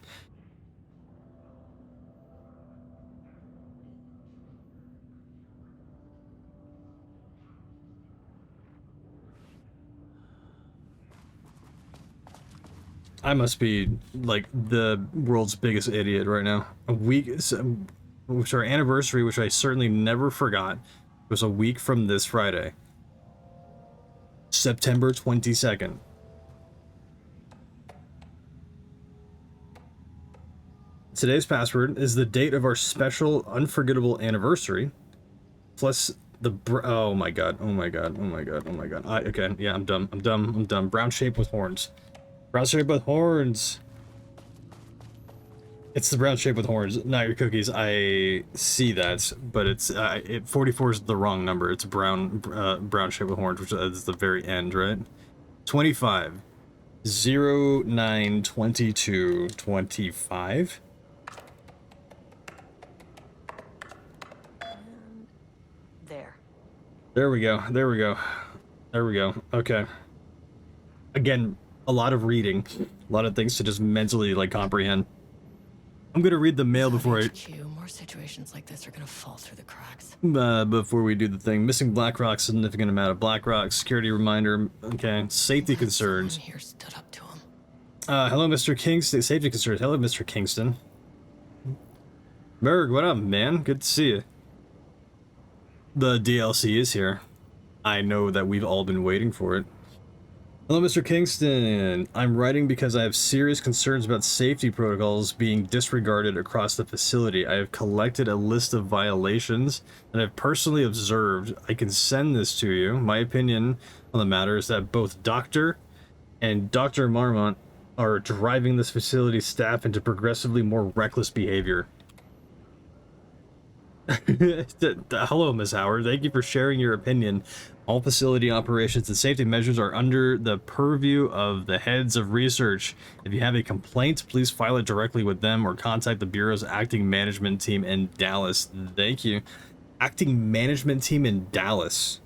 Speaker 1: I must be like the world's biggest idiot right now. A week, which our anniversary, which I certainly never forgot, was a week from this Friday. September 22nd. Today's password is the date of our special unforgettable anniversary, plus the oh my god. Okay, yeah, I'm dumb. Brown shape with horns. Brown shape with horns. It's the brown shape with horns, not your cookies. I see that, but it's 44 is the wrong number. It's brown shape with horns, which is the very end, right? 25 09/22/25. There we go. Okay. Again, a lot of reading, a lot of things to just mentally like comprehend. I'm gonna read the mail before
Speaker 2: More situations like this are gonna fall through the cracks.
Speaker 1: Before we do the thing. Missing BlackRock, significant amount of BlackRock. Security reminder. Okay. Safety concerns.
Speaker 2: Here stood up to him.
Speaker 1: Hello, Mr. Kingston. Safety concerns. Hello, Mr. Kingston. Berg, what up, man? Good to see you. The DLC is here. I know that we've all been waiting for it. Hello, Mr. Kingston. I'm writing because I have serious concerns about safety protocols being disregarded across the facility. I have collected a list of violations that I've personally observed. I can send this to you. My opinion on the matter is that both Dr. and Dr. Marmont are driving this facility staff into progressively more reckless behavior. Hello, Ms. Howard. Thank you for sharing your opinion. All facility operations and safety measures are under the purview of the heads of research. If you have a complaint, please file it directly with them or contact the Bureau's acting management team in Dallas. Thank you. Acting management team in Dallas.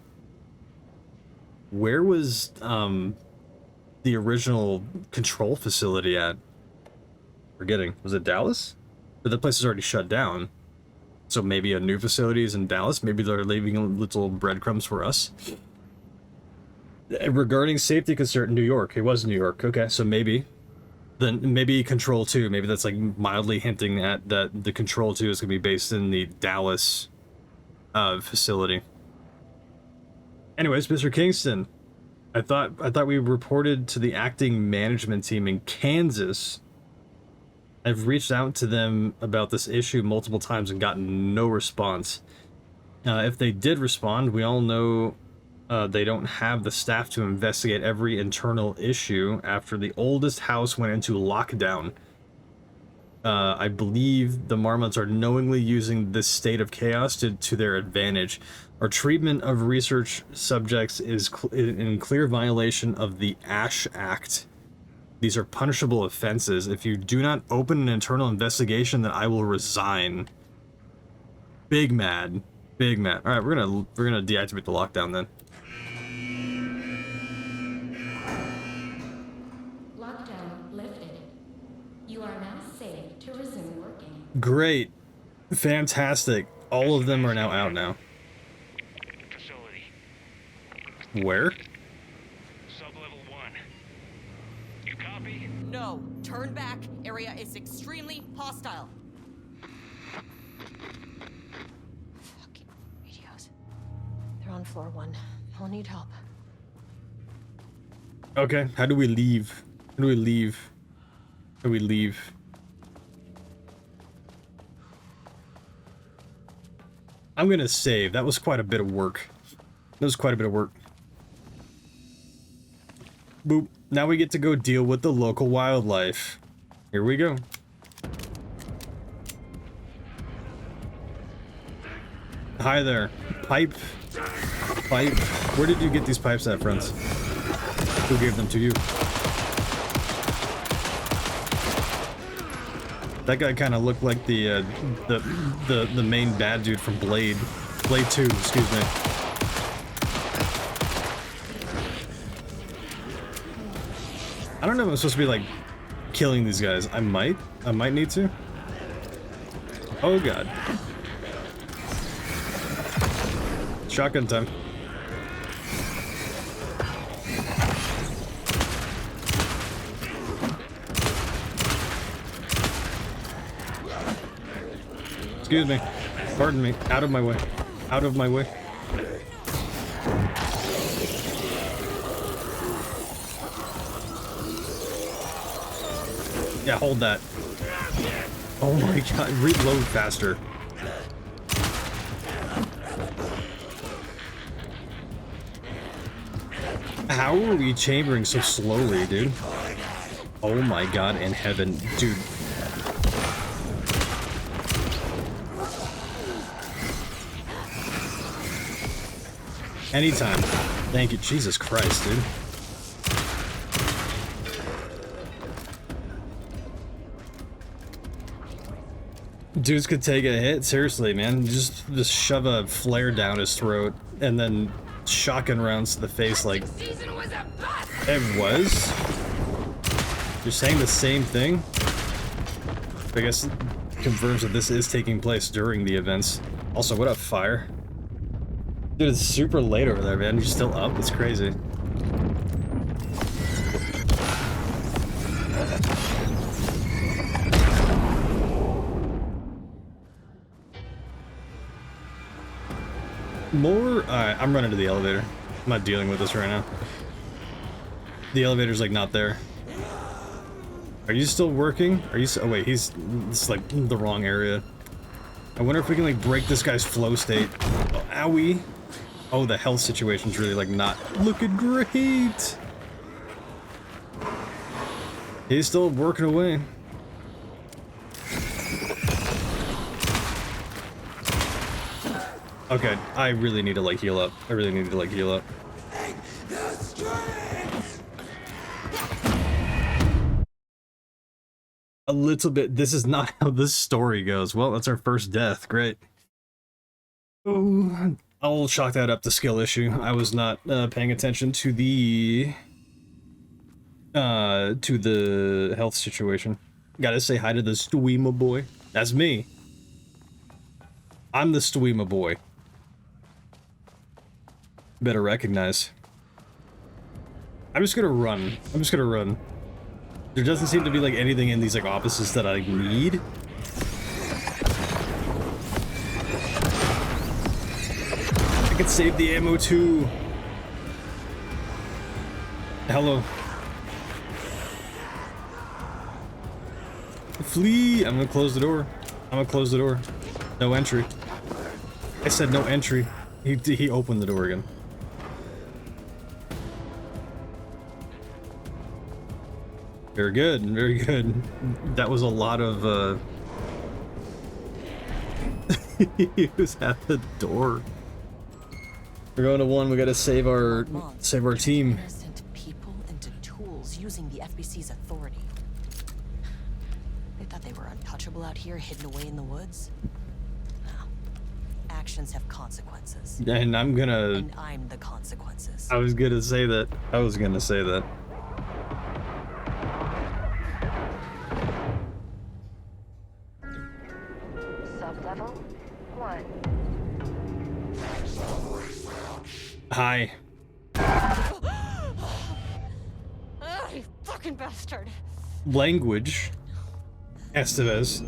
Speaker 1: Where was the original control facility at? Forgetting. Was it Dallas? But the place is already shut down. So maybe a new facility is in Dallas. Maybe they're leaving little breadcrumbs for us. Regarding safety concern, New York. It was New York. Okay, so maybe. Then maybe Control 2. Maybe that's like mildly hinting at that the Control 2 is going to be based in the Dallas facility. Anyways, Mr. Kingston, I thought we reported to the acting management team in Kansas. I've reached out to them about this issue multiple times and gotten no response. If they did respond, we all know they don't have the staff to investigate every internal issue after the oldest house went into lockdown. I believe the Marmonts are knowingly using this state of chaos to their advantage. Our treatment of research subjects is in clear violation of the ASH Act. These are punishable offenses. If you do not open an internal investigation, then I will resign. Big mad. Big mad. All right, we're gonna deactivate the lockdown then.
Speaker 11: Lockdown lifted. You are now safe to resume working.
Speaker 1: Great. Fantastic. All of them are now out now.
Speaker 12: Facility.
Speaker 1: Where?
Speaker 13: No, turn back. Area is extremely hostile.
Speaker 2: Fucking radios. They're on floor 1. I'll need help.
Speaker 1: Okay, how do we leave? How do we leave? How do we leave? I'm gonna save. That was quite a bit of work. That was quite a bit of work. Boop. Now we get to go deal with the local wildlife. Here we go. Hi there. Pipe. Pipe. Where did you get these pipes at, friends? Who gave them to you? That guy kind of looked like the main bad dude from Blade. Blade 2, excuse me. I don't know if I'm supposed to be, like, killing these guys. I might need to. Oh, God. Shotgun time. Excuse me. Pardon me. Out of my way. Out of my way. Yeah, hold that. Oh my god, reload faster. How are we chambering so slowly, dude? Oh my god in heaven, dude. Anytime. Thank you, Jesus Christ, dude. Dudes could take a hit, seriously, man. Just shove a flare down his throat and then shotgun rounds to the face like... It was? You're saying the same thing? I guess it confirms that this is taking place during the events. Also, what up, Fire? Dude, it's super late over there, man. You're still up? It's crazy. More? Alright, I'm running to the elevator. I'm not dealing with this right now. The elevator's like not there. Are you still working? Are you? Oh wait, he's it's like the wrong area. I wonder if we can like break this guy's flow state. Oh, owie. Oh, the health situation's really like not looking great. He's still working away. Okay, I really need to like heal up. I really need to like heal up. A little bit. This is not how this story goes. Well, that's our first death. Great. Oh, I'll chalk that up to skill issue. I was not paying attention to the health situation. Gotta say hi to the Stuima boy. That's me. I'm the Stuima boy. Better recognize. I'm just gonna run. I'm just gonna run. There doesn't seem to be like anything in these like offices that I need. I could save the ammo too. Hello. Flee! I'm gonna close the door. I'm gonna close the door. No entry. I said no entry. He opened the door again. Very good, very good. That was a lot of, he was at the door. We're going to one, we gotta save our team.
Speaker 2: Innocent people into tools using the FBC's authority. They thought they were untouchable out here, hidden away in the woods. No. Actions have consequences.
Speaker 1: And I'm
Speaker 2: And I'm the consequences.
Speaker 1: I was gonna say that. I was gonna say that.
Speaker 3: Sublevel 1.
Speaker 1: Hi.
Speaker 2: Ah, you fucking bastard.
Speaker 1: Language. Estevez.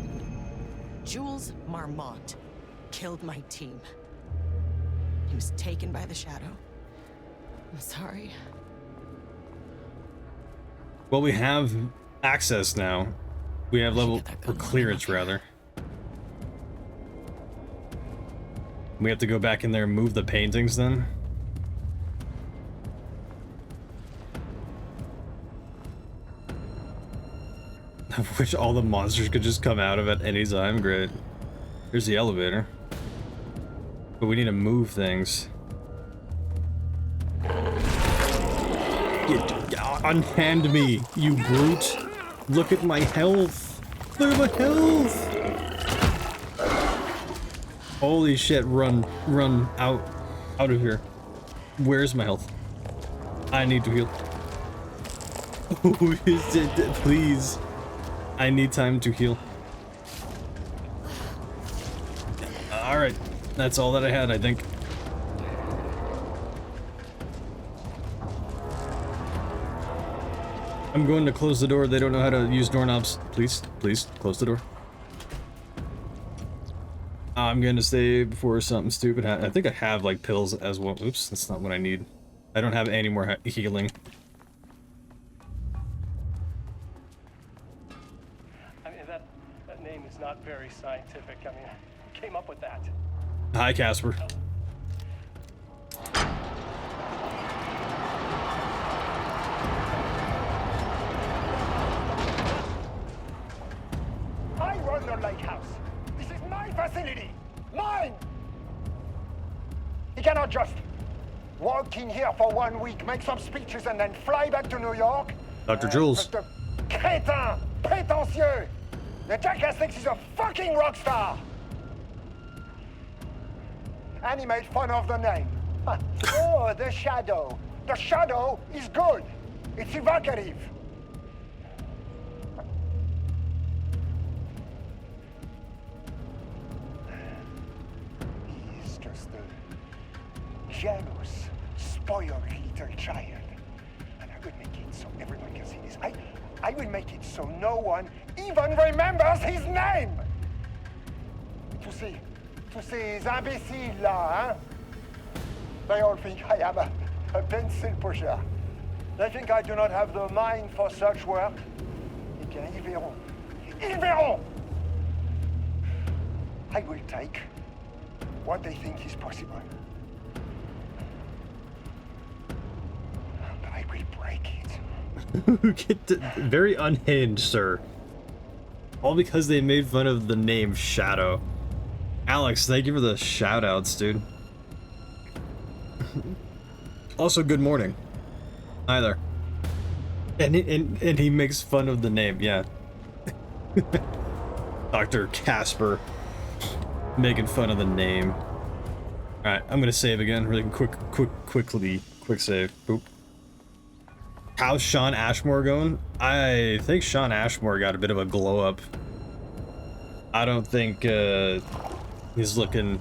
Speaker 2: Jules Marmont killed my team. He was taken by the Shadow. I'm sorry.
Speaker 1: Well, we have access now. We have level, or clearance rather. We have to go back in there and move the paintings then. Of which all the monsters could just come out of at any time. Great. Here's the elevator. But we need to move things. Unhand me, you brute. Look at my health. Look at my health. Holy shit, run out of here. Where's my health? I need to heal. Please. I need time to heal. Alright, that's all that I had, I think. I'm going to close the door. They don't know how to use doorknobs. Please, please, close the door. I'm going to stay before something stupid happens. I think I have, like, pills as well. Oops, that's not what I need. I don't have any more healing.
Speaker 7: I mean, that name is not very scientific. I mean, who came up with that?
Speaker 1: Hi, Casper.
Speaker 4: I run the lake house. This is my facility. Mine! You cannot just walk in here for 1 week, make some speeches, and then fly back to New York.
Speaker 1: Dr. Jules.
Speaker 4: Mr. Crétin! Prétentieux! The jackass thinks he's a fucking rock star! And he made fun of the name. Oh, the Shadow. The Shadow is good. It's evocative. He's just a jealous, spoiled little child. And I would make it so everyone can see this. I will make it so no one even remembers his name. To ces imbéciles là, hein? They all think I am a pencil pusher. They think I do not have the mind for such work. Eh bien, ils verront. Ils verront! I will take what they think is possible. But I will break it.
Speaker 1: Very unhinged, sir. All because they made fun of the name Shadow. Alex, thank you for the shout-outs, dude. Also, good morning. Hi there. And he makes fun of the name, yeah. Dr. Casper. Making fun of the name. Alright, I'm gonna save again. Really quick save. Boop. How's Sean Ashmore going? I think Sean Ashmore got a bit of a glow up. I don't think he's looking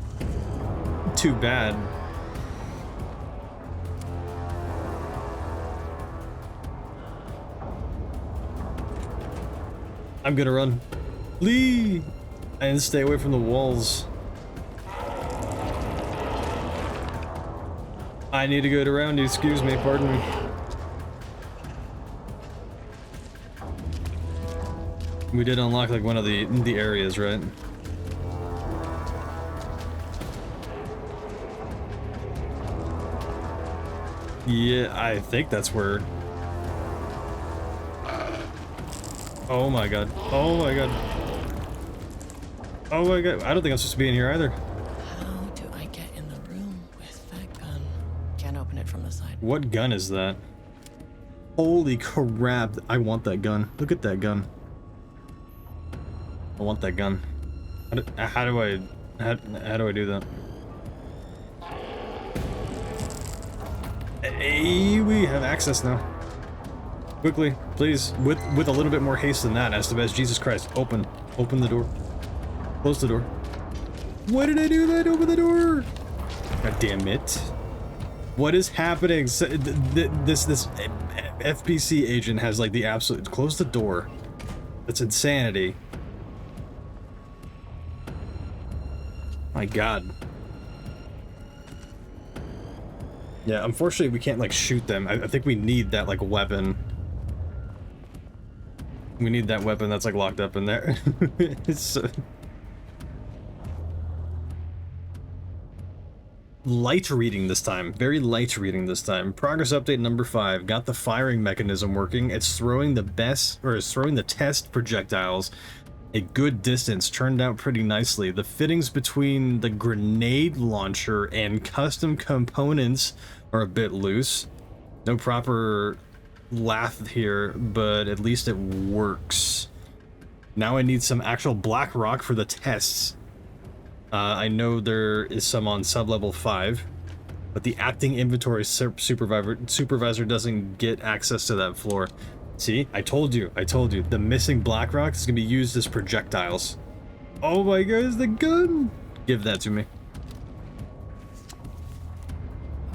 Speaker 1: too bad. I'm gonna run. Lee! And stay away from the walls. I need to go around you, excuse me, pardon me. We did unlock like one of the areas, right? Yeah, I think that's where. Oh my god. Oh my god. Oh my god. I don't think I'm supposed to be in here either.
Speaker 2: How do I get in the room with that gun? Can't open it from the side.
Speaker 1: What gun is that? Holy crap. I want that gun. Look at that gun. I want that gun. How do I do that? Hey, we have access now. Quickly, please, with a little bit more haste than that, Estevez. Jesus Christ, open the door. Close the door. Why did I do that? Open the door. God damn it. What is happening? This FPC agent has like the absolute, close the door. That's insanity. My god. Yeah, unfortunately we can't like shoot them. I think we need that like weapon. We need that weapon that's like locked up in there. It's light reading this time. Very light reading this time. Progress update number 5. Got the firing mechanism working. It's throwing the test projectiles a good distance. Turned out pretty nicely. The fittings between the grenade launcher and custom components are a bit loose. No proper lath here, but at least it works. Now I need some actual black rock for the tests. I know there is some on sub-level 5, but the acting inventory supervisor doesn't get access to that floor. See, I told you, the missing black rock is gonna be used as projectiles. Oh my god, it's the gun! Give that to me.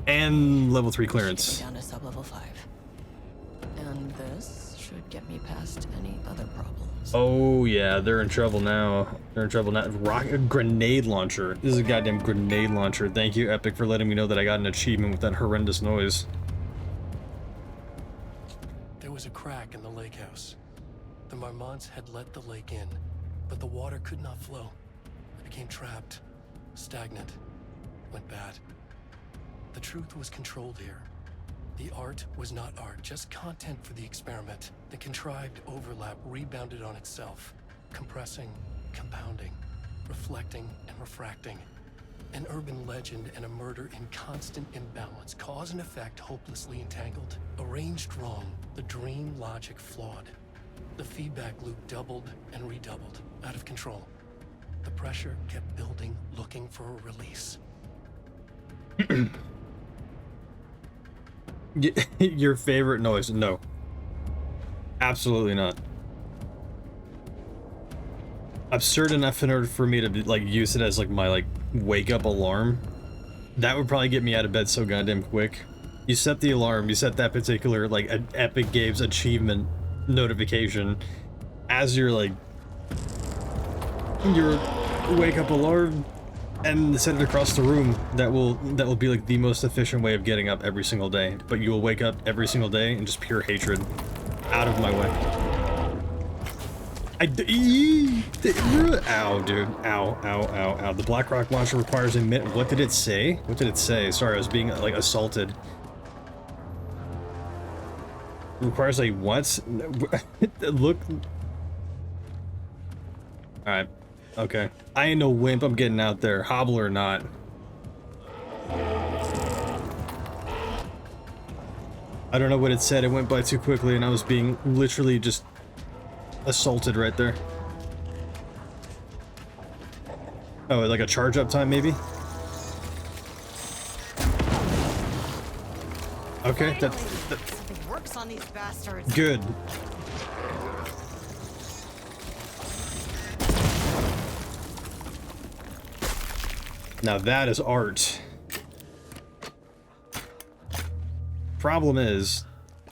Speaker 1: And level 3 clearance.
Speaker 2: Down to sub-level 5. And this should get me past any other problems.
Speaker 1: Oh yeah, they're in trouble now. Grenade launcher. This is a goddamn grenade launcher. Thank you, Epic, for letting me know that I got an achievement with that horrendous noise.
Speaker 7: There was a crack in the lake house. The Marmonts had let the lake in, but the water could not flow. It became trapped, stagnant, went bad. The truth was controlled here. The art was not art, just content for the experiment. The contrived overlap rebounded on itself, compressing, compounding, reflecting and refracting. An urban legend and a murder in constant imbalance, cause and effect hopelessly entangled. Arranged wrong, the dream logic flawed. The feedback loop doubled and redoubled, out of control. The pressure kept building, looking for a release.
Speaker 1: Your favorite noise? No. Absolutely not. Absurd enough in order for me to like use it as like my like wake up alarm. That would probably get me out of bed so goddamn quick. You set the alarm, you set that particular like Epic Games achievement notification as your like your wake up alarm. and set it across the room. That will be like the most efficient way of getting up every single day. But you will wake up every single day in just pure hatred. Out of my way. Ow, dude. Ow, ow, ow, ow. The Blackrock launcher requires a minute. What did it say? What did it say? Sorry, I was being, like, assaulted. Requires a what? Look. Alright. Okay. I ain't no wimp. I'm getting out there. Hobble or not. I don't know what it said. It went by too quickly and I was being literally just assaulted right there. Oh, like a charge up time maybe? Okay, that
Speaker 13: Something works on these bastards.
Speaker 1: good. Now that is art. Problem is,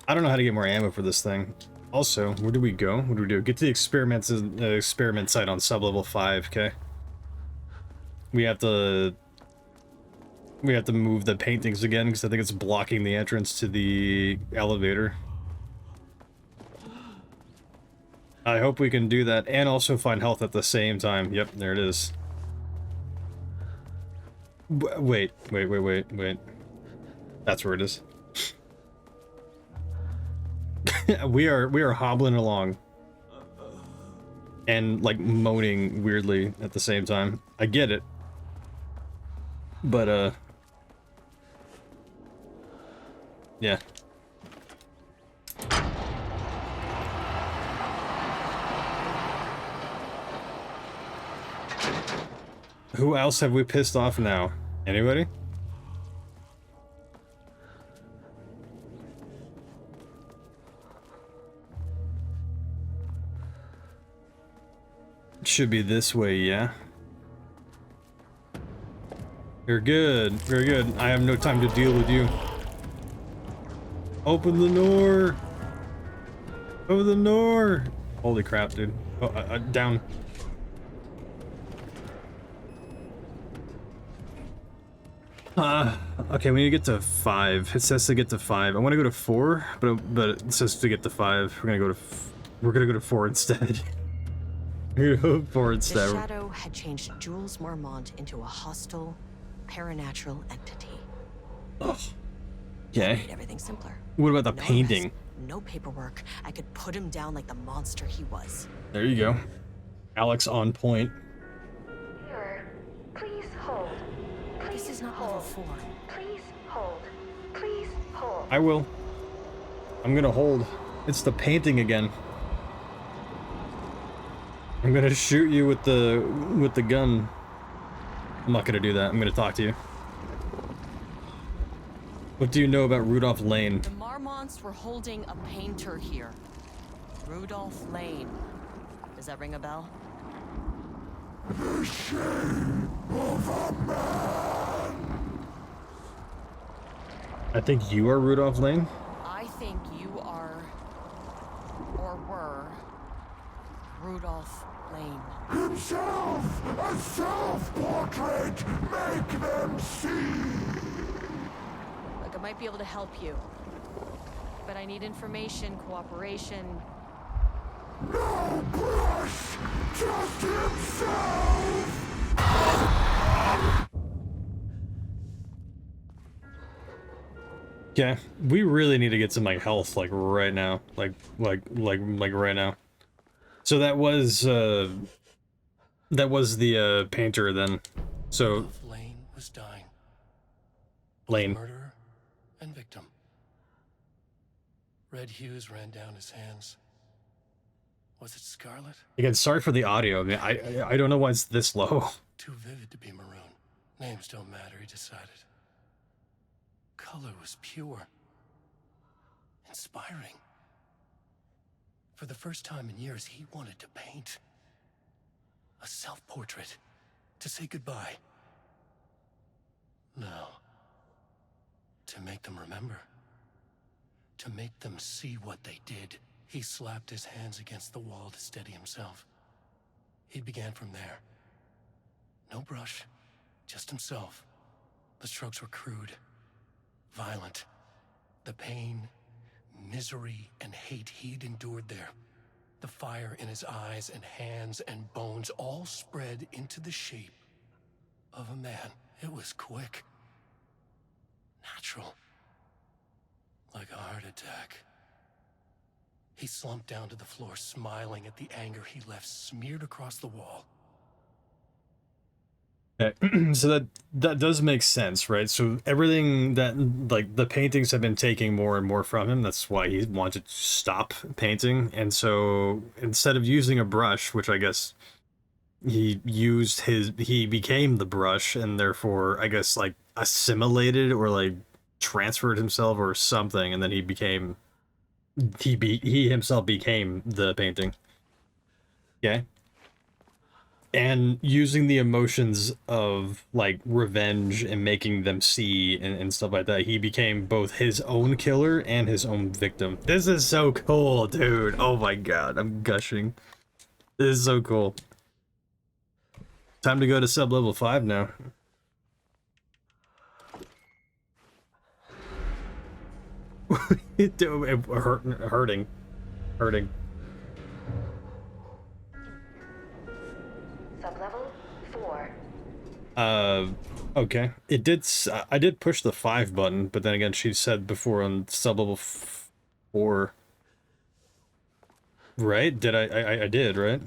Speaker 1: I don't know how to get more ammo for this thing. Also, where do we go? What do we do? Get to the experiment site on sub-level 5, okay? We have to move the paintings again because I think it's blocking the entrance to the elevator. I hope we can do that and also find health at the same time. Yep, there it is. Wait. That's where it is. we are hobbling along and like moaning weirdly at the same time. I get it, but yeah. Who else have we pissed off now? Anybody? Should be this way, yeah. You're good. Very good. I have no time to deal with you. Open the door. Open the door. Holy crap, dude. Oh, down. Okay, we need to get to 5. It says to get to 5. I want to go to 4, but it says to get to 5. We're gonna go to 4 instead. We're gonna go 4 instead.
Speaker 2: The Shadow had changed Jules Marmont into a hostile, paranatural entity.
Speaker 1: Ugh. Okay.
Speaker 2: Made everything simpler.
Speaker 1: What about the
Speaker 2: No
Speaker 1: painting?
Speaker 2: arrest, no paperwork. I could put him down like the monster he was.
Speaker 1: There you go. Alex on point.
Speaker 3: Here, please hold. Please
Speaker 2: This is not level 4.
Speaker 3: Please hold. Please hold.
Speaker 1: I will. I'm gonna hold. It's the painting again. I'm gonna shoot you with the gun. I'm not gonna do that. I'm gonna talk to you. What do you know about Rudolph Lane?
Speaker 2: The Marmonts were holding a painter here. Rudolph Lane. Does that ring a bell?
Speaker 9: The shame of a man.
Speaker 1: I think you are Rudolph Lane.
Speaker 2: I think you are, or were, Rudolph Lane.
Speaker 9: Himself, a self-portrait. Make them see.
Speaker 2: Look, I might be able to help you, but I need information, cooperation.
Speaker 9: No brush, just himself.
Speaker 1: Yeah, we really need to get some like health like right now, like right now. So that was the painter then. So
Speaker 7: Lane was dying.
Speaker 1: Lane.
Speaker 7: Murderer and victim. Red hues ran down his hands. Was it scarlet?
Speaker 1: Again, sorry for the audio. I mean, I don't know why it's this low.
Speaker 7: Too vivid to be maroon. Names don't matter, he decided. Color was pure. Inspiring. For the first time in years, he wanted to paint. A self-portrait. To say goodbye. No. To make them remember. To make them see what they did. He slapped his hands against the wall to steady himself. He began from there. No brush, Just himself. The strokes were crude, violent. The pain, misery, and hate he'd endured there. The fire in his eyes and hands and bones all spread into the shape of a man. It was quick. Natural. Like a heart attack. He slumped down to the floor, smiling at the anger he left smeared across the wall.
Speaker 1: Okay. So that does make sense, right? So everything that, like, the paintings have been taking more and more from him. That's why he wanted to stop painting. And so instead of using a brush, which I guess he became the brush, and therefore I guess like assimilated or like transferred himself or something, and then he himself became the painting. Okay. And using the emotions of like revenge and making them see and stuff like that, he became both his own killer and his own victim. This is so cool, dude. Oh my god, I'm gushing. This is so cool. Time to go to sub-level 5 now. Hurting.
Speaker 3: Sublevel 4.
Speaker 1: Okay. It did. I did push the 5 button, but then again, she said before on sub-level 4. Right? Did I did, right?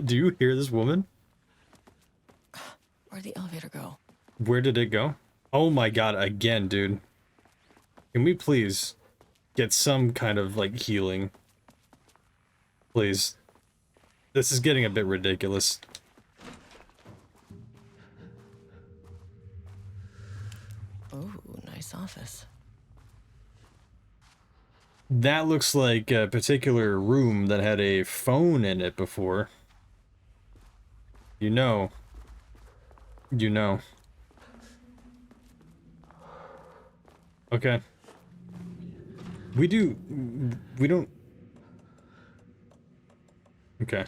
Speaker 1: Do you hear this woman?
Speaker 2: Where'd the elevator go?
Speaker 1: Where did it go? Oh my god, again, dude. Can we please get some kind of, like, healing? Please. This is getting a bit ridiculous.
Speaker 2: Ooh, nice office.
Speaker 1: That looks like a particular room that had a phone in it before. You know. You know. Okay. We don't... Okay.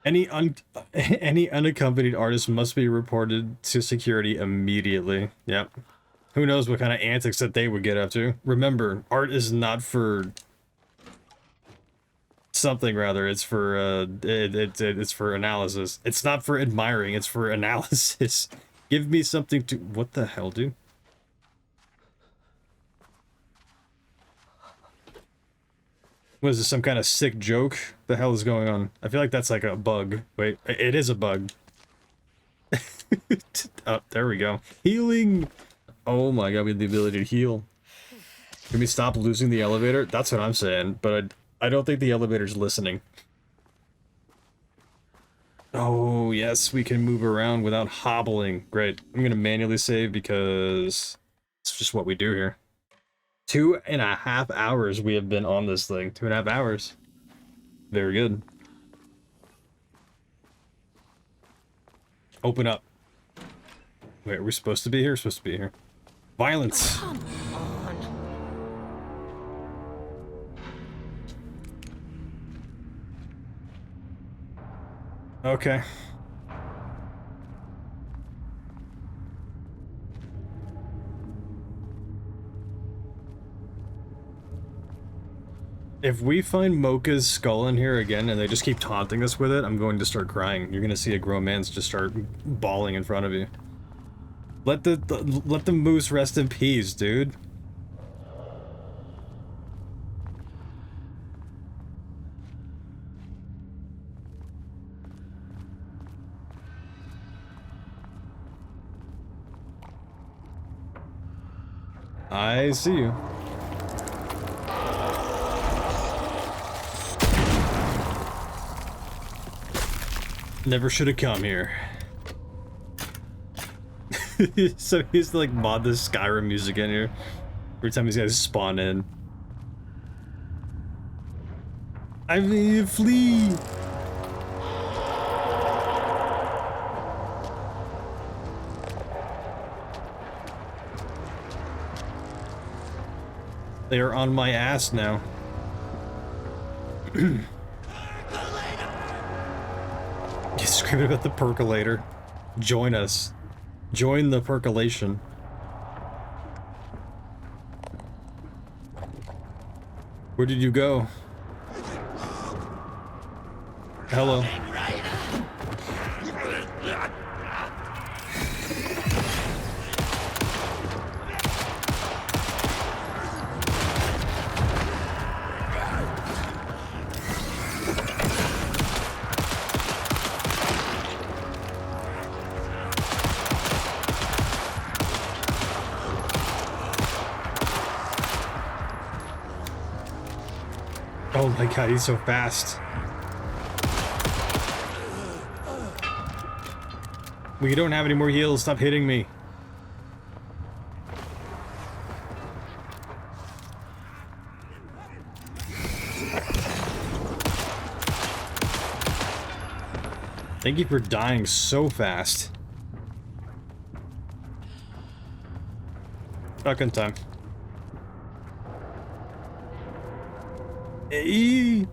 Speaker 1: Any unaccompanied artist must be reported to security immediately. Yep. Who knows what kind of antics that they would get up to. Remember, art is not for something, rather. It's for it's for analysis. It's not for admiring, it's for analysis. Give me something to... What the hell, dude? What is this, some kind of sick joke? The hell is going on? I feel like that's like a bug. Wait, it is a bug. Oh, there we go. Healing! Oh my god, we have the ability to heal. Can we stop losing the elevator? That's what I'm saying, but I don't think the elevator's listening. Oh, yes, we can move around without hobbling. Great. I'm gonna manually save because it's just what we do here. 2.5 hours we have been on this thing. 2.5 hours. Very good. Open up. Wait, are we supposed to be here? We're supposed to be here. Violence.
Speaker 2: Come on.
Speaker 1: Okay. If we find Mocha's skull in here again and they just keep taunting us with it, I'm going to start crying. You're gonna see a grown man just start bawling in front of you. Let the moose rest in peace, dude. I see you. Never should have come here. So he's like mod the Skyrim music in here every time these guys spawn in. I mean, flee! They are on my ass now. Get screaming about the percolator. Join us. Join the percolation. Where did you go? Hello. Oh my god, he's so fast. We don't have any more heals. Stop hitting me. Thank you for dying so fast. Fucking time. Hey.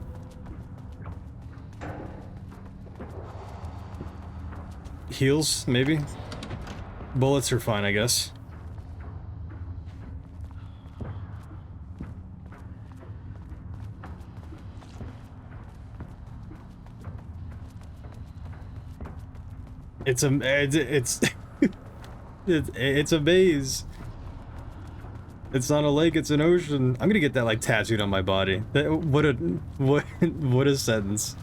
Speaker 1: Heals, maybe? Bullets are fine, I guess. It's it's a maze. It's not a lake, it's an ocean. I'm gonna get that like tattooed on my body. What a sentence.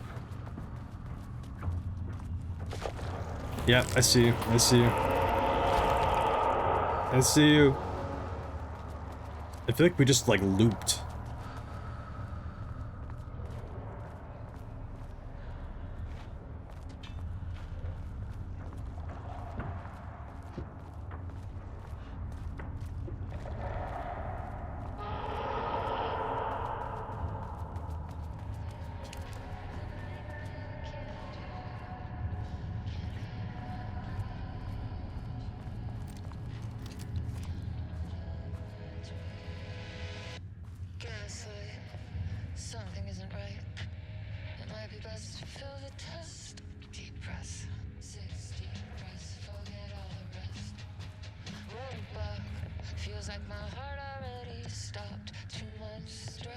Speaker 1: Yeah, I see you. I see you. I see you. I feel like we just like looped.
Speaker 14: Something isn't right. It might be best to fill the test. Deep breaths. 6 deep breaths. Forget all the rest. Roll back. Feels like my heart already stopped. Too much stress.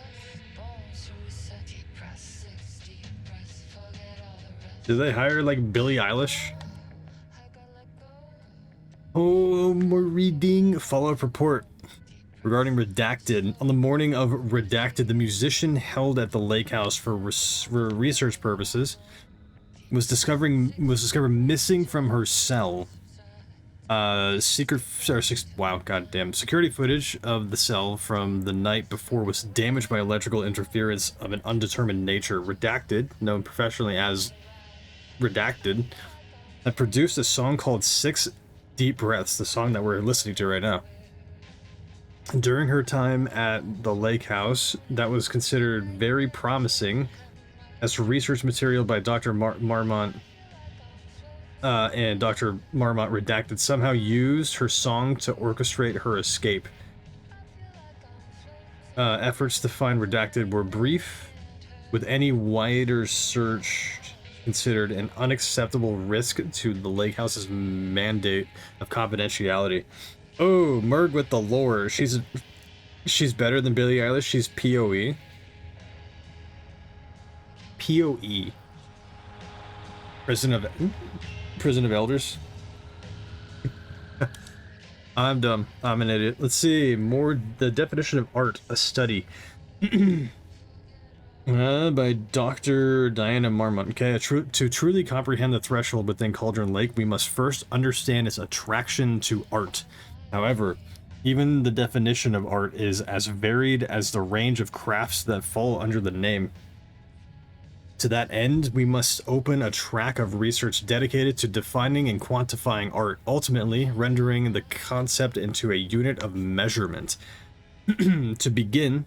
Speaker 14: Bones to reset. Deep breaths. 6 deep breaths. Forget all the rest.
Speaker 1: Did they hire like Billie Eilish? Oh, we're reading follow-up report. Regarding Redacted, on the morning of Redacted, the musician held at the lake house for research purposes was discovered missing from her cell. Security footage of the cell from the night before was damaged by electrical interference of an undetermined nature. Redacted, known professionally as Redacted, had produced a song called 6 Deep Breaths, the song that we're listening to right now. During her time at the lake house, that was considered very promising as research material by Dr. Marmont, and Dr. Marmont Redacted somehow used her song to orchestrate her escape. Efforts to find Redacted were brief, with any wider search considered an unacceptable risk to the lake house's mandate of confidentiality. Oh, Merg with the lore. She's better than Billie Eilish. She's PoE. PoE. Prison of Elders. I'm dumb. I'm an idiot. Let's see. More the definition of art, a study. By Dr. Diana Marmont. Okay, to truly comprehend the threshold within Cauldron Lake, we must first understand its attraction to art. However, even the definition of art is as varied as the range of crafts that fall under the name. To that end, we must open a track of research dedicated to defining and quantifying art, ultimately rendering the concept into a unit of measurement. To begin,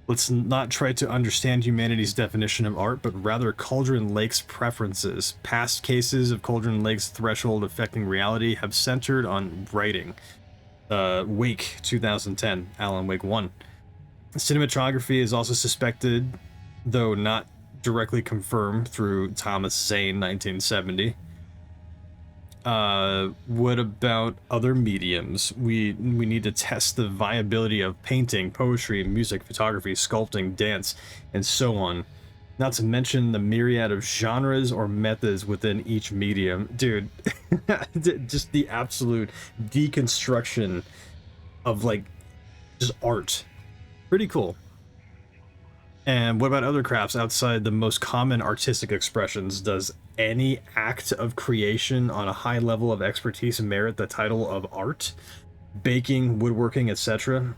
Speaker 1: let's not try to understand humanity's definition of art, but rather Cauldron Lake's preferences. Past cases of Cauldron Lake's threshold affecting reality have centered on writing. Wake 2010, Alan Wake 1. Cinematography is also suspected, though not directly confirmed, through Thomas Zane, 1970. What about other mediums? We need to test the viability of painting, poetry, music, photography, sculpting, dance, and so on. Not to mention the myriad of genres or methods within each medium. Dude, just the absolute deconstruction of, like, just art. Pretty cool. And what about other crafts outside the most common artistic expressions? Does any act of creation on a high level of expertise merit the title of art? Baking, woodworking, etc.?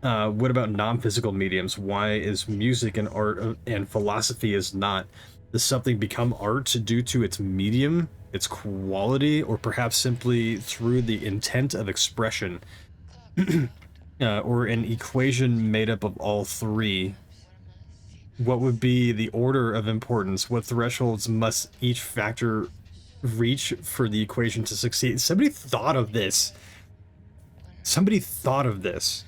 Speaker 1: What about non-physical mediums? Why is music and art and philosophy is not? Does something become art due to its medium, its quality, or perhaps simply through the intent of expression? Or an equation made up of all three? What would be the order of importance? What thresholds must each factor reach for the equation to succeed? Somebody thought of this. Somebody thought of this.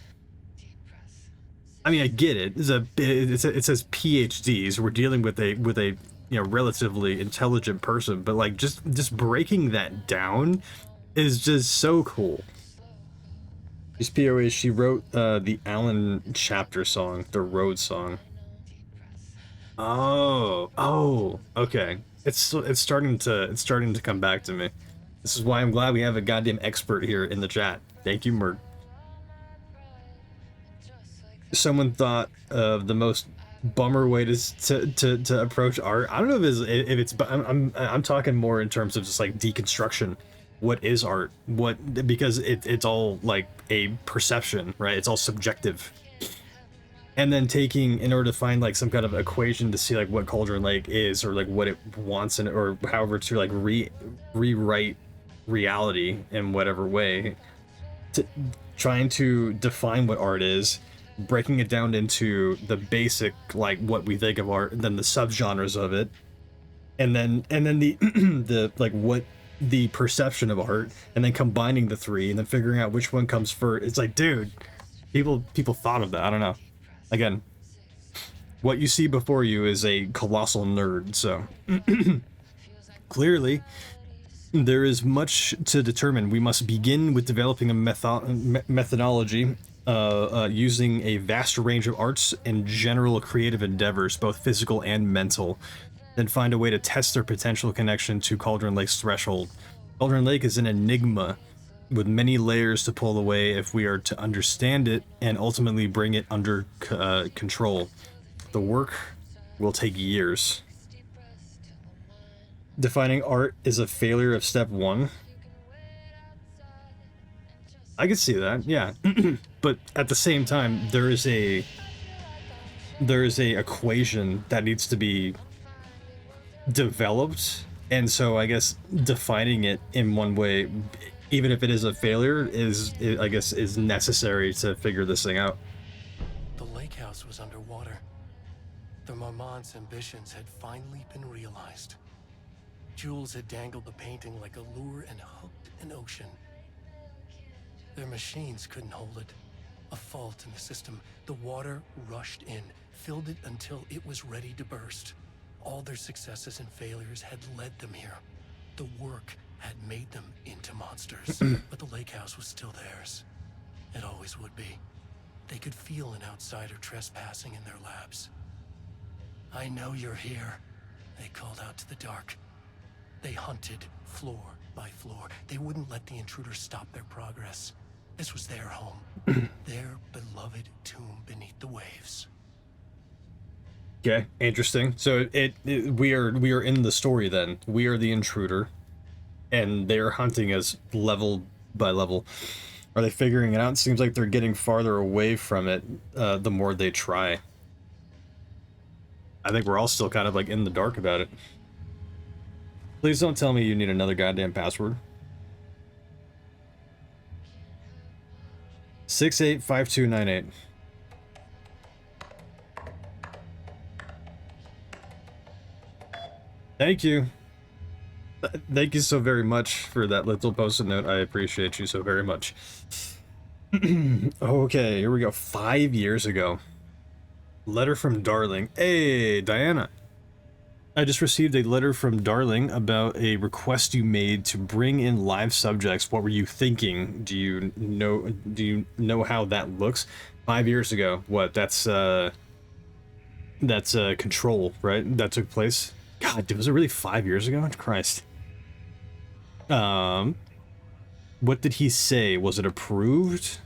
Speaker 1: I mean, I get it. It says PhDs. We're dealing with a you know, relatively intelligent person, but like just breaking that down is just so cool. These POAs, she wrote the Alan Chapter song, the Road song. Oh, okay. It's starting to come back to me. This is why I'm glad we have a goddamn expert here in the chat. Thank you, Mert. Someone thought of the most bummer way to approach art. I don't know if it's I'm talking more in terms of just like deconstruction. What is art? Because it's all like a perception, right? It's all subjective. And then taking, in order to find like some kind of equation to see like what Cauldron Lake is, or like what it wants, or however to like rewrite reality in whatever way, trying to define what art is, breaking it down into the basic, like what we think of art, and then the subgenres of it, and then the the like what the perception of art, and then combining the three, and then figuring out which one comes first. It's like, dude, people thought of that. I don't know. Again, what you see before you is a colossal nerd, so clearly there is much to determine. We must begin with developing a methodology using a vast range of arts and general creative endeavors, both physical and mental, then find a way to test their potential connection to Cauldron Lake's threshold. Cauldron Lake is an enigma with many layers to pull away if we are to understand it and ultimately bring it under control. The work will take years. Defining art is a failure of step one. I can see that, yeah. But at the same time, there is a equation that needs to be developed, and so I guess defining it in one way, even if it is a failure, I guess is necessary to figure this thing out.
Speaker 7: The lake house was underwater. The Marmont's ambitions had finally been realized. Jules had dangled the painting like a lure and hooked an ocean. Their machines couldn't hold it. A fault in the system. The water rushed in, filled it until it was ready to burst. All their successes and failures had led them here. The work had made them into monsters, but the lake house was still theirs. It always would be. They could feel an outsider trespassing in their labs. I know you're here, they called out to the dark. They hunted floor by floor. They wouldn't let the intruders stop their progress. This was their home, their beloved tomb beneath the waves.
Speaker 1: Okay, interesting. So we are in the story then. We are the intruder, and they're hunting us level by level. Are they figuring it out? It seems like they're getting farther away from it the more they try. I think we're all still kind of like in the dark about it. Please don't tell me you need another goddamn password. 685298. Thank you. Thank you so very much for that little post-it note. I appreciate you so very much. Okay, here we go. 5 years ago. Letter from Darling. Hey, Diana. I just received a letter from Darling about a request you made to bring in live subjects. What were you thinking? Do you know how that looks? 5 years ago. What? That's Control, right? That took place. God, was it really 5 years ago? Christ. What did he say? Was it approved?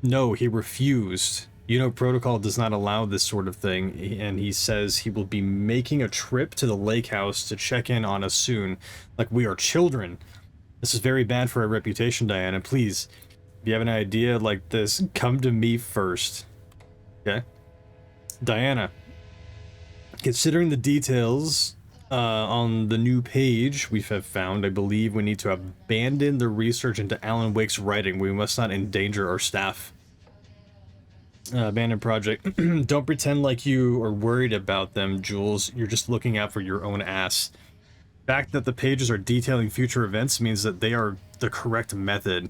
Speaker 1: No, he refused. You know, protocol does not allow this sort of thing, and he says he will be making a trip to the lake house to check in on us soon, like we are children. This is very bad for our reputation, Diana. Please, if you have an idea like this, come to me first. Okay? Diana, considering the details on the new page we have found, I believe we need to abandon the research into Alan Wake's writing. We must not endanger our staff. Abandoned project. Don't pretend like you are worried about them, Jules. You're just looking out for your own ass. The fact that the pages are detailing future events means that they are the correct method.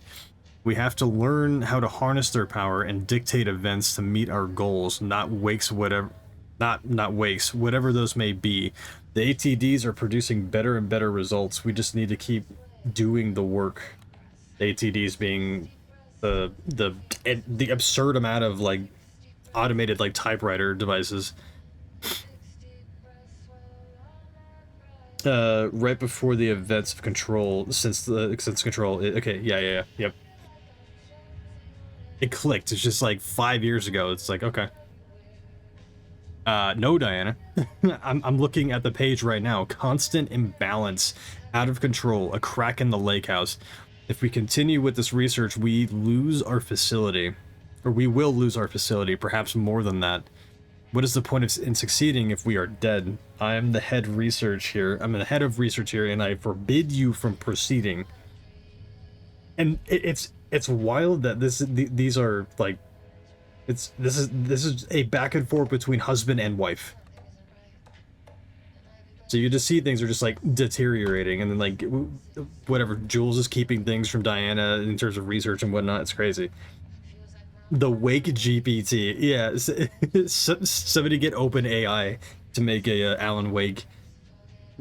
Speaker 1: We have to learn how to harness their power and dictate events to meet our goals, not Wake's whatever those may be. The ATDs are producing better and better results. We just need to keep doing the work. The ATDs being the absurd amount of like automated like typewriter devices. Right before the events of Control, since Control. Yep. It clicked. It's just like 5 years ago. It's like, okay. No, Diana. I'm looking at the page right now. Constant imbalance, out of control, a crack in the lake house. If we continue with this research, we lose our facility. Or we will lose our facility, perhaps more than that. What is the point in succeeding if we are dead? I am the head research here. I'm the head of research here, and I forbid you from proceeding. And it's wild that these are like, this is a back and forth between husband and wife. So you just see things are just like deteriorating, and then like whatever, Jules is keeping things from Diana in terms of research and whatnot. It's crazy. The Wake GPT, yeah. Somebody get OpenAI to make a Alan Wake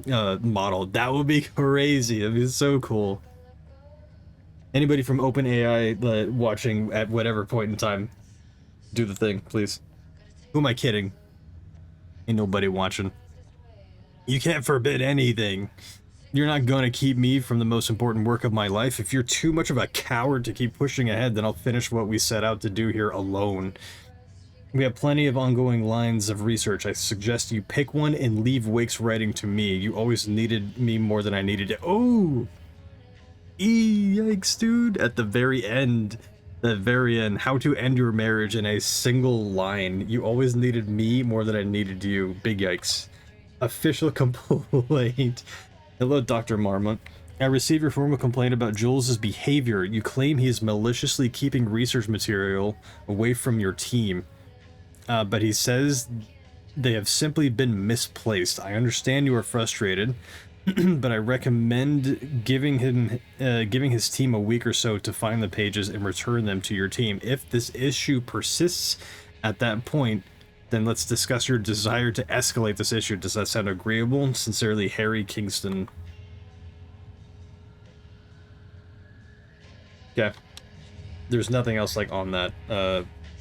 Speaker 1: model. That would be crazy. That'd be so cool. Anybody from OpenAI watching at whatever point in time, do the thing, please. Who am I kidding? Ain't nobody watching. You can't forbid anything. You're not going to keep me from the most important work of my life. If you're too much of a coward to keep pushing ahead, then I'll finish what we set out to do here alone. We have plenty of ongoing lines of research. I suggest you pick one and leave Wake's writing to me. You always needed me more than I needed it. Oh! Yikes, dude. At the very end. How to end your marriage in a single line. You always needed me more than I needed you. Big yikes. Official complaint. Hello, Dr. Marmont. I received your formal complaint about Jules's behavior. You claim he is maliciously keeping research material away from your team. But he says they have simply been misplaced. I understand you are frustrated, but I recommend giving his team a week or so to find the pages and return them to your team. If this issue persists at that point, then let's discuss your desire to escalate this issue. Does that sound agreeable? Sincerely, Harry Kingston. Okay. There's nothing else like on that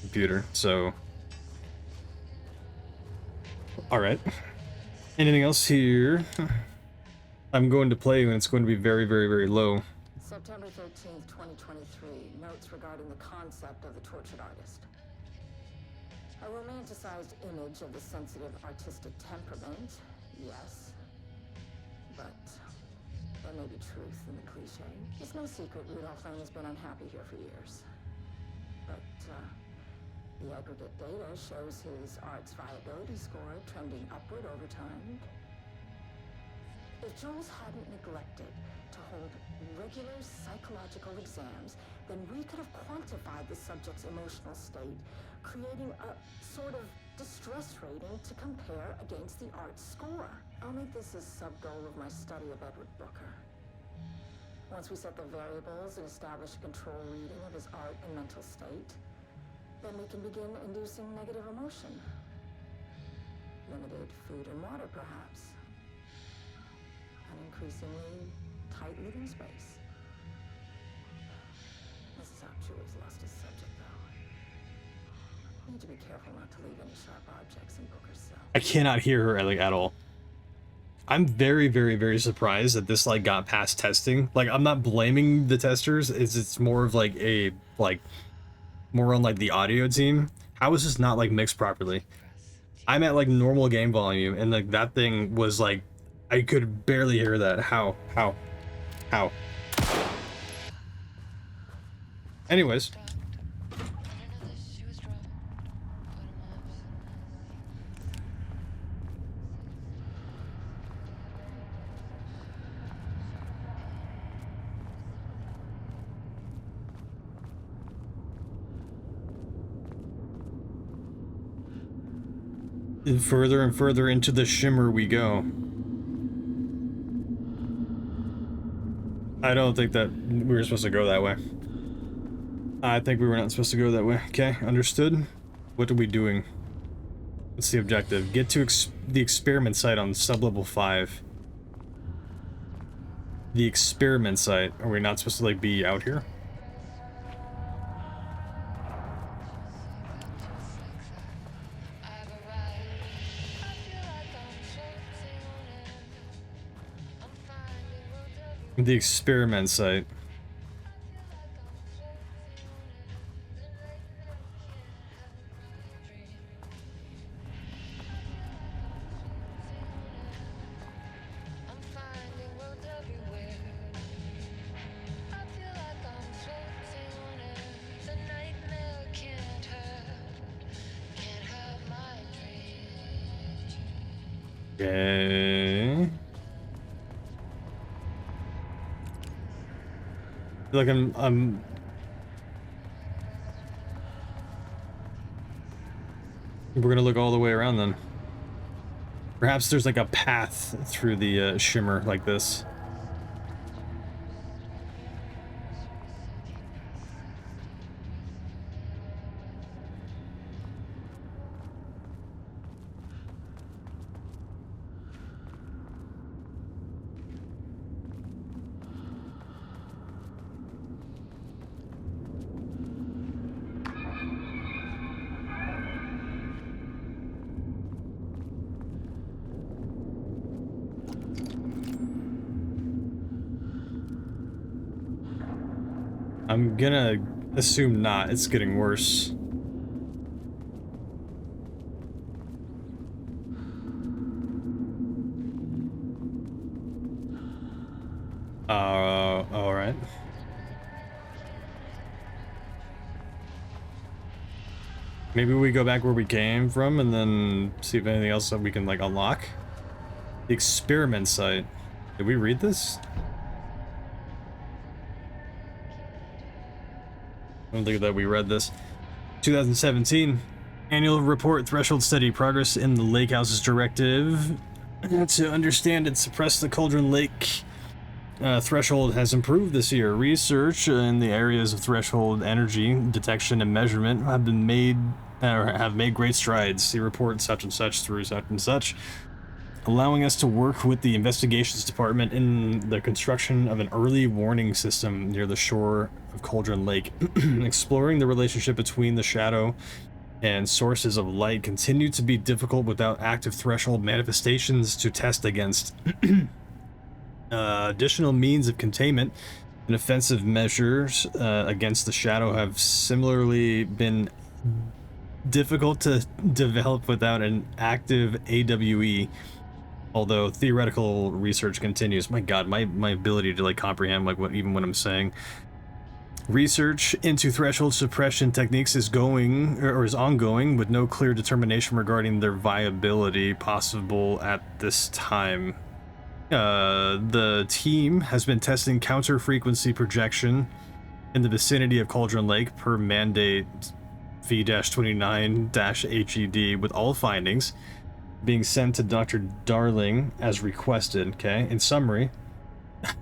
Speaker 1: computer, so... Alright. Anything else here? I'm going to play and it's going to be very, very, very low.
Speaker 6: September 13th, 2023. Notes regarding the concept of the tortured artist. A romanticized image of the sensitive artistic temperament, yes. But there may be truth in the cliche. It's no secret Rudolph Lane has been unhappy here for years. But the aggregate data shows his art's viability score trending upward over time. If Jules hadn't neglected to hold regular psychological exams, then we could have quantified the subject's emotional state, creating a sort of distress rating to compare against the art's score. I'll make this a sub-goal of my study of Edward Booker. Once we set the variables and establish a control reading of his art and mental state, then we can begin inducing negative emotion. Limited food and water, perhaps. An increasingly tight living space. Mrs. Chewy's lost his subject, though. Need to be careful not to leave any sharp objects in Booker's cell.
Speaker 1: I cannot hear her like at all. I'm very, very, very surprised that this like got past testing. Like, I'm not blaming the testers. It's more of like a more on like the audio team. How is this not like mixed properly? I'm at like normal game volume, and like that thing was like, I could barely hear that. How? Anyways. And further and further into the shimmer we go. I don't think that we were supposed to go that way. I think we were not supposed to go that way. Okay, understood. What are we doing? What's the objective? Get to the experiment site on sublevel 5. The experiment site. Are we not supposed to like be out here? The experiment site. Okay. I feel like we're gonna look all the way around then. Perhaps there's like a path through the shimmer like this. I'm gonna assume not. It's getting worse. All right. Maybe we go back where we came from and then see if anything else that we can like unlock. The experiment site. Did we read this? I don't think that we read this. 2017 annual report, threshold study, progress in the Lake House's directive to understand and suppress the Cauldron Lake threshold has improved this year. Research in the areas of threshold energy detection and measurement have made great strides. See report such and such through such and such, allowing us to work with the investigations department in the construction of an early warning system near the shore of Cauldron Lake. Exploring the relationship between the shadow and sources of light continued to be difficult without active threshold manifestations to test against. Additional means of containment and offensive measures against the shadow have similarly been difficult to develop without an active AWE. Although theoretical research continues. My god, my ability to like comprehend like what even what I'm saying. Research into threshold suppression techniques is ongoing with no clear determination regarding their viability possible at this time. The team has been testing counter frequency projection in the vicinity of Cauldron Lake per mandate V-29-HED with all findings being sent to Dr. Darling as requested. Okay, in summary,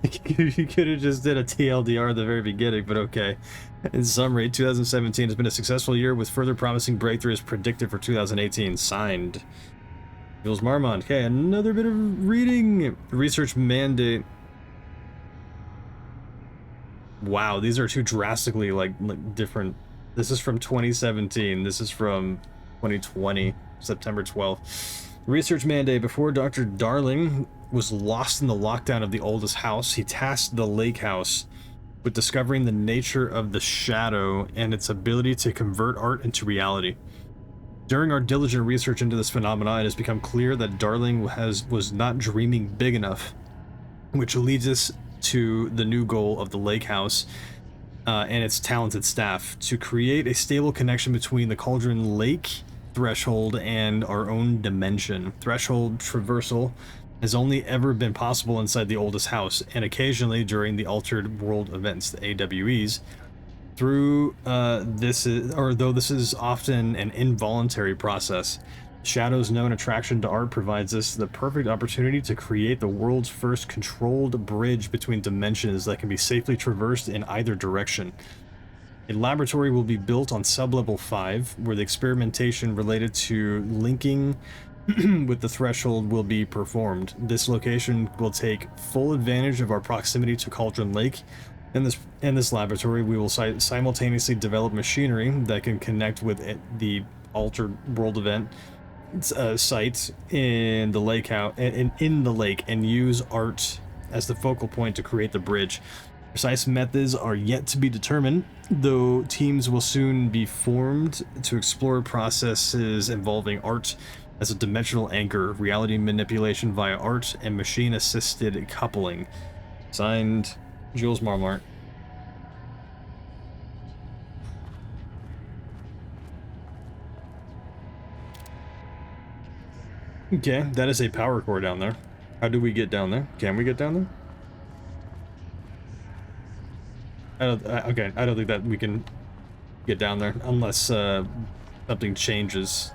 Speaker 1: You could have just did a TLDR at the very beginning, but okay. In summary, 2017 has been a successful year with further promising breakthroughs predicted for 2018. Signed, Jules Marmont. Okay, another bit of reading. Research mandate. Wow, these are two drastically like different. This is from 2017. This is from 2020, September 12th. Research mandate. Before Dr. Darling was lost in the lockdown of the oldest house, he tasked the Lake House with discovering the nature of the shadow and its ability to convert art into reality. During our diligent research into this phenomenon, it has become clear that Darling was not dreaming big enough, which leads us to the new goal of the Lake House and its talented staff, to create a stable connection between the Cauldron Lake threshold and our own dimension. Threshold traversal has only ever been possible inside the oldest house, and occasionally during the altered world events, the AWEs. Though this is often an involuntary process, Shadow's known attraction to art provides us the perfect opportunity to create the world's first controlled bridge between dimensions that can be safely traversed in either direction. A laboratory will be built on sublevel 5, where the experimentation related to linking with the threshold will be performed. This location will take full advantage of our proximity to Cauldron Lake. In this laboratory, we will simultaneously develop machinery that can connect with the altered world event site in the lake and use art as the focal point to create the bridge. Precise methods are yet to be determined, though teams will soon be formed to explore processes involving art as a dimensional anchor, reality manipulation via art, and machine-assisted coupling. Signed, Jules Marmont. Okay, that is a power core down there. How do we get down there? Can we get down there? I don't think that we can get down there unless something changes.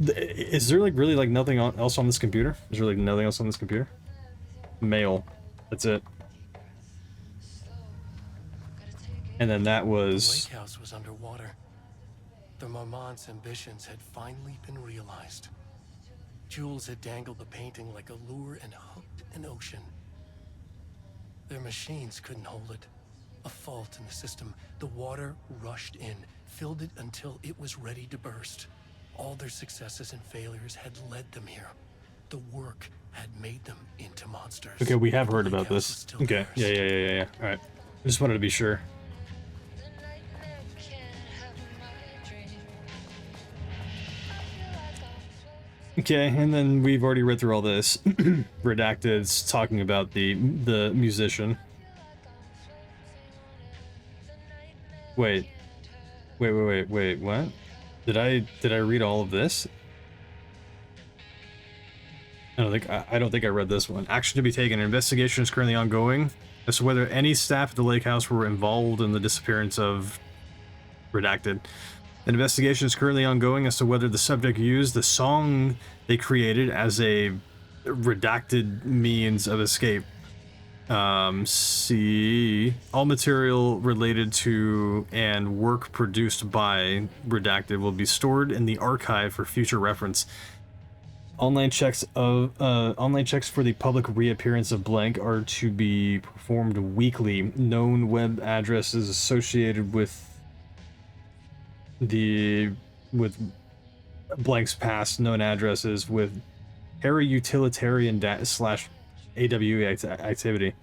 Speaker 1: Is there like really like nothing else on this computer? Is there like nothing else on this computer? Mail. That's it. And then that was...
Speaker 7: The lake house was underwater. The Marmont's ambitions had finally been realized. Jules had dangled the painting like a lure and hooked an ocean. Their machines couldn't hold it. A fault in the system. The water rushed in, filled it until it was ready to burst. All their successes and failures had led them here. The work had made them into monsters.
Speaker 1: Okay, we have heard about this. Okay, yeah. All right. I just wanted to be sure. Okay, and then we've already read through all this. Redacted's talking about the musician. Wait, what? Did I read all of this? I don't think I read this one. Action to be taken. An investigation is currently ongoing as to whether any staff at the lake house were involved in the disappearance of Redacted. An investigation is currently ongoing as to whether the subject used the song they created as a redacted means of escape. See, all material related to and work produced by Redacted will be stored in the archive for future reference. Online checks for the public reappearance of blank are to be performed weekly. Known web addresses associated with blank's past known addresses with para-utilitarian / AWE activity.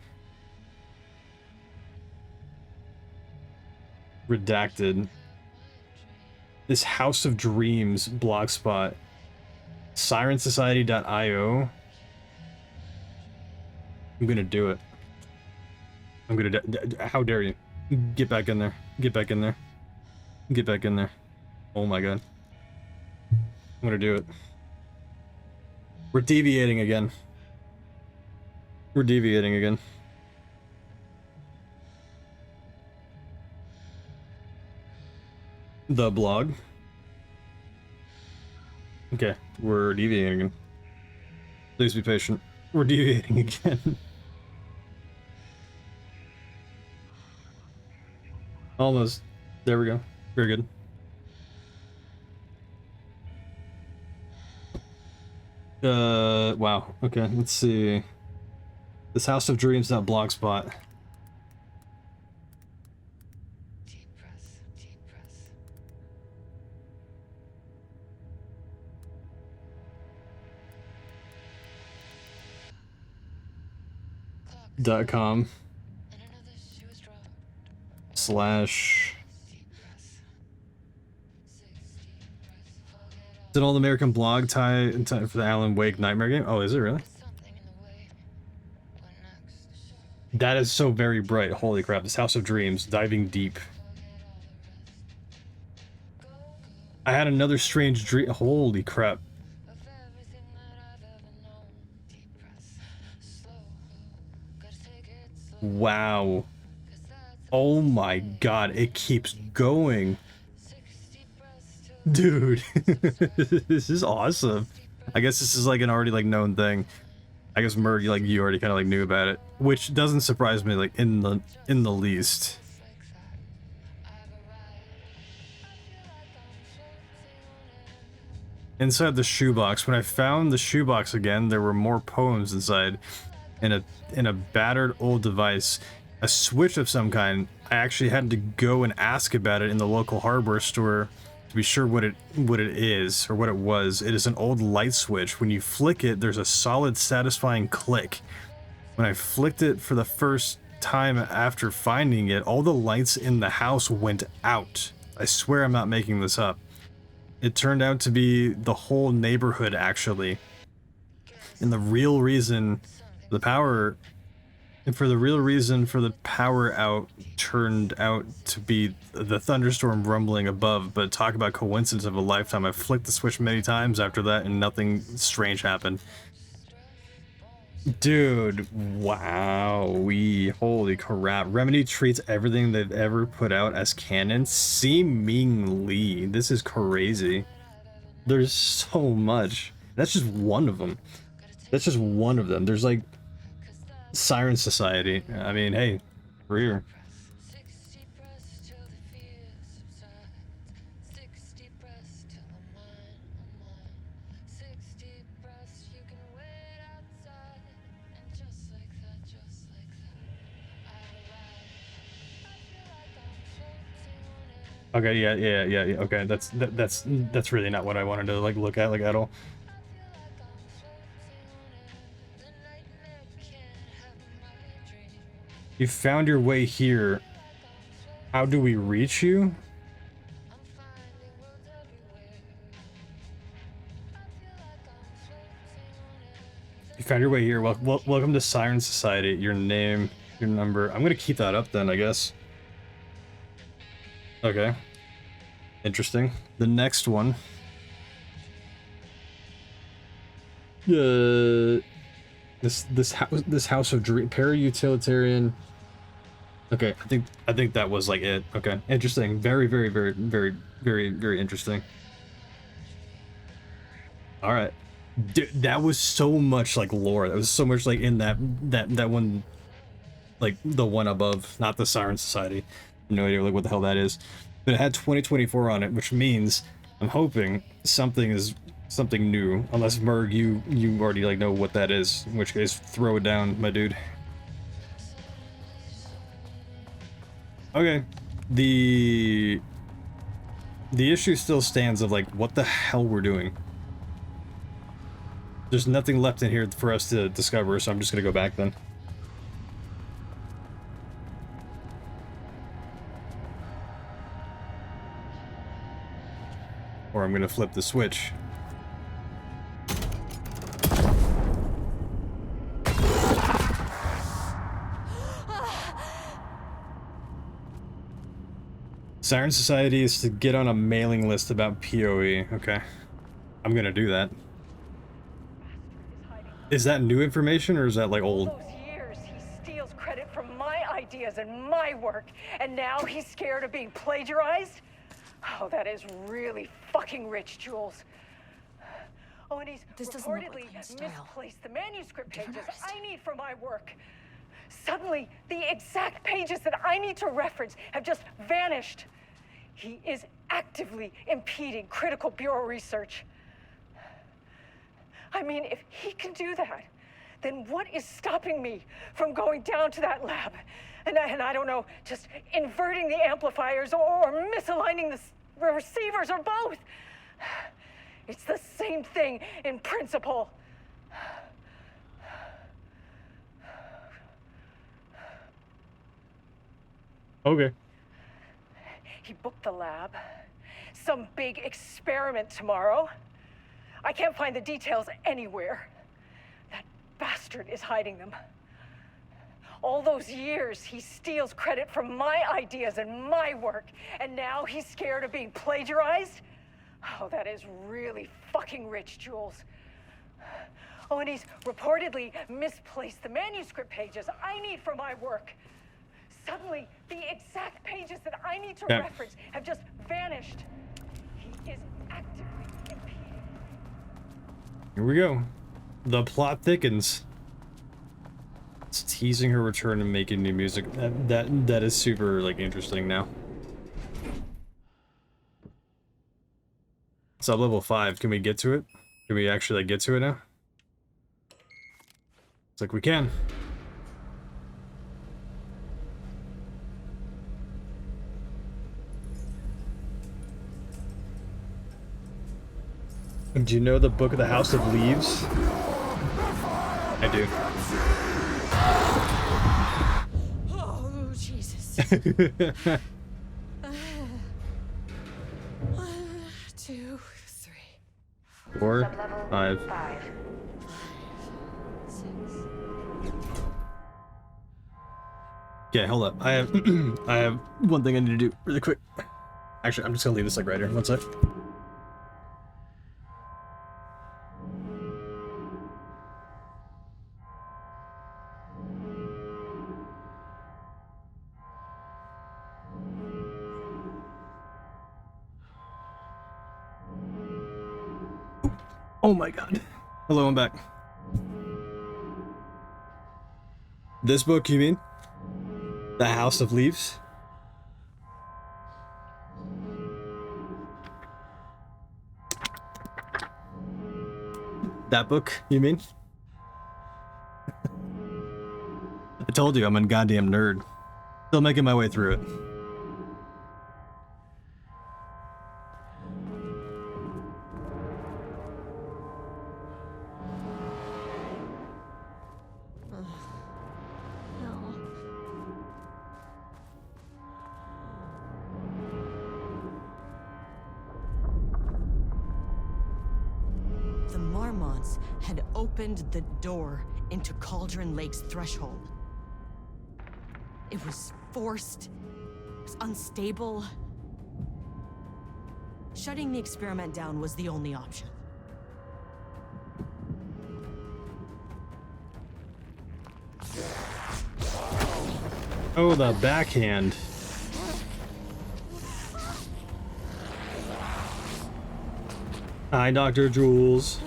Speaker 1: Redacted. This House of Dreams blogspot. Sirensociety.io. I'm gonna do it. How dare you? Get back in there. Get back in there. Get back in there. Oh my god. I'm gonna do it. We're deviating again. We're deviating again. The blog. Okay, we're deviating again. Please be patient. We're deviating again. Almost. There we go. Very good. Wow. Okay, let's see. This House of Dreams.blogspot. .com slash Is it an All-American blog tie for the Alan Wake Nightmare game? Oh, is it really? That is so very bright. Holy crap, this House of Dreams, diving deep. I had another strange dream. Holy crap. Wow. Oh my god, it keeps going. Dude, this is awesome. I guess this is like an already like known thing. I guess Merg, like you already kind of like knew about it, which doesn't surprise me like in the least. Inside the shoebox, when I found the shoebox again, there were more poems inside. In a battered old device, a switch of some kind. I actually had to go and ask about it in the local hardware store to be sure what it is or what it was. It is an old light switch. When you flick it, there's a solid, satisfying click. When I flicked it for the first time after finding it, all the lights in the house went out. I swear I'm not making this up. It turned out to be the whole neighborhood, actually. And the real reason the power out turned out to be the thunderstorm rumbling above. But talk about coincidence of a lifetime. I flicked the switch many times after that and nothing strange happened. Dude, wow, holy crap. Remedy treats everything they've ever put out as canon seemingly. This is crazy. There's so much. That's just one of them. That's just one of them. There's like Siren Society. I mean, hey, we're here. Okay, yeah. Okay, that's really not what I wanted to like look at like at all. You found your way here. How do we reach you? You found your way here. Welcome to Siren Society. Your name, your number. I'm gonna keep that up then, I guess. Okay. Interesting. The next one. This House of Dream para-utilitarian. Okay, I think that was like it. Okay, interesting. Very interesting. All right, dude, that was so much like lore. That was so much like in that one, like the one above, not the Siren Society. No idea like what the hell that is, but it had 2024 on it, which means I'm hoping something new. Unless Merg, you already like know what that is, in which case throw it down, my dude. Okay, the issue still stands of like what the hell we're doing. There's nothing left in here for us to discover, so I'm just gonna go back then. Or I'm gonna flip the switch. Siren Society is to get on a mailing list about PoE. Okay. I'm gonna do that. Is that new information or is that like old?
Speaker 5: All those years he steals credit from my ideas and my work, and now he's scared of being plagiarized? Oh, that is really fucking rich, Jules. Oh, and he's
Speaker 2: This doesn't look
Speaker 5: reportedly
Speaker 2: like Lane's style.
Speaker 5: misplaced the manuscript
Speaker 2: Different
Speaker 5: pages
Speaker 2: artist.
Speaker 5: I need for my work. Suddenly, the exact pages that I need to reference have just vanished. He is actively impeding critical bureau research. I mean, if he can do that, then what is stopping me from going down to that lab? And I don't know, just inverting the amplifiers or misaligning the receivers or both. It's the same thing in principle.
Speaker 1: Okay.
Speaker 5: He booked the lab. Some big experiment tomorrow. I can't find the details anywhere. That bastard is hiding them. All those years, he steals credit for my ideas and my work, and now he's scared of being plagiarized? Oh, that is really fucking rich, Jules. Oh, and he's reportedly misplaced the manuscript pages I need for my work. Suddenly, the exact pages that I need to reference have just vanished. He is actively impeding.
Speaker 1: Here we go. The plot thickens. It's teasing her return and making new music. That is super like interesting now. Sub level 5. Can we get to it? Can we actually like get to it now? It's like we can. Do you know the Book of the House of Leaves? I do.
Speaker 2: Oh, Jesus. 1, 2, 3.
Speaker 1: 4, 5.
Speaker 2: 6.
Speaker 1: Okay, hold up. I have I have one thing I need to do really quick. Actually, I'm just gonna leave this like right here. One sec. Oh my god. Hello, I'm back. This book, you mean? The House of Leaves? That book, you mean? I told you I'm a goddamn nerd. Still making my way through it.
Speaker 2: The Marmonts had opened the door into Cauldron Lake's threshold. It was forced, it was unstable. Shutting the experiment down was the only option.
Speaker 1: Oh, the backhand. Hi, Dr. Jules.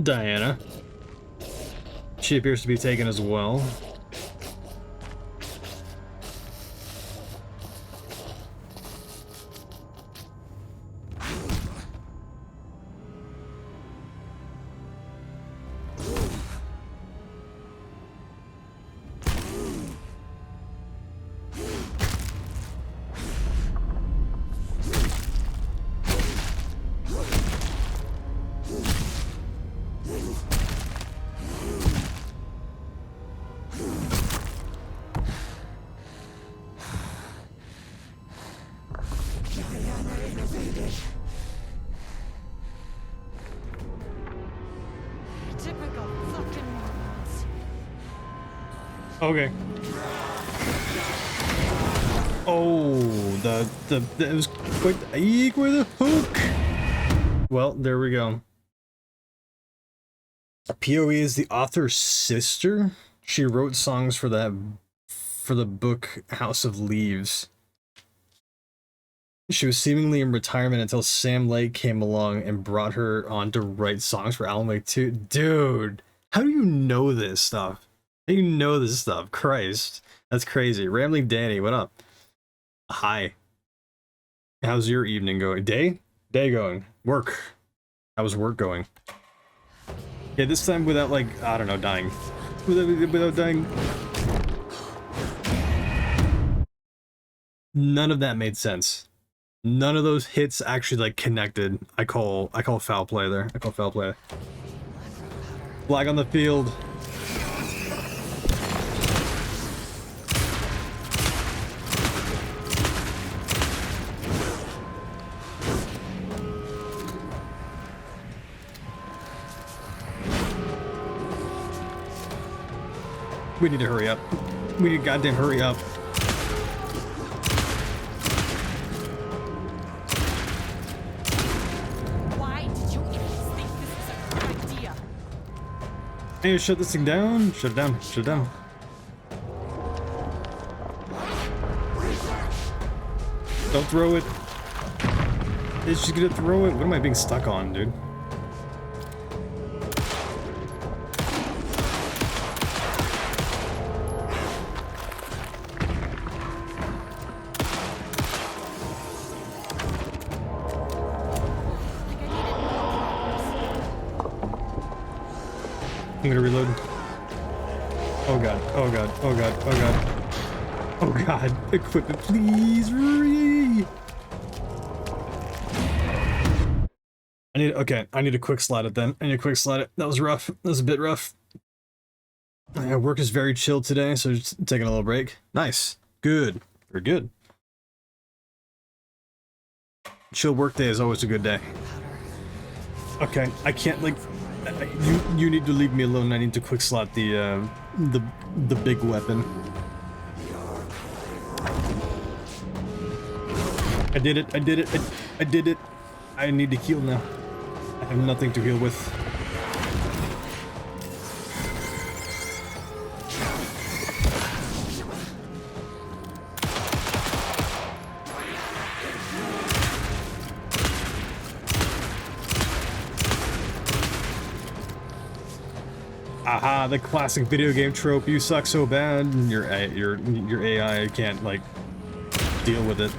Speaker 1: Diana. She appears to be taken as well. Okay. Oh, it was quite the eek with a hook. Well, there we go. POE is the author's sister. She wrote songs for the book House of Leaves. She was seemingly in retirement until Sam Lake came along and brought her on to write songs for Alan Wake 2. Dude, how do you know this stuff? How do you know this stuff? Christ, that's crazy. Rambling Danny, what up? Hi. How's your evening going? Day going. Work. How's work going? Yeah, this time without, like, I don't know, dying. Without dying. None of that made sense. None of those hits actually, like, connected. I call foul play there. I call foul play. Flag on the field. We need to hurry up. We need to goddamn hurry up.
Speaker 13: Why did you even think this was a good idea?
Speaker 1: Hey, shut this thing down. Shut it down. Shut it down. Don't throw it. Is she gonna throw it? What am I being stuck on, dude? I'm gonna reload. Oh god, oh god, oh god, oh god. Oh god, equip it, please. I need a quick slide it then. I need a quick slide it. That was rough. That was a bit rough. Work is very chill today, so just taking a little break. Nice. Good. Very good. Chill work day is always a good day. Okay, I can't, like, you need to leave me alone. I need to quick slot the big weapon. I did it. I did it. I did it. I need to heal now. I have nothing to heal with. Aha, the classic video game trope. You suck so bad, and your AI can't, like, deal with it.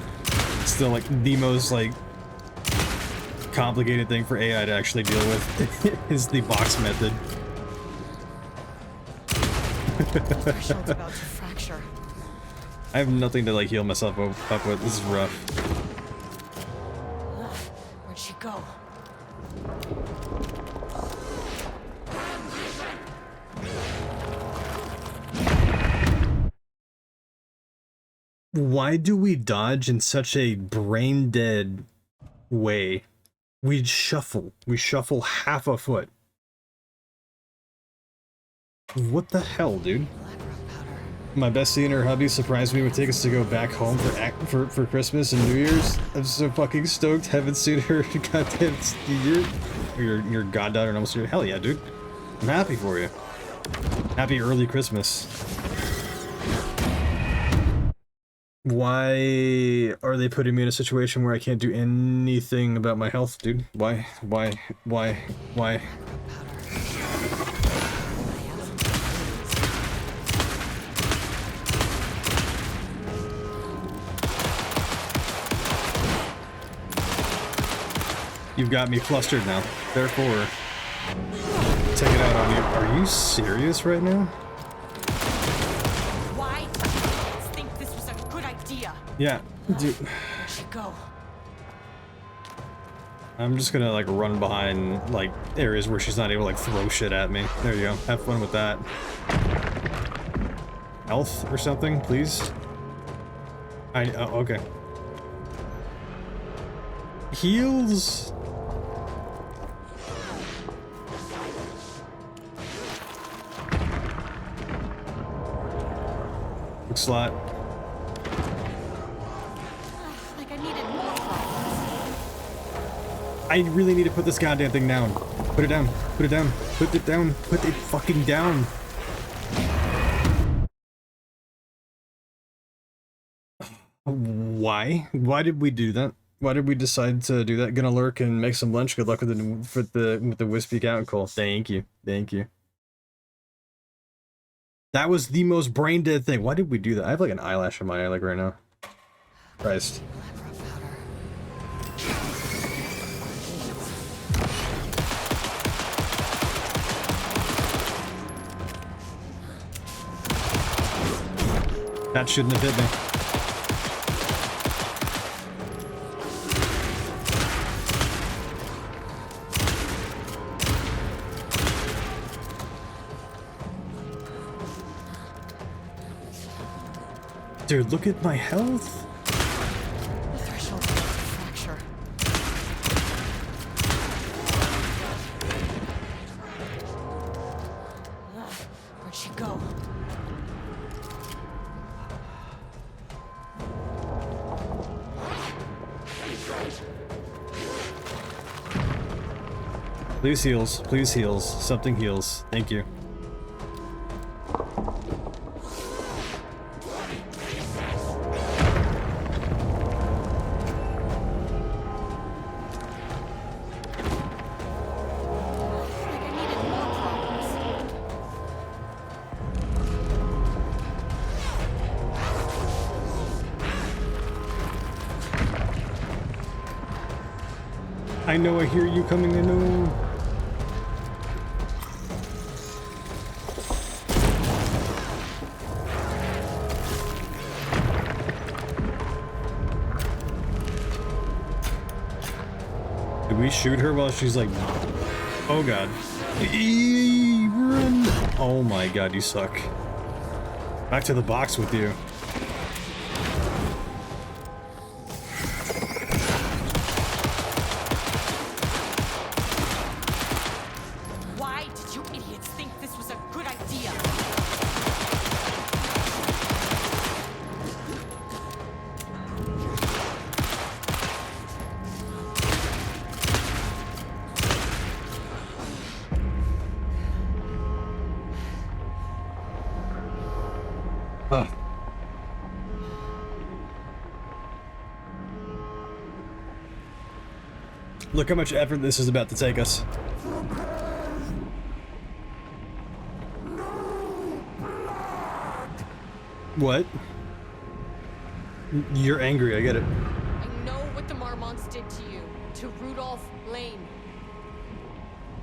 Speaker 1: It's still, like, the most, like, complicated thing for AI to actually deal with is the box method.
Speaker 13: Threshold's about to fracture.
Speaker 1: I have nothing to, like, heal myself up with. This is rough.
Speaker 13: Where'd she go?
Speaker 1: Why do we dodge in such a brain-dead way? We shuffle. We shuffle half a foot. What the hell, dude? My bestie and her hubby surprised me with tickets to go back home for Christmas and New Year's. I'm so fucking stoked. Haven't seen her in goddamn year. Your goddaughter and almost here. Hell yeah, dude. I'm happy for you. Happy early Christmas. Why are they putting me in a situation where I can't do anything about my health, dude? Why? You've got me flustered now. Therefore, take it out on you. Are you serious right now? Yeah, dude.
Speaker 13: Where'd she go?
Speaker 1: I'm just gonna, like, run behind, like, areas where she's not able to, like, throw shit at me. There you go. Have fun with that. Health or something, please? Okay. Heals? slot.
Speaker 13: Like I needed more problems.
Speaker 1: I really need to put this goddamn thing down. Put it down. Put it down. Put it down. Put it fucking down. Why? Why did we do that? Why did we decide to do that? Gonna lurk and make some lunch. Good luck with the wispy out call. Thank you. Thank you. That was the most brain dead thing. Why did we do that? I have like an eyelash on my eye like right now. Christ. That shouldn't have hit me. Dude, look at my health.
Speaker 13: The threshold's about to fracture. Where'd she go?
Speaker 1: Please heals. Please heals. Something heals. Thank you. I know I hear you coming in. Oh. Did we shoot her while she's like, oh god. Run. Oh my god, you suck. Back to the box with you.
Speaker 13: Why did you idiots think this was a good idea?
Speaker 1: Look how much effort this is about to take us. What? You're angry, I get it.
Speaker 2: I know what the Marmonts did to you, to Rudolph Lane.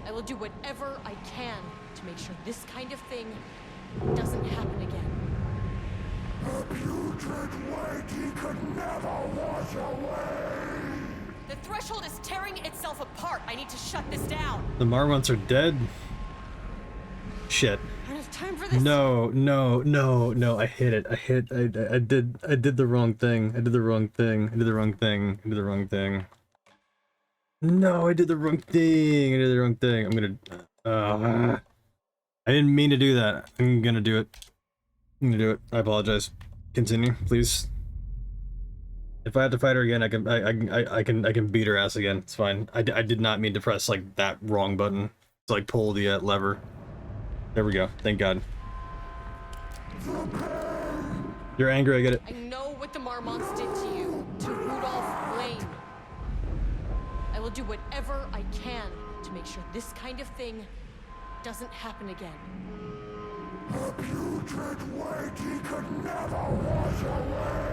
Speaker 2: I will do whatever I can to make sure this kind of thing doesn't happen again.
Speaker 9: A putrid weight he could never wash away.
Speaker 13: The threshold is tearing itself apart. I need to shut this down.
Speaker 1: The Marmonts are dead. Shit.
Speaker 2: I don't have time for this.
Speaker 1: No, no, no, no, I hit it. I did the wrong thing. I did the wrong thing. I did the wrong thing. I did the wrong thing. No, I did the wrong thing. I did the wrong thing. I'm gonna, I didn't mean to do that. I'm gonna do it. I'm gonna do it. I apologize. Continue, please. If I have to fight her again, I can beat her ass again. It's fine. I did not mean to press like that wrong button to like pull the lever. There we go. Thank God. You're angry. I get it.
Speaker 2: I know what the Marmonts did to you, to Rudolph Lane. I will do whatever I can to make sure this kind of thing doesn't happen again.
Speaker 9: A putrid weight he could never wash away.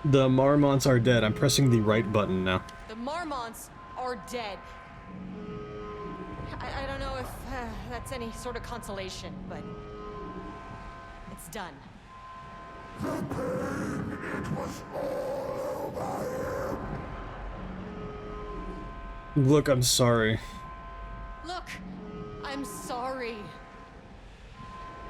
Speaker 1: The Marmonts are dead. I'm pressing the right button now.
Speaker 2: The Marmonts are dead. I don't know if that's any sort of consolation, but it's done.
Speaker 9: The pain, it was all over him.
Speaker 1: Look, I'm sorry.
Speaker 2: Look, I'm sorry.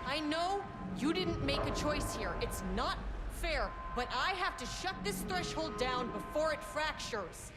Speaker 2: I know you didn't make a choice here. It's not fair, but I have to shut this threshold down before it fractures.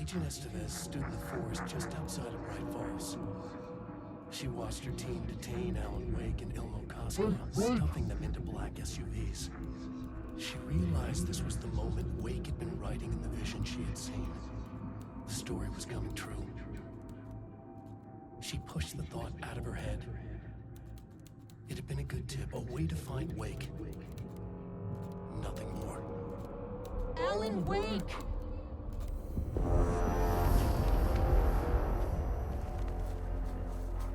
Speaker 15: Agent Estevez stood in the forest just outside of Bright Falls. She watched her team detain Alan Wake and Ilmo Koska, stuffing them into black SUVs. She realized this was the moment Wake had been writing in the vision she had seen. The story was coming true. She pushed the thought out of her head. It had been a good tip, a way to find Wake. Nothing more.
Speaker 2: Alan Wake!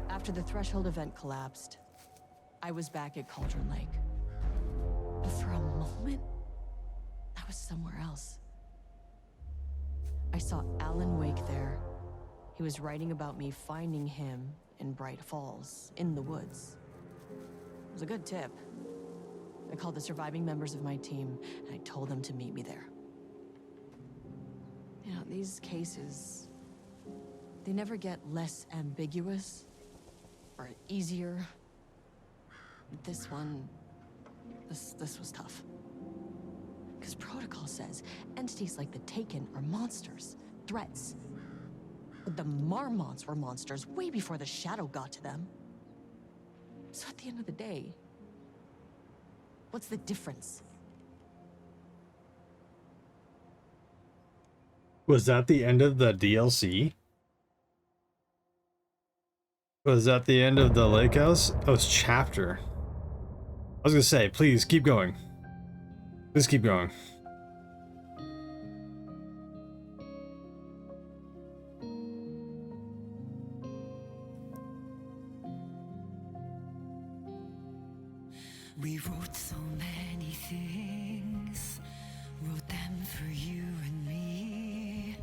Speaker 2: After the Threshold event collapsed, I was back at Cauldron Lake. But for a moment, I was somewhere else. I saw Alan Wake there. He was writing about me finding him in Bright Falls, in the woods. It was a good tip. I called the surviving members of my team, and I told them to meet me there. You know, these cases, they never get less ambiguous or easier. This one, this was tough. Because protocol says entities like the Taken are monsters, threats. But the Marmots were monsters way before the Shadow got to them. So at the end of the day, what's the difference?
Speaker 1: Was that the end of the DLC? Was that the end of the lake house? Oh, it's chapter. I was gonna say, please keep going. Please keep going.
Speaker 16: We wrote so many things, wrote them for you and me.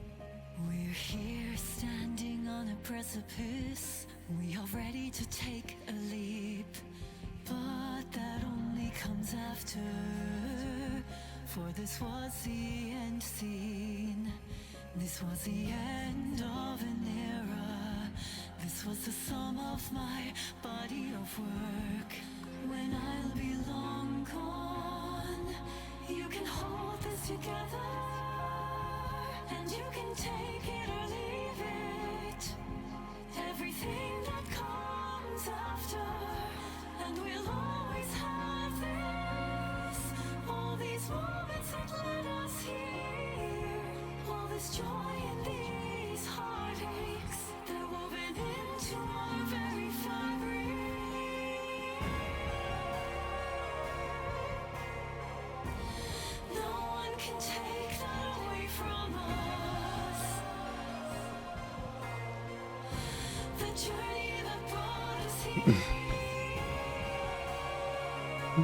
Speaker 16: We're here standing on a precipice. We are ready to take a leap, but that only comes after. For this was the end scene. This was the end of an era. This was the sum of my body of work. When I'll be long gone, you can hold this together, and you can take it or leave it. Everything that comes after, and we'll always have this. All these moments that led us here, all this joy and these heartaches, they're woven into our very fabric. No one can take that away from us. The journey that brought us here.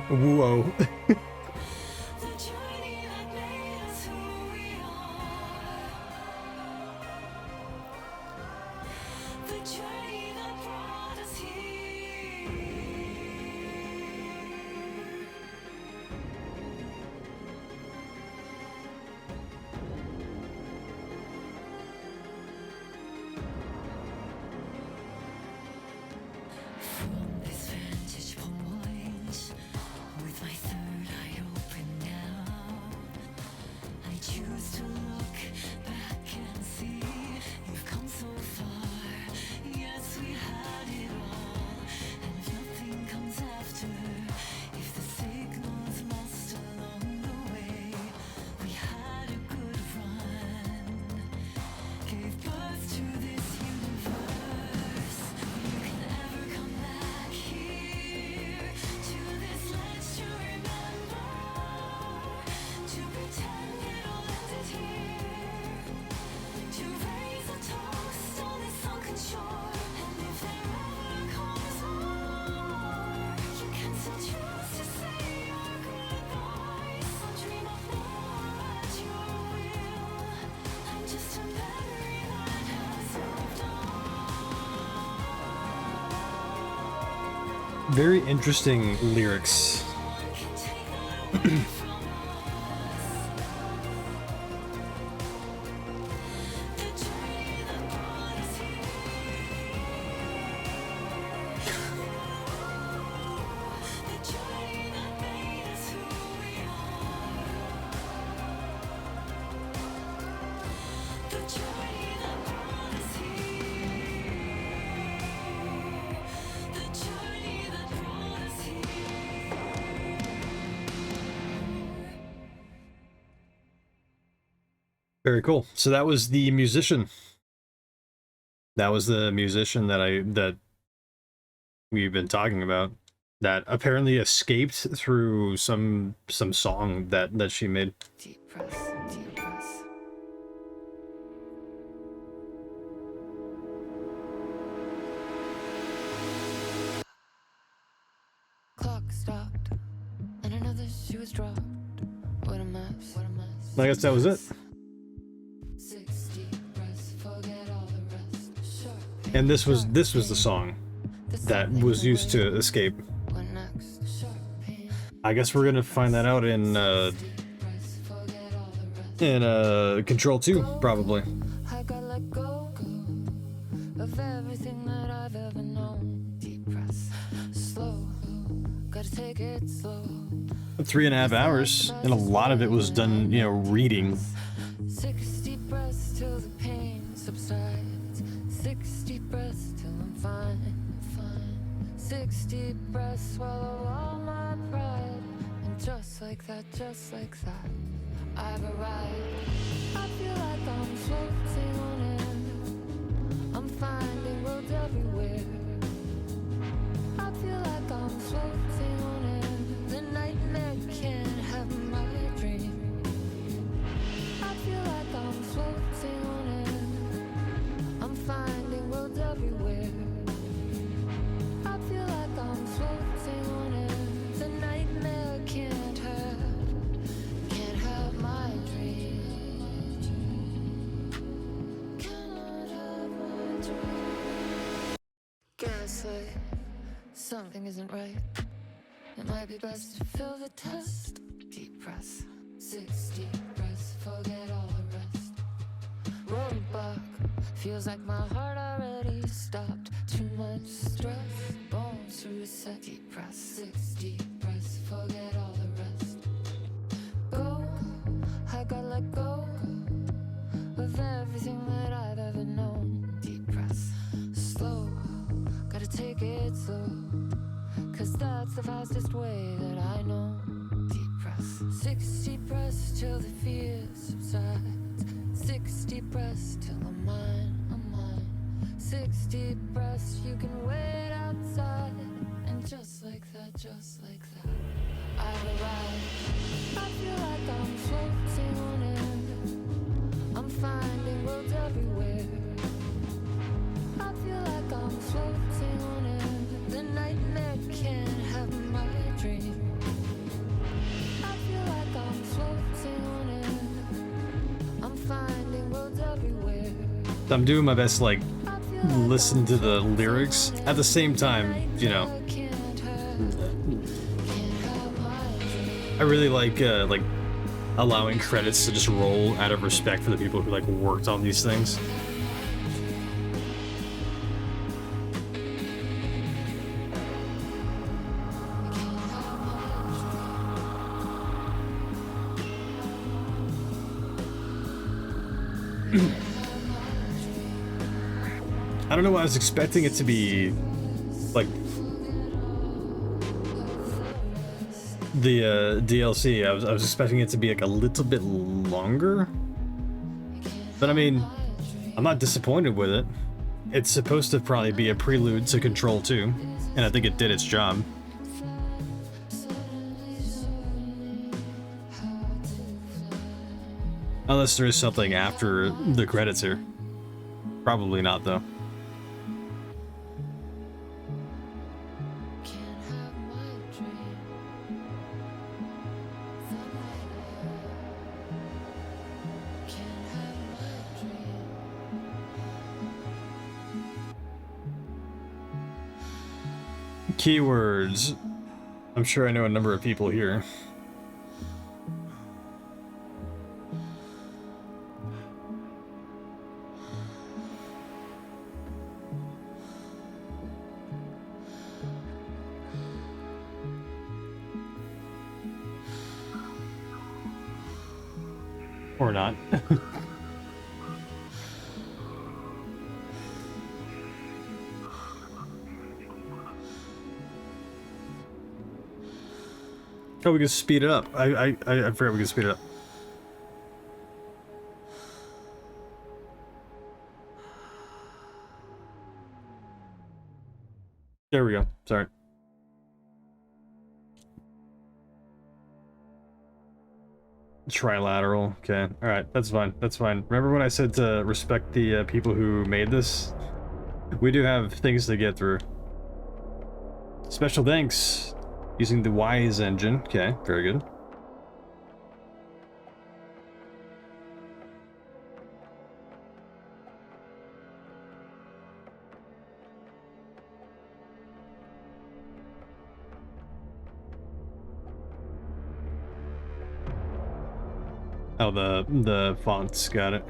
Speaker 1: Whoa.
Speaker 16: The journey that made us who we are. The journey that brought us here. From this vantage point, with my third eye open now, I choose to look back and see you've come so far. Yes, we had it all, and if nothing comes after, if the signal's lost along the way, we had a good run, gave birth to this universe. You can never come back here to this ledge to remember, to pretend it all ended here, to raise a toast on this sunken shore. And if there ever comes more, you can still choose to say your goodbyes. I'll dream of more at your will. I'm just a memory that has moved on.
Speaker 1: Very interesting lyrics.
Speaker 16: The journey
Speaker 1: Very cool. So that was the musician. That was the musician that we've been talking about, that apparently escaped through some song that she made.
Speaker 14: Deep breath, deep breath. Clock stopped, and another shoe was dropped. What a mess, what a mess.
Speaker 1: I guess that was it.
Speaker 14: 60 breaths, forget all the rest. Sharp
Speaker 1: And this was the song that was used to escape.
Speaker 14: what next? Sharp pain.
Speaker 1: I guess we're gonna find that out in Control 2, probably.
Speaker 14: I gotta let go of everything that I've ever known. Deep breaths, slow. Gotta take it slow.
Speaker 1: 3.5 hours, and a lot of it was done, you know, reading.
Speaker 14: 60 breaths till the pain subsides. 60 breaths till I'm fine, fine. 60 breaths, swallow all my pride. And just like that, I've arrived. I feel like I'm floating on air. I'm finding roads everywhere. I feel like I'm floating on air. The nightmare can't have my dream. I feel like I'm floating on air. I'm finding roads everywhere. I feel like I'm floating on air. The nightmare can't have my dream. Cannot have my dream. Gaslight, something isn't right. It might be best to fill the test. Deep breaths, 60 breaths, forget all the rest. Roadblock, feels like my heart already stopped. Too much stress, bones to reset. Deep breaths, 60 breaths, forget all the rest. Go, I gotta let go of everything that I've ever known. Deep breaths, slow, gotta take it slow. 'Cause that's the fastest way that I know. Deep breaths, 60 breaths till the fear subsides. 60 breaths till I'm mine, I'm mine. 60 breaths, you can wait outside. And just like that, I've arrived. I feel like I'm floating on air. I'm finding roads everywhere. I feel like I'm floating on air. The nightmare can't have my dream. I feel like I'm floating on air. I'm finding roads everywhere.
Speaker 1: I'm doing my best to, like, listen to the lyrics at the same time, you know. I really like allowing credits to just roll out of respect for the people who, like, worked on these things. I don't know, I was expecting it to be like the DLC. I was expecting it to be like a little bit longer, but I mean, I'm not disappointed with it. It's supposed to probably be a prelude to Control 2, and I think it did its job. Unless there is something after the credits here. Probably not, though. Keywords. I'm sure I know a number of people here. Or not. Oh, we can speed it up. I forgot we can speed it up. There we go. Sorry. Trilateral. Okay. All right. That's fine. That's fine. Remember when I said to respect the people who made this? We do have things to get through. Special thanks. Using the Wise engine. Okay. Very good. Oh, the fonts, got it.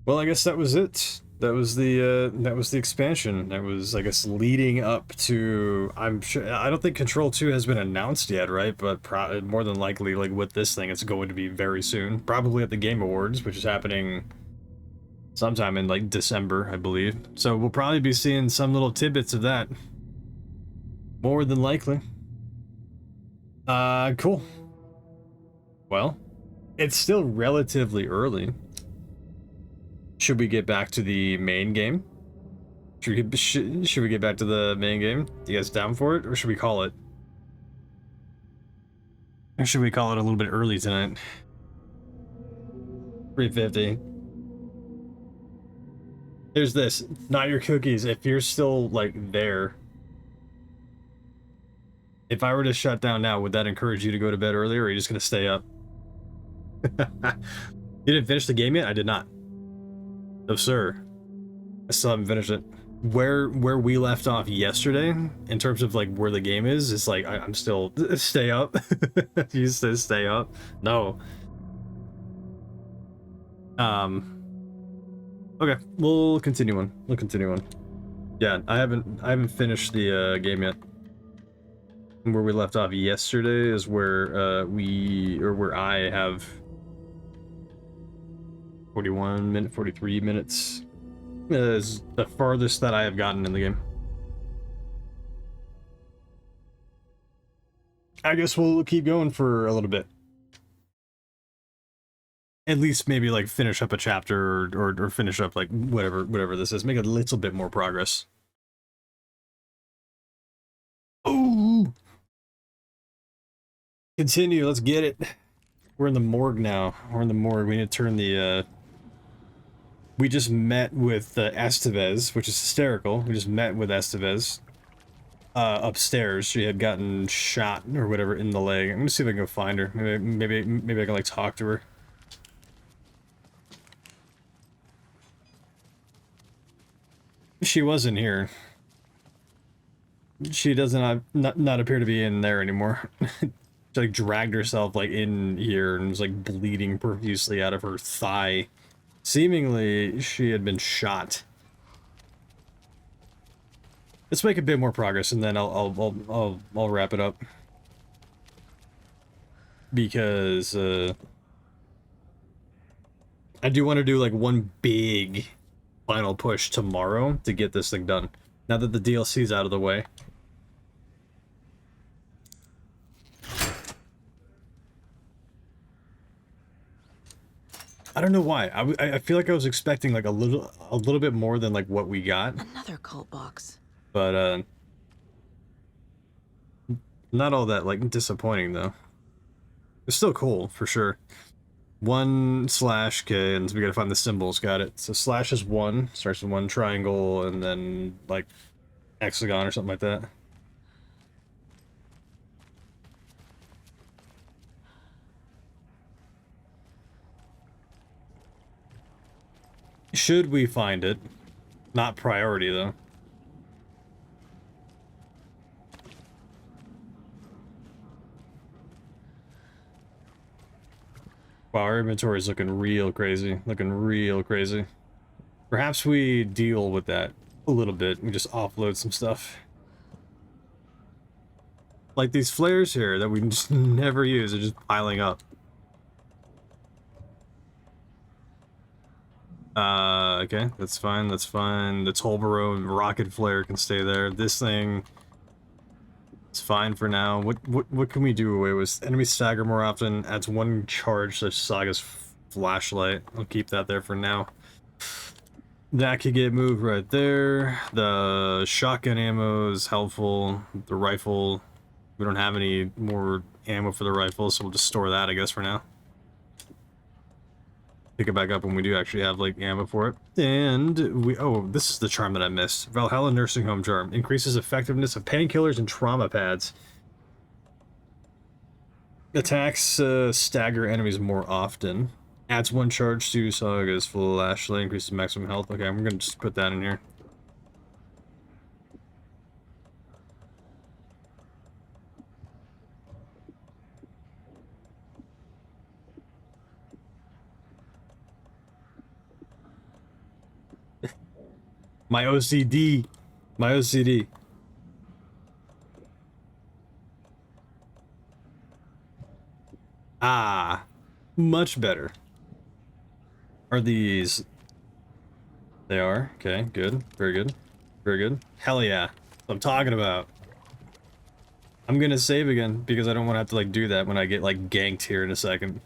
Speaker 1: Well, I guess that was it. That was the expansion. That was, I guess, leading up to. I'm sure. I don't think Control 2 has been announced yet, right? But more than likely, like with this thing, it's going to be very soon. Probably at the Game Awards, which is happening sometime in like December, I believe. So we'll probably be seeing some little tidbits of that. More than likely. Cool. Well, it's still relatively early. Should we get back to the main game? Should we get back to the main game? You guys down for it? Or should we call it? Or should we call it a little bit early tonight? 3:50. There's this. Not your cookies. If you're still, like, there. If I were to shut down now, would that encourage you to go to bed earlier, or are you just going to stay up? You didn't finish the game yet? I did not. No, sir. I still haven't finished it. Where we left off yesterday, in terms of, like, where the game is, it's like, I'm still... Stay up? You said stay up? No. Okay, we'll continue on. Yeah, I haven't finished the game yet. Where we left off yesterday is where where I have 43 minutes is the farthest that I have gotten in the game. I guess we'll keep going for a little bit. At least maybe like finish up a chapter or finish up like whatever this is. Make a little bit more progress. Oh, continue. Let's get it. We're in the morgue now. We're in the morgue. We need to turn the. We just met with Estevez, which is hysterical. We just met with Estevez upstairs. She had gotten shot or whatever in the leg. I'm gonna see if I can go find her. Maybe I can like talk to her. She wasn't here. She does not appear to be in there anymore. She like dragged herself like in here and was like bleeding profusely out of her thigh. Seemingly she had been shot. Let's make a bit more progress and then I'll wrap it up. Because I do want to do like one big final push tomorrow to get this thing done. Now that the DLC's out of the way. I don't know why. I feel like I was expecting like a little bit more than like what we got.
Speaker 2: Another cult box.
Speaker 1: But not all that like disappointing though. It's still cool for sure. 1/K, and we gotta find the symbols. Got it. So slash is 1, starts with 1 triangle, and then like hexagon or something like that. Should we find it? Not priority though. Wow, our inventory is looking real crazy. Perhaps we deal with that a little bit. We just offload some stuff. Like these flares here that we just never use are just piling up. Okay, that's fine, The Tolbaro rocket flare can stay there. This thing... It's fine for now. What can we do away with? Enemy stagger more often. Adds 1 charge to Saga's flashlight. I'll keep that there for now. That could get moved right there. The shotgun ammo is helpful. The rifle, we don't have any more ammo for the rifle, so we'll just store that, I guess, for now. Pick it back up when we do actually have, like, ammo for it. And we... Oh, this is the charm that I missed. Valhalla Nursing Home Charm. Increases effectiveness of painkillers and trauma pads. Attacks stagger enemies more often. Adds 1 charge to Saga's flashlight. Increases maximum health. Okay, I'm gonna just put that in here. My OCD. My OCD. Ah. Much better. Are these... They are? Okay, good. Very good. Very good. Hell yeah. That's what I'm talking about. I'm gonna save again, because I don't want to have to, like, do that when I get, like, ganked here in a second.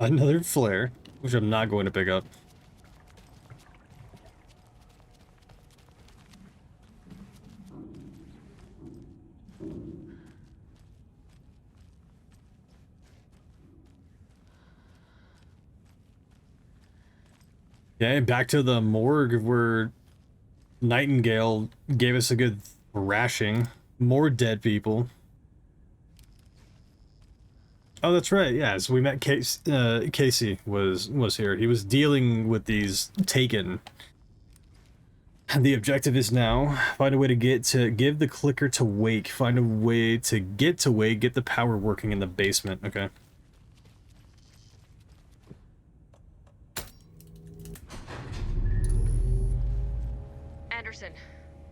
Speaker 1: Another flare, which I'm not going to pick up. Okay, back to the morgue where Nightingale gave us a good thrashing. More dead people. Oh, that's right. Yeah, so we met Casey was here. He was dealing with these Taken. And the objective is now find a way to give the clicker to Wake. Find a way to get to Wake. Get the power working in the basement. Okay.
Speaker 2: Anderson,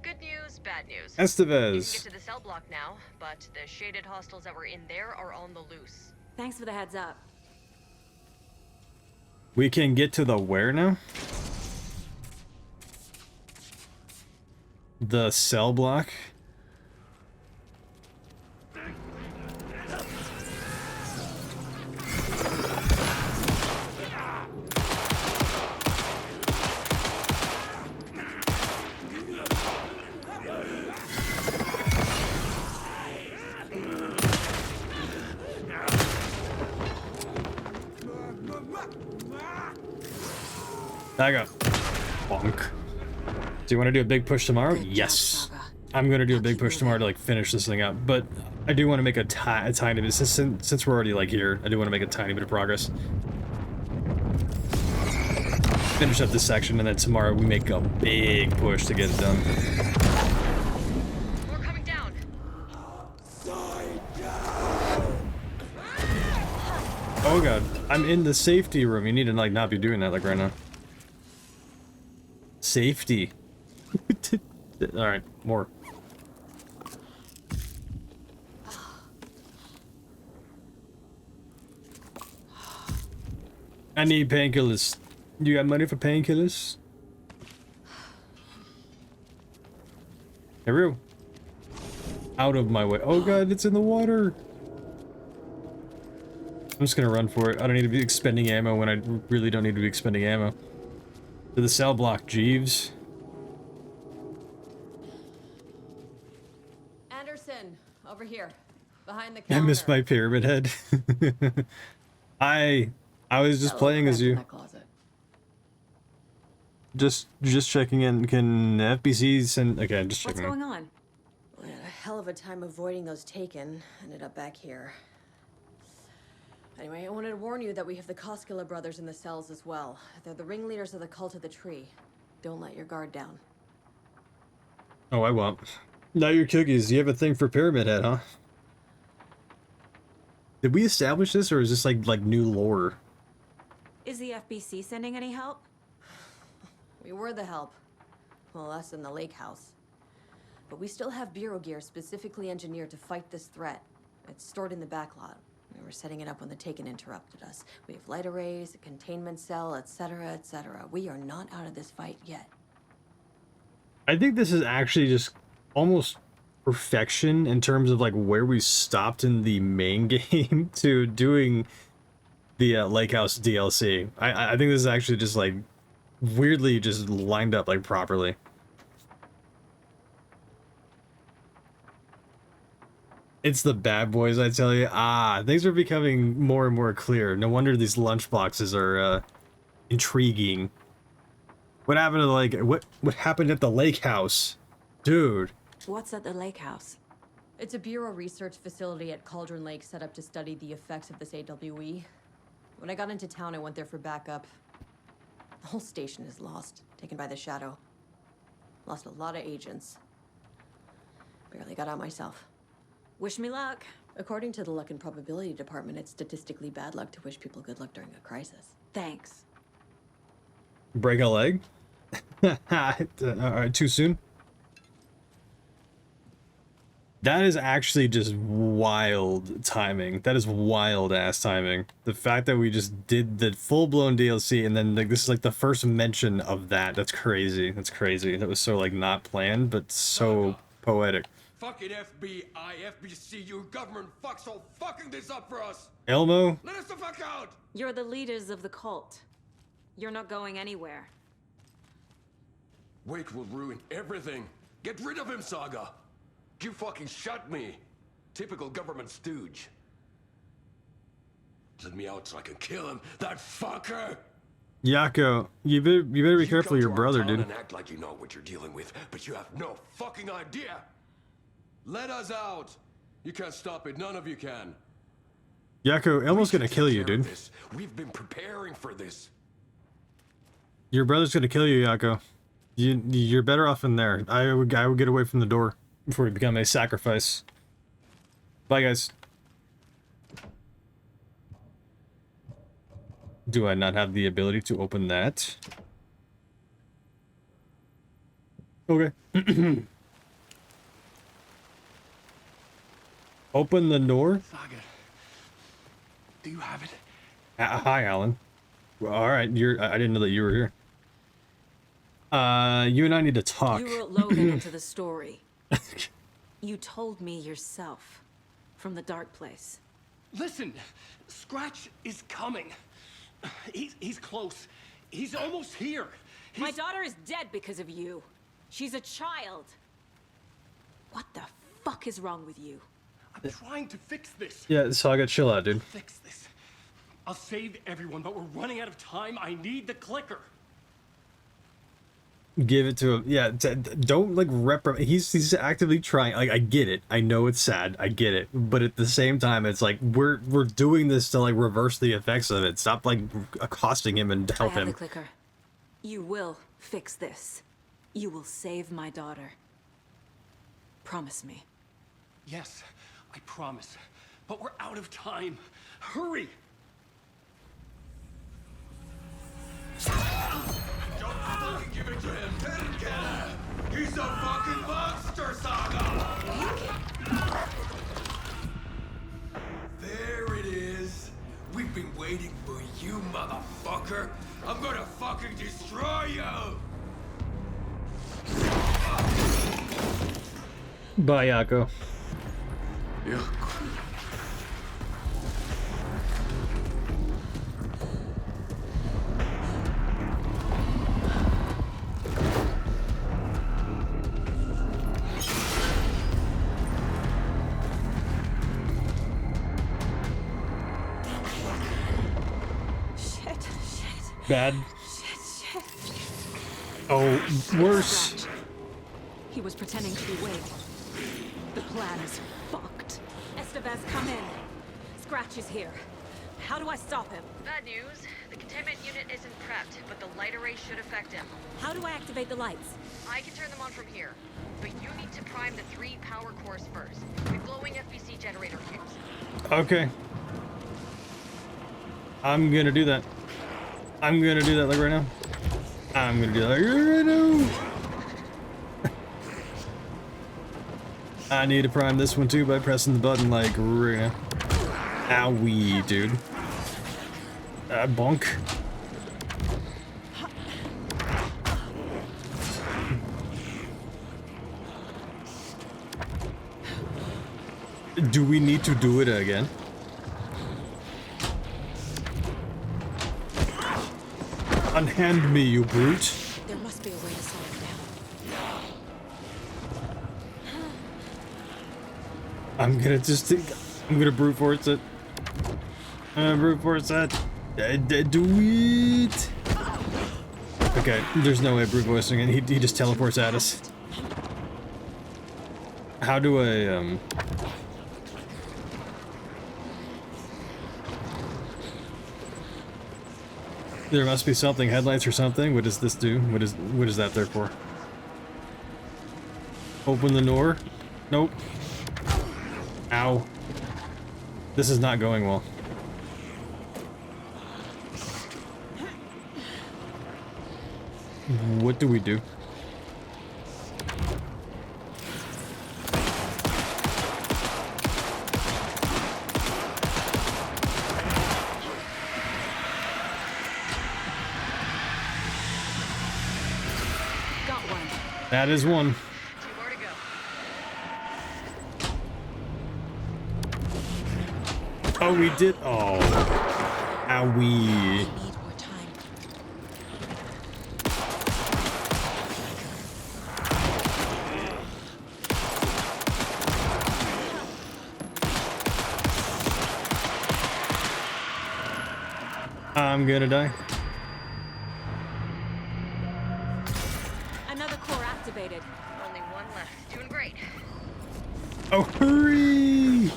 Speaker 2: good news, bad news.
Speaker 1: Estevez.
Speaker 2: You can get to the cell block now, but the shaded hostiles that were in there are on the loose.
Speaker 17: Thanks for the heads up.
Speaker 1: We can get to the where now? The cell block? I got bonk. Do you want to do a big push tomorrow? Yes. I'm going to do a big push tomorrow to like finish this thing up, but I do want to make a tiny bit, since we're already like here, I do want to make a tiny bit of progress. Finish up this section, and then tomorrow we make a big push to get it done.
Speaker 2: We're coming down.
Speaker 1: Oh god, I'm in the safety room. You need to like not be doing that like right now. Safety. Alright, more. I need painkillers. You got money for painkillers? Haru. Out of my way. Oh god, it's in the water. I'm just gonna run for it. I don't need to be expending ammo when I really don't need to be expending ammo. To the cell block, Jeeves.
Speaker 2: Anderson, over here, behind the counter.
Speaker 1: I missed my pyramid head. I was just playing as you. Just checking in. Can FBC send? Okay, just checking.
Speaker 17: What's going on?
Speaker 2: We had a hell of a time avoiding those Taken. Ended up back here. Anyway, I wanted to warn you that we have the Koskela brothers in the cells as well. They're the ringleaders of the Cult of the Tree. Don't let your guard down.
Speaker 1: Oh, I won't. Now your cookies. You have a thing for Pyramid Head, huh? Did we establish this, or is this like new lore?
Speaker 17: Is the FBC sending any help?
Speaker 2: We were the help. Well, us in the lake house. But we still have Bureau gear specifically engineered to fight this threat. It's stored in the backlot. We were setting it up when the Taken interrupted us. We have light arrays, a containment cell, etc., etc. We are not out of this fight yet.
Speaker 1: I think this is actually just almost perfection in terms of like where we stopped in the main game to doing the Lake House DLC. I think this is actually just like weirdly just lined up like properly. It's the bad boys, I tell you. Ah, things are becoming more and more clear. No wonder these lunchboxes are intriguing. What happened to the lake? What happened at the lake house? Dude.
Speaker 17: What's at the lake house?
Speaker 2: It's a Bureau research facility at Cauldron Lake set up to study the effects of this AWE. When I got into town, I went there for backup. The whole station is lost, taken by the Shadow. Lost a lot of agents. Barely got out myself.
Speaker 17: Wish me luck.
Speaker 2: According to the Luck and Probability Department, it's statistically bad luck to wish people good luck during a crisis.
Speaker 17: Thanks.
Speaker 1: Break a leg? Alright, too soon? That is actually just wild timing. That is wild ass timing. The fact that we just did the full-blown DLC and then like this is like the first mention of that. That's crazy. That's crazy. That was so like not planned, but so poetic.
Speaker 18: Fucking FBI, FBC, you government fucks all fucking this up for us!
Speaker 1: Elmo?
Speaker 18: Let us the fuck out!
Speaker 17: You're the leaders of the cult. You're not going anywhere.
Speaker 18: Wake will ruin everything. Get rid of him, Saga! You fucking shut me! Typical government stooge. Let me out so I can kill him, that fucker!
Speaker 1: Yako, you better be careful of your brother, dude.
Speaker 18: And act like you know what you're dealing with, but you have no fucking idea! Let us out! You can't stop it, none of you can.
Speaker 1: Yako, Elmo's gonna kill you, dude.
Speaker 18: We've been preparing for this.
Speaker 1: Your brother's gonna kill you, Yako. You're better off in there. I would get away from the door before you become a sacrifice. Bye, guys. Do I not have the ability to open that? Okay. Open the door.
Speaker 18: Saga, do you have it?
Speaker 1: Hi, Alan. Well, all right, I didn't know that you were here. You and I need to talk.
Speaker 17: You wrote Logan into the story. You told me yourself from the dark place.
Speaker 7: Listen, Scratch is coming. He's close. He's almost here.
Speaker 17: My daughter is dead because of you. She's a child. What the fuck is wrong with you?
Speaker 7: I'm trying to fix this.
Speaker 1: Yeah, Saga, chill out, dude.
Speaker 7: Fix this. I'll save everyone, but we're running out of time. I need the clicker.
Speaker 1: Give it to him. Yeah, don't like reprimand. He's actively trying. Like, I get it. I know it's sad. I get it. But at the same time, it's like we're doing this to like reverse the effects of it. Stop like accosting him and help
Speaker 17: I have
Speaker 1: him.
Speaker 17: the clicker. You will fix this. You will save my daughter. Promise me.
Speaker 7: Yes, I promise. But we're out of time. Hurry!
Speaker 18: Don't fucking give it to him! Didn't get him! He's a fucking monster, Saga! There it is! We've been waiting for you, motherfucker! I'm gonna fucking destroy you!
Speaker 1: Bye, Yako.
Speaker 18: Yeah.
Speaker 1: Bad.
Speaker 17: Shit.
Speaker 1: Oh, worse.
Speaker 17: He was pretending to be Wade. The plan is fucked. Estevez, come in. Scratch is here. How do I stop him?
Speaker 19: Bad news. The containment unit isn't prepped, but the light array should affect him.
Speaker 17: How do I activate the lights?
Speaker 19: I can turn them on from here, but you need to prime the 3 power cores first with glowing FBC generator fuse.
Speaker 1: Okay. I'm gonna do that. I'm gonna do that like right now. I'm gonna do that right now. I need to prime this one too by pressing the button like right now. Owie, dude. Bonk. Do we need to do it again? Unhand me, you brute.
Speaker 17: There must be a way to slow it down.
Speaker 1: I'm gonna just think. I'm gonna brute force it. Brute force it. Do it. Okay, there's no way brute forcing it. He just teleports at us. How do I There must be something. Headlights or something. What does this do? What is that there for? Open the door? Nope. Ow. This is not going well. What do we do?
Speaker 17: Got one.
Speaker 1: That is one.
Speaker 19: Two more to go.
Speaker 1: Oh, we did. Oh. Owie. I'm gonna die.
Speaker 17: Another core activated.
Speaker 19: Only one left. Doing great.
Speaker 1: Oh, hurry!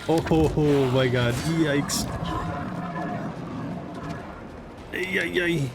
Speaker 1: Oh my god. Yikes. Yay.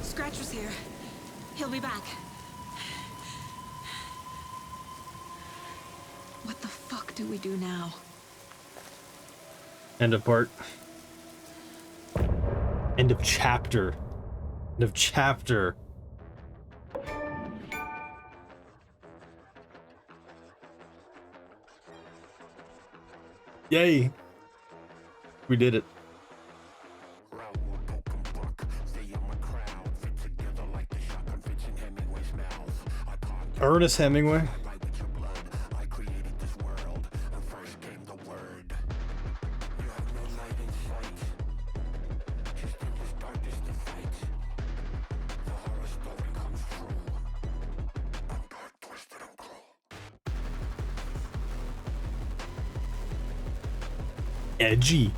Speaker 17: Scratcher's here. He'll be back. What the fuck do we do now?
Speaker 1: End of part. End of chapter. End of chapter. Yay. We did it. Ernest Hemingway. Edgy.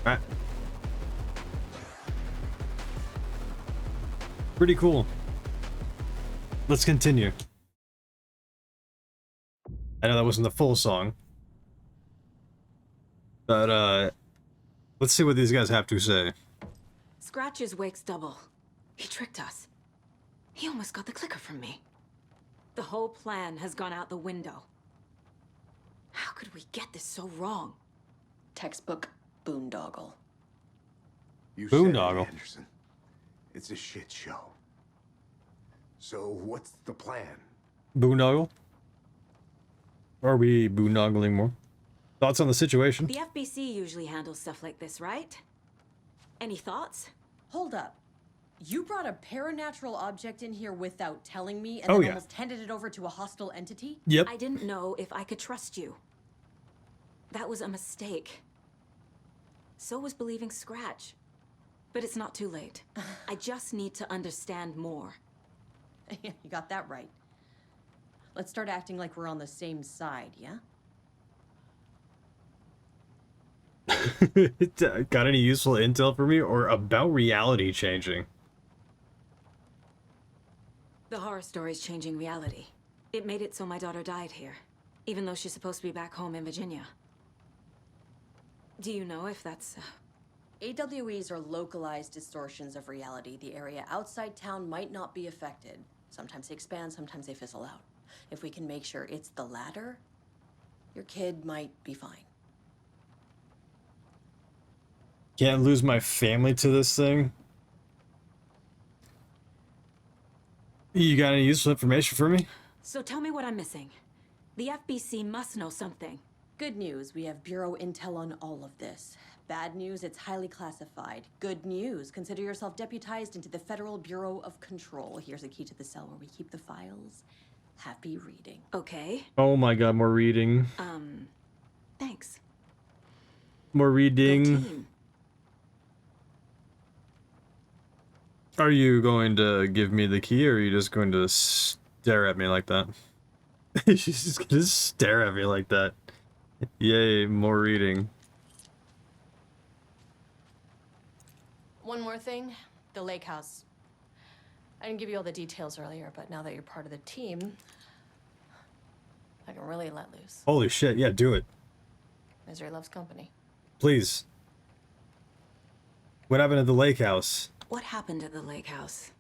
Speaker 1: Alright. Pretty cool. Let's continue. I know that wasn't the full song. But, let's see what these guys have to say.
Speaker 17: Scratches wakes double. He tricked us. He almost got the clicker from me. The whole plan has gone out the window. How could we get this so wrong?
Speaker 2: Textbook boondoggle.
Speaker 20: You said it,
Speaker 1: Boondoggle.
Speaker 20: Anderson. It's a shit show. So what's the plan?
Speaker 1: Boondoggle? Or are we boondoggling more? Thoughts on the situation?
Speaker 17: The FBC usually handles stuff like this, right? Any thoughts?
Speaker 2: Hold up. You brought a paranatural object in here without telling me and
Speaker 1: Oh,
Speaker 2: then
Speaker 1: yeah.
Speaker 2: almost handed it over to a hostile entity?
Speaker 1: Yep.
Speaker 17: I didn't know if I could trust you. That was a mistake. So was believing Scratch. But it's not too late. I just need to understand more.
Speaker 2: You got that right. Let's start acting like we're on the same side, yeah?
Speaker 1: Got any useful intel for me or about reality changing?
Speaker 17: The horror story's changing reality. It made it so my daughter died here, even though she's supposed to be back home in Virginia. Do you know if that's...
Speaker 2: AWEs are localized distortions of reality. The area outside town might not be affected. Sometimes they expand, sometimes they fizzle out. If we can make sure it's the latter, your kid might be fine.
Speaker 1: Can't lose my family to this thing. You got any useful information for me?
Speaker 17: So tell me what I'm missing. The FBC must know something.
Speaker 2: Good news, we have Bureau intel on all of this. Bad news, it's highly classified. Good news, consider yourself deputized into the Federal Bureau of Control. Here's a key to the cell where we keep the files. Happy reading.
Speaker 17: Okay.
Speaker 1: Oh my god, more reading.
Speaker 17: Thanks.
Speaker 1: More reading. Are you going to give me the key or are you just going to stare at me like that? She's just gonna stare at me like that. Yay, more reading.
Speaker 2: One more thing, the lake house. I didn't give you all the details earlier, but now that you're part of the team, I can really let loose.
Speaker 1: Holy shit, yeah, do it.
Speaker 2: Misery loves company.
Speaker 1: Please. What happened at the lake house?
Speaker 17: What happened at the lake house?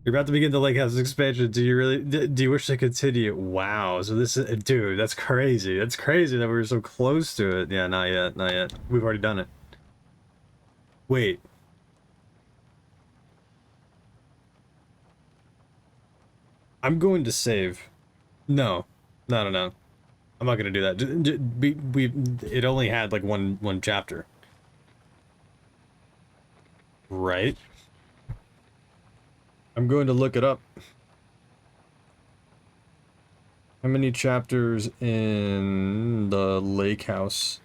Speaker 1: You're about to begin the lake house expansion. Do you really? Do you wish to continue? Wow. So this is, dude, that's crazy. That's crazy that we were so close to it. Yeah, not yet. Not yet. We've already done it. Wait. I'm going to save. No. No. I'm not going to do that. It only had like one chapter. Right. I'm going to look it up. How many chapters in the lake house?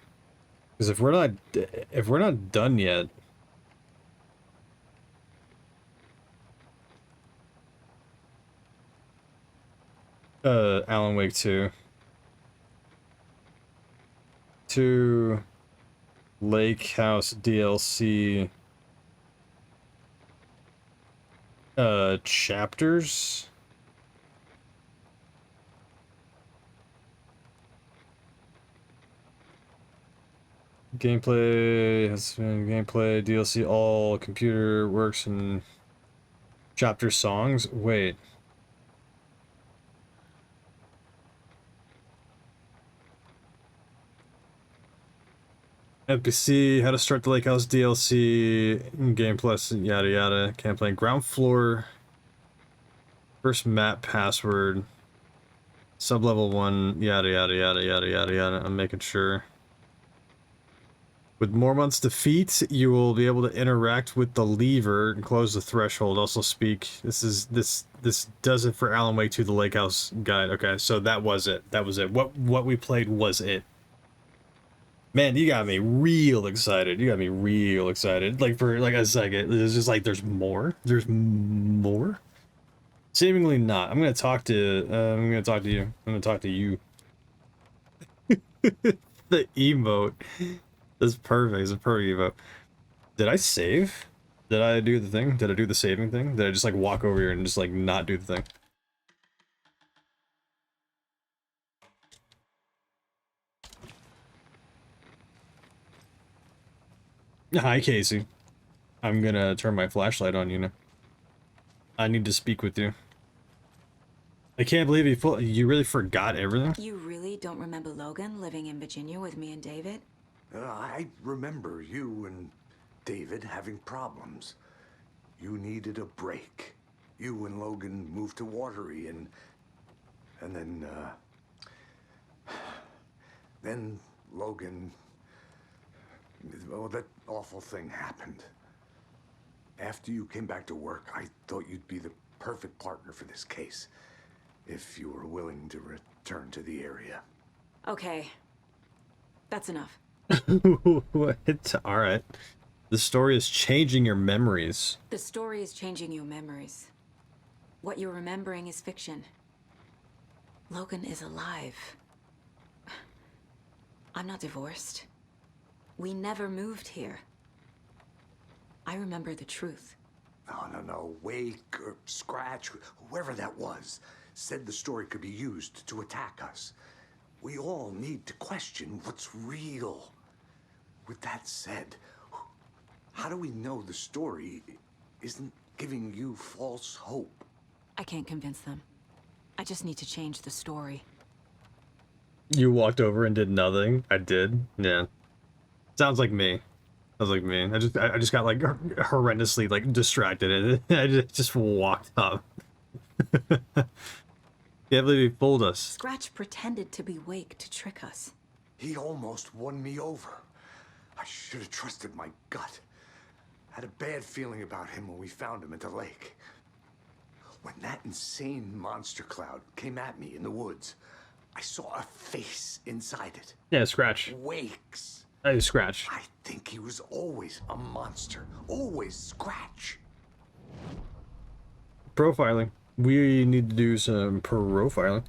Speaker 1: Because if we're not done yet. Alan Wake 2. 2 Lake House DLC chapters. Gameplay has been gameplay DLC all computer works and chapter songs. Wait. NPC, how to start the Lake House DLC, Game Plus, yada yada. Campaign, ground floor, first map password, sublevel 1, yada yada yada yada yada yada. I'm making sure. With Mormont's defeat, you will be able to interact with the lever and close the threshold. Also speak. This does it for Alan Wake 2, the Lake House guide. Okay, so that was it. That was it. What we played was it. Man, you got me real excited. You got me real excited. Like for like a second, it's just like there's more. There's more. Seemingly not. I'm gonna talk to you. I'm gonna talk to you. The emote. That's perfect. It's a perfect emote. Did I save? Did I do the thing? Did I do the saving thing? Did I just like walk over here and just like not do the thing? Hi, Casey. I'm gonna turn my flashlight on you now. I need to speak with you. I can't believe you really forgot everything?
Speaker 17: You really don't remember Logan living in Virginia with me and David?
Speaker 20: I remember you and David having problems. You needed a break. You and Logan moved to Watery and then Logan, oh, that awful thing happened. After you came back to work, I thought you'd be the perfect partner for this case. If you were willing to return to the area.
Speaker 17: Okay. That's enough.
Speaker 1: It's all right. The story is changing your memories.
Speaker 17: The story is changing your memories. What you're remembering is fiction. Logan is alive. I'm not divorced. We never moved here. I remember the truth.
Speaker 20: No. Wake or Scratch, whoever that was, said the story could be used to attack us. We all need to question what's real. With that said, how do we know the story isn't giving you false hope?
Speaker 17: I can't convince them. I just need to change the story.
Speaker 1: You walked over and did nothing. I did. Yeah. Sounds like me. Sounds like me. I just got like horrendously like distracted and I just walked up. Can't believe he fooled us.
Speaker 17: Scratch pretended to be Wake to trick us.
Speaker 20: He almost won me over. I should have trusted my gut. I had a bad feeling about him when we found him at the lake. When that insane monster cloud came at me in the woods, I saw a face inside it.
Speaker 1: Yeah, Scratch.
Speaker 20: Wake's.
Speaker 1: Hey, Scratch.
Speaker 20: I think he was always a monster. Always Scratch.
Speaker 1: Profiling. We need to do some profiling.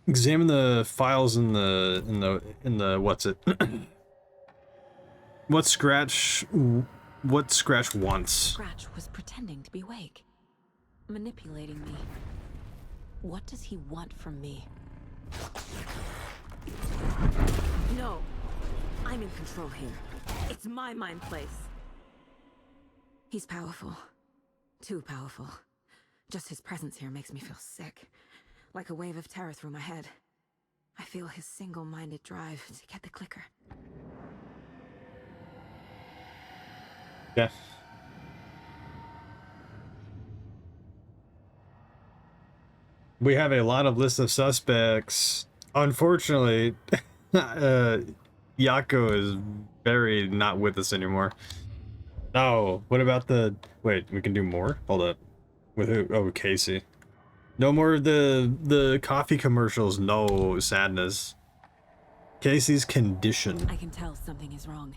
Speaker 1: Examine the files in the what's it? What Scratch wants.
Speaker 17: Scratch was pretending to be Wake, manipulating me. What does he want from me? No, I'm in control here. It's my mind place. He's powerful. Too powerful. Just his presence here makes me feel sick. Like a wave of terror through my head. I feel his single-minded drive to get the clicker.
Speaker 1: Yeah. We have a lot of list of suspects. Unfortunately, Yako is very not with us anymore. Oh, what about the... Wait, we can do more? Hold up. With who? Oh, Casey. No more of the coffee commercials. No sadness. Casey's condition.
Speaker 17: I can tell something is wrong.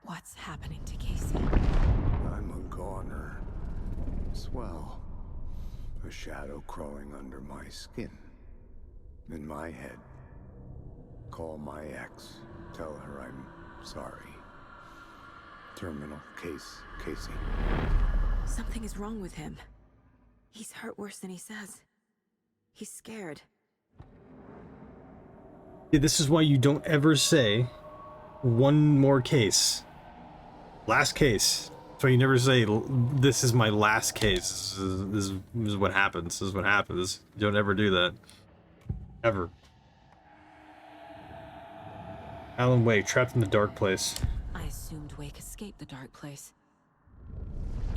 Speaker 17: What's happening to Casey?
Speaker 20: I'm a goner. Swell. A shadow crawling under my skin. In my head. Call my ex. Tell her I'm sorry. Terminal case, Casey.
Speaker 17: Something is wrong with him. He's hurt worse than he says. He's scared.
Speaker 1: Yeah, this is why you don't ever say one more case. Last case. So you never say, this is my last case. This is what happens. This is what happens. You don't ever do that. Ever. Alan Wake, trapped in the dark place.
Speaker 17: I assumed Wake escaped the dark place.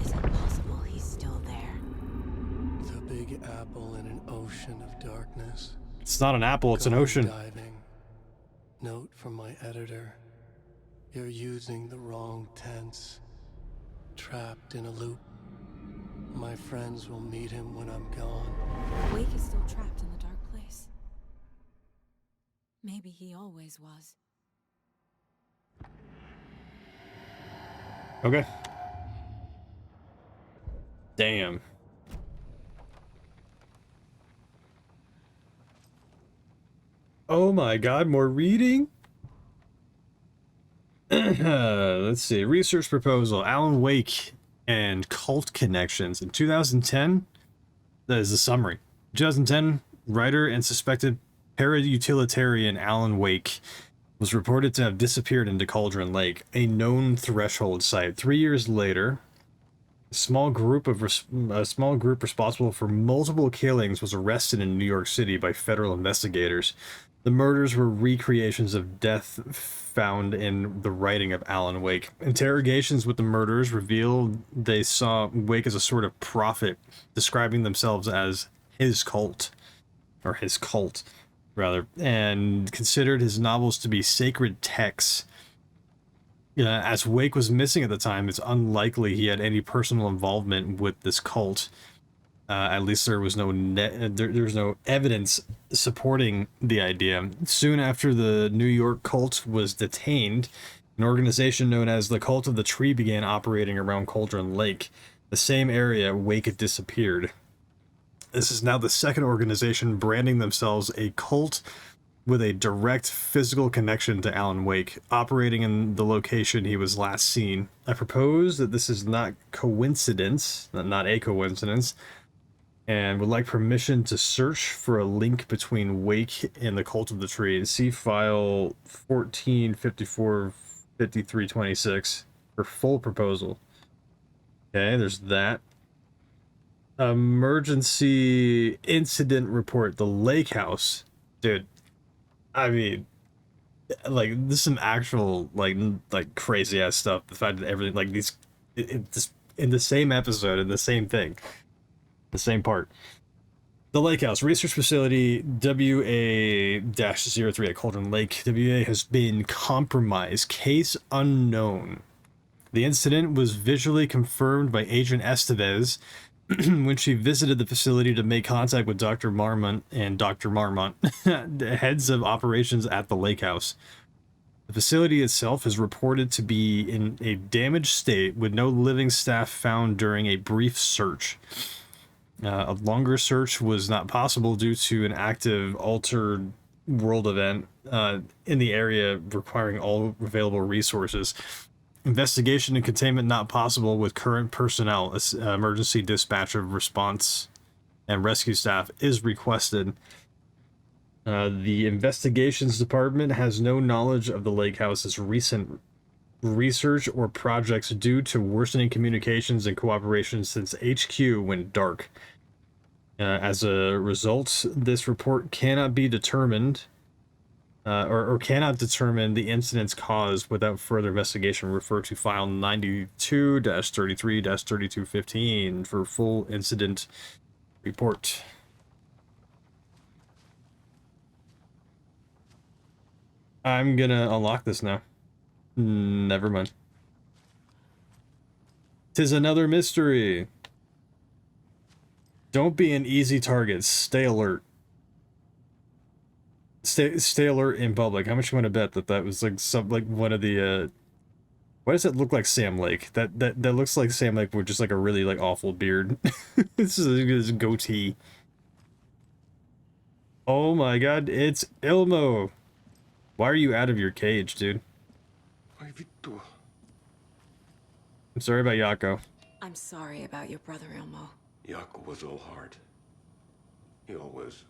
Speaker 17: Is it possible he's still there?
Speaker 15: The big apple in an ocean of darkness.
Speaker 1: It's not an apple, it's an ocean.
Speaker 15: Diving. Note from my editor. You're using the wrong tense. Trapped in a loop. My friends will meet him when I'm gone.
Speaker 17: Wake is still trapped in the dark place. Maybe he always was.
Speaker 1: Okay. Damn. Oh my god, more reading? Let's see. Research proposal. Alan Wake and cult connections. In 2010, that is the summary. 2010, writer and suspected para-utilitarian Alan Wake was reported to have disappeared into Cauldron Lake, a known threshold site. 3 years later, a small group responsible for multiple killings was arrested in New York City by federal investigators. The murders were recreations of death found in the writing of Alan Wake. Interrogations with the murderers revealed they saw Wake as a sort of prophet, describing themselves as his cult, rather, and considered his novels to be sacred texts. As Wake was missing at the time, it's unlikely he had any personal involvement with this cult. At least there was no there's no evidence supporting the idea. Soon after the New York cult was detained, an organization known as the Cult of the Tree began operating around Cauldron Lake, the same area Wake had disappeared. This is now the second organization branding themselves a cult with a direct physical connection to Alan Wake, operating in the location he was last seen. I propose that this is not coincidence, not a coincidence, and would like permission to search for a link between Wake and the Cult of the Tree. See file 14545326 for full proposal. Okay, there's that. Emergency incident report, the lake house. Dude, I mean, like, this is some actual, like crazy ass stuff. The fact that everything, like, these, this, in the same episode, in the same thing. The same part. The Lake House Research Facility WA-03 at Cauldron Lake. WA has been compromised. Case unknown. The incident was visually confirmed by Agent Estevez when she visited the facility to make contact with Dr. Marmont and Dr. Marmont, the heads of operations at the Lake House. The facility itself is reported to be in a damaged state with no living staff found during a brief search. A longer search was not possible due to an active altered world event in the area requiring all available resources. Investigation and containment not possible with current personnel. Emergency dispatch of response and rescue staff is requested. The investigations department has no knowledge of the Lake House's recent research or projects due to worsening communications and cooperation since HQ went dark. As a result, this report cannot be determined or cannot determine the incident's cause without further investigation. Refer to file 92-33-3215 for full incident report. I'm gonna unlock this now. Never mind. 'Tis another mystery. Don't be an easy target. Stay alert. Stay alert in public. How much you want to bet that was like one of the why does it look like Sam Lake? That looks like Sam Lake with just like a really like awful beard. This is his goatee. Oh my god, it's Ilmo. Why are you out of your cage, dude? I'm sorry about Yako.
Speaker 17: I'm sorry about your brother, Ilmo.
Speaker 18: Yako was all heart. He always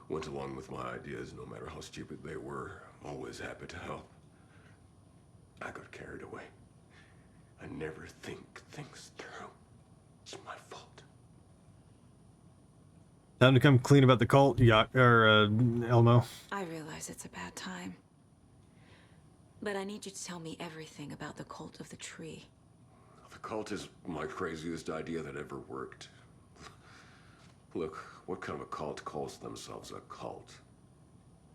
Speaker 18: went along with my ideas, no matter how stupid they were. Always happy to help. I got carried away. I never think things through. It's my fault.
Speaker 1: Time to come clean about the cult, Elmo.
Speaker 17: I realize it's a bad time. But I need you to tell me everything about the Cult of the Tree.
Speaker 18: The cult is my craziest idea that ever worked. Look, what kind of a cult calls themselves a cult?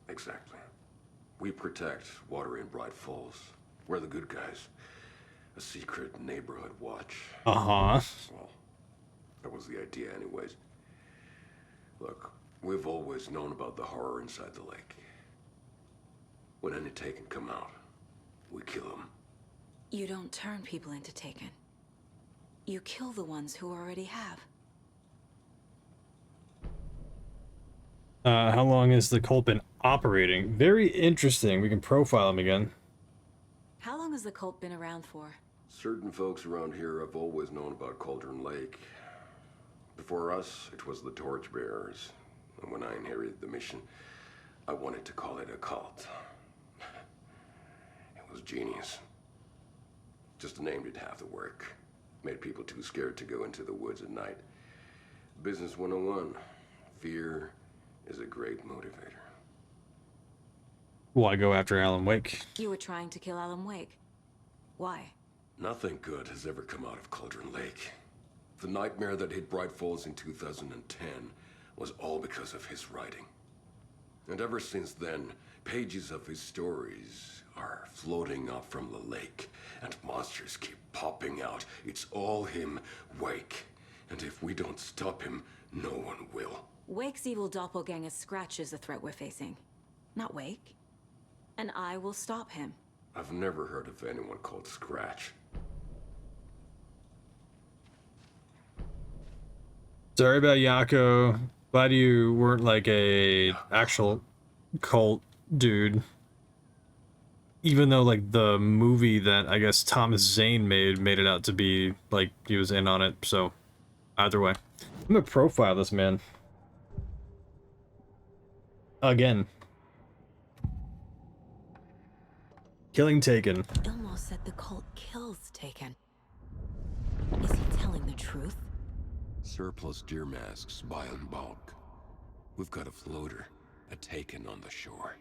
Speaker 18: Exactly. We protect water in Bright Falls. We're the good guys. A secret neighborhood watch.
Speaker 1: Uh-huh.
Speaker 18: Well, that was the idea anyways. Look, we've always known about the horror inside the lake. When any Taken come out, we kill them.
Speaker 17: You don't turn people into Taken. You kill the ones who already have.
Speaker 1: How long has the cult been operating? Very interesting. We can profile him again.
Speaker 17: How long has the cult been around for?
Speaker 18: Certain folks around here have always known about Cauldron Lake. Before us, it was the Torchbearers. And when I inherited the mission, I wanted to call it a cult. It was genius. Just a name did half the work. Made people too scared to go into the woods at night. Business 101. Fear is a great motivator.
Speaker 1: Why go after Alan Wake?
Speaker 17: You were trying to kill Alan Wake. Why?
Speaker 18: Nothing good has ever come out of Cauldron Lake. The nightmare that hit Bright Falls in 2010 was all because of his writing. And ever since then, pages of his stories are floating up from the lake, and monsters keep popping out. It's all him, Wake. And if we don't stop him, no one will.
Speaker 17: Wake's evil doppelganger Scratch is the threat we're facing, not Wake. And I will stop him.
Speaker 18: I've never heard of anyone called Scratch.
Speaker 1: Sorry about Yako. Glad you weren't like a actual cult dude. Even though like the movie that I guess Thomas Zane made it out to be like he was in on it. So either way, I'm gonna profile this man again. Killing Taken.
Speaker 17: Ilmo said the cult kills Taken. Is he telling the truth?
Speaker 18: Surplus deer masks buy in bulk. We've got a floater, a Taken on the shore.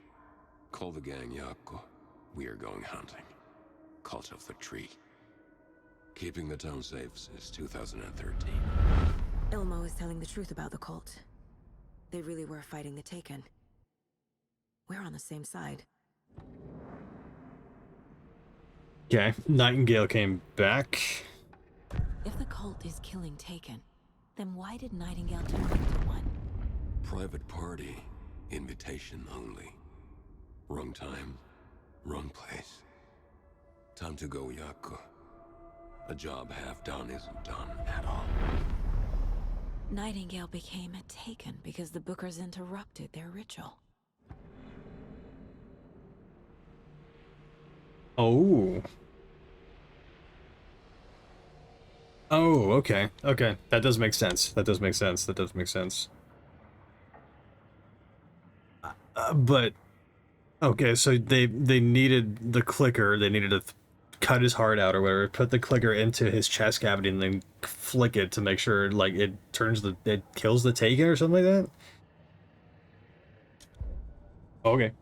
Speaker 18: Call the gang Yako. We are going hunting. Cult of the Tree. Keeping the town safe since 2013.
Speaker 17: Ilmo is telling the truth about the cult. They really were fighting the Taken. We're on the same side.
Speaker 1: Okay, Nightingale came back.
Speaker 17: If the cult is killing Taken, then why did Nightingale turn into one?
Speaker 18: Private party. Invitation only. Wrong time. Wrong place. Time to go, Yako. A job half done isn't done at all.
Speaker 17: Nightingale became a Taken because the Bookers interrupted their ritual.
Speaker 1: Oh. Oh, okay. Okay. That does make sense. That does make sense. That does make sense. But okay, so they needed the clicker. They needed to cut his heart out or whatever, put the clicker into his chest cavity and then flick it to make sure like it kills the Taken or something like that. Okay.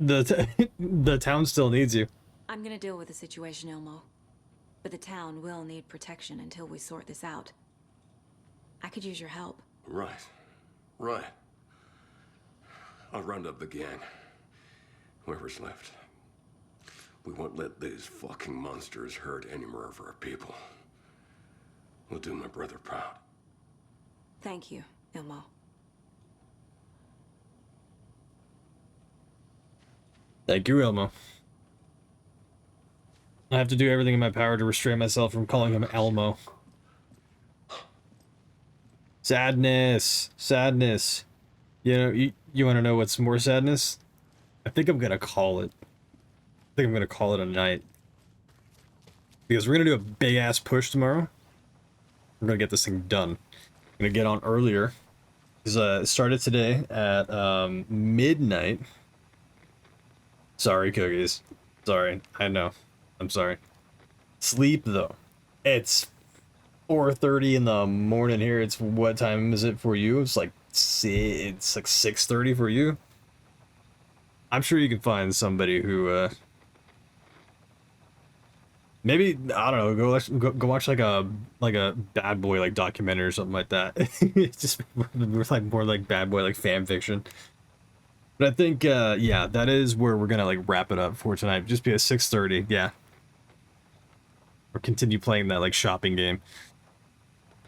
Speaker 1: The town still needs you.
Speaker 17: I'm gonna deal with the situation, Ilmo. But the town will need protection until we sort this out. I could use your help.
Speaker 18: Right. Right. I'll round up the gang. Whoever's left. We won't let these fucking monsters hurt any more of our people. We'll do my brother proud.
Speaker 17: Thank you, Ilmo.
Speaker 1: Thank you, Ilmo. I have to do everything in my power to restrain myself from calling him Elmo. Sadness. Sadness. You know, you want to know what's more sadness? I think I'm going to call it. I think I'm going to call it a night. Because we're going to do a big-ass push tomorrow. We're going to get this thing done. I'm going to get on earlier. Because it started today at midnight. Sorry, cookies. Sorry. I know. I'm sorry. Sleep, though. It's 4:30 in the morning here. It's what time is it for you? It's like 6:30 for you. I'm sure you can find somebody who maybe I don't know, go watch like a bad boy like documentary or something like that. Just like more like bad boy like fan fiction. But I think yeah, that is where we're gonna like wrap it up for tonight. Just be at 6:30, yeah. Or continue playing that like shopping game.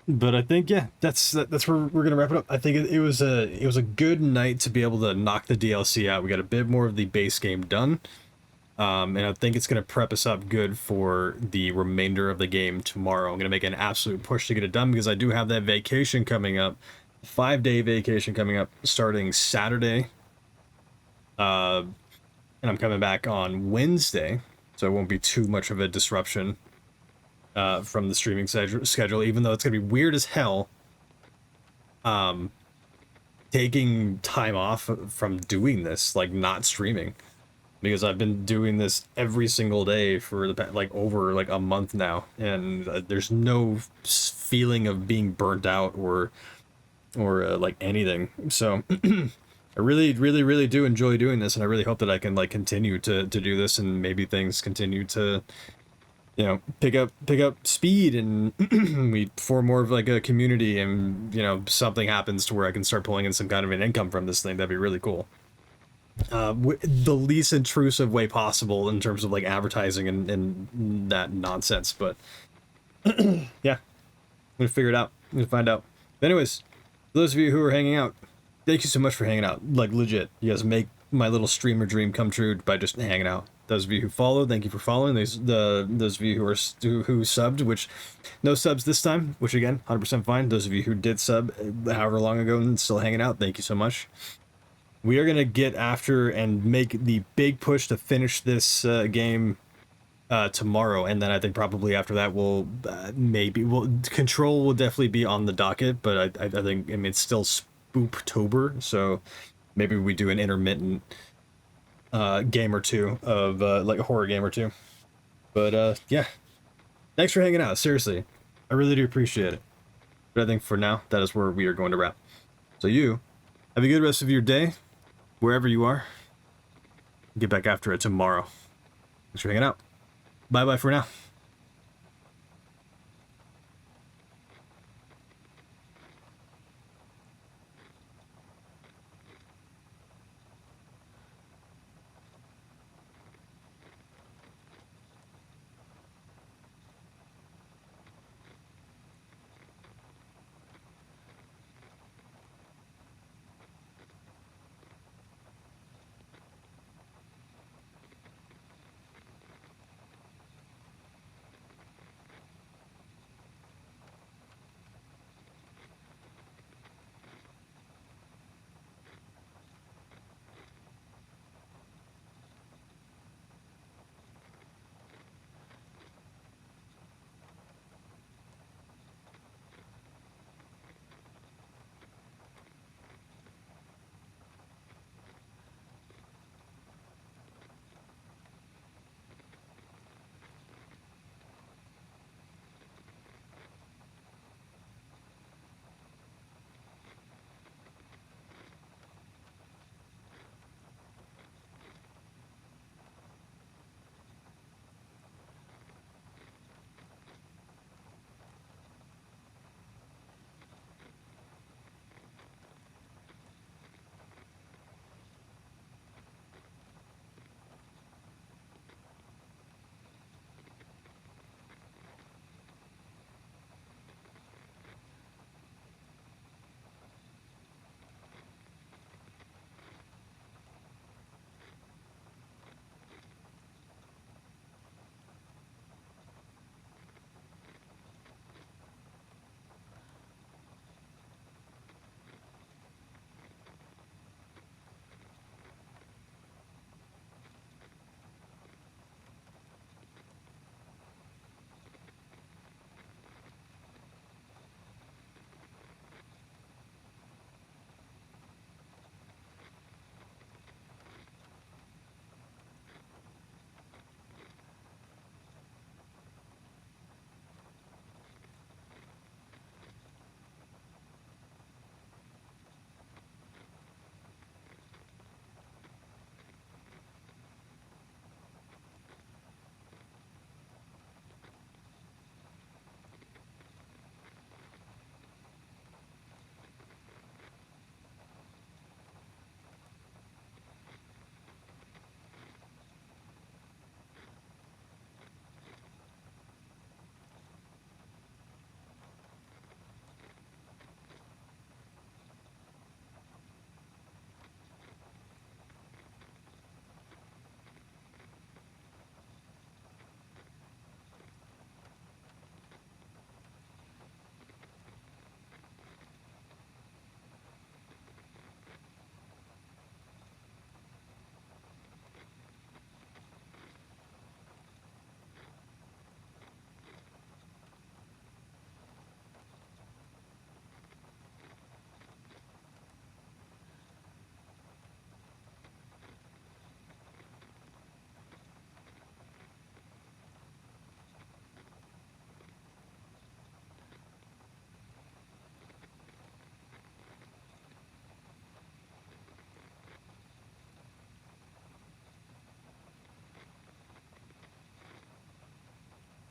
Speaker 1: But I think yeah, that's where we're gonna wrap it up. I think it was a good night to be able to knock the DLC out. We got a bit more of the base game done, and I think it's gonna prep us up good for the remainder of the game tomorrow. I'm gonna make an absolute push to get it done because I do have that vacation coming up, 5-day vacation coming up starting Saturday, and I'm coming back on Wednesday, so it won't be too much of a disruption. From the streaming schedule, even though it's gonna be weird as hell taking time off from doing this, like not streaming, because I've been doing this every single day for the like over like a month now, and there's no feeling of being burnt out or like anything. So I really do enjoy doing this, and I really hope that I can like continue to do this, and maybe things continue to you know, pick up speed, and we form more of like a community, and you know, something happens to where I can start pulling in some kind of an income from this thing. That'd be really cool. The least intrusive way possible in terms of like advertising and that nonsense. But yeah, I'm gonna figure it out. I'm gonna find out. But anyways, for those of you who are hanging out, thank you so much for hanging out. Like legit, you guys make my little streamer dream come true by just hanging out. Those of you who follow, thank you for following. Those of you who are who subbed, which no subs this time, which again 100% fine. Those of you who did sub however long ago and still hanging out, thank you so much. We are gonna get after and make the big push to finish this game tomorrow, and then I think probably after that we'll Control will definitely be on the docket, but I think, I mean, it's still Spooptober, so maybe we do an intermittent game or two of like a horror game or two. But yeah, thanks for hanging out. Seriously, I really do appreciate it. But I think for now, that is where we are going to wrap. So you have a good rest of your day, wherever you are. Get back after it tomorrow. Thanks for hanging out. Bye bye for now.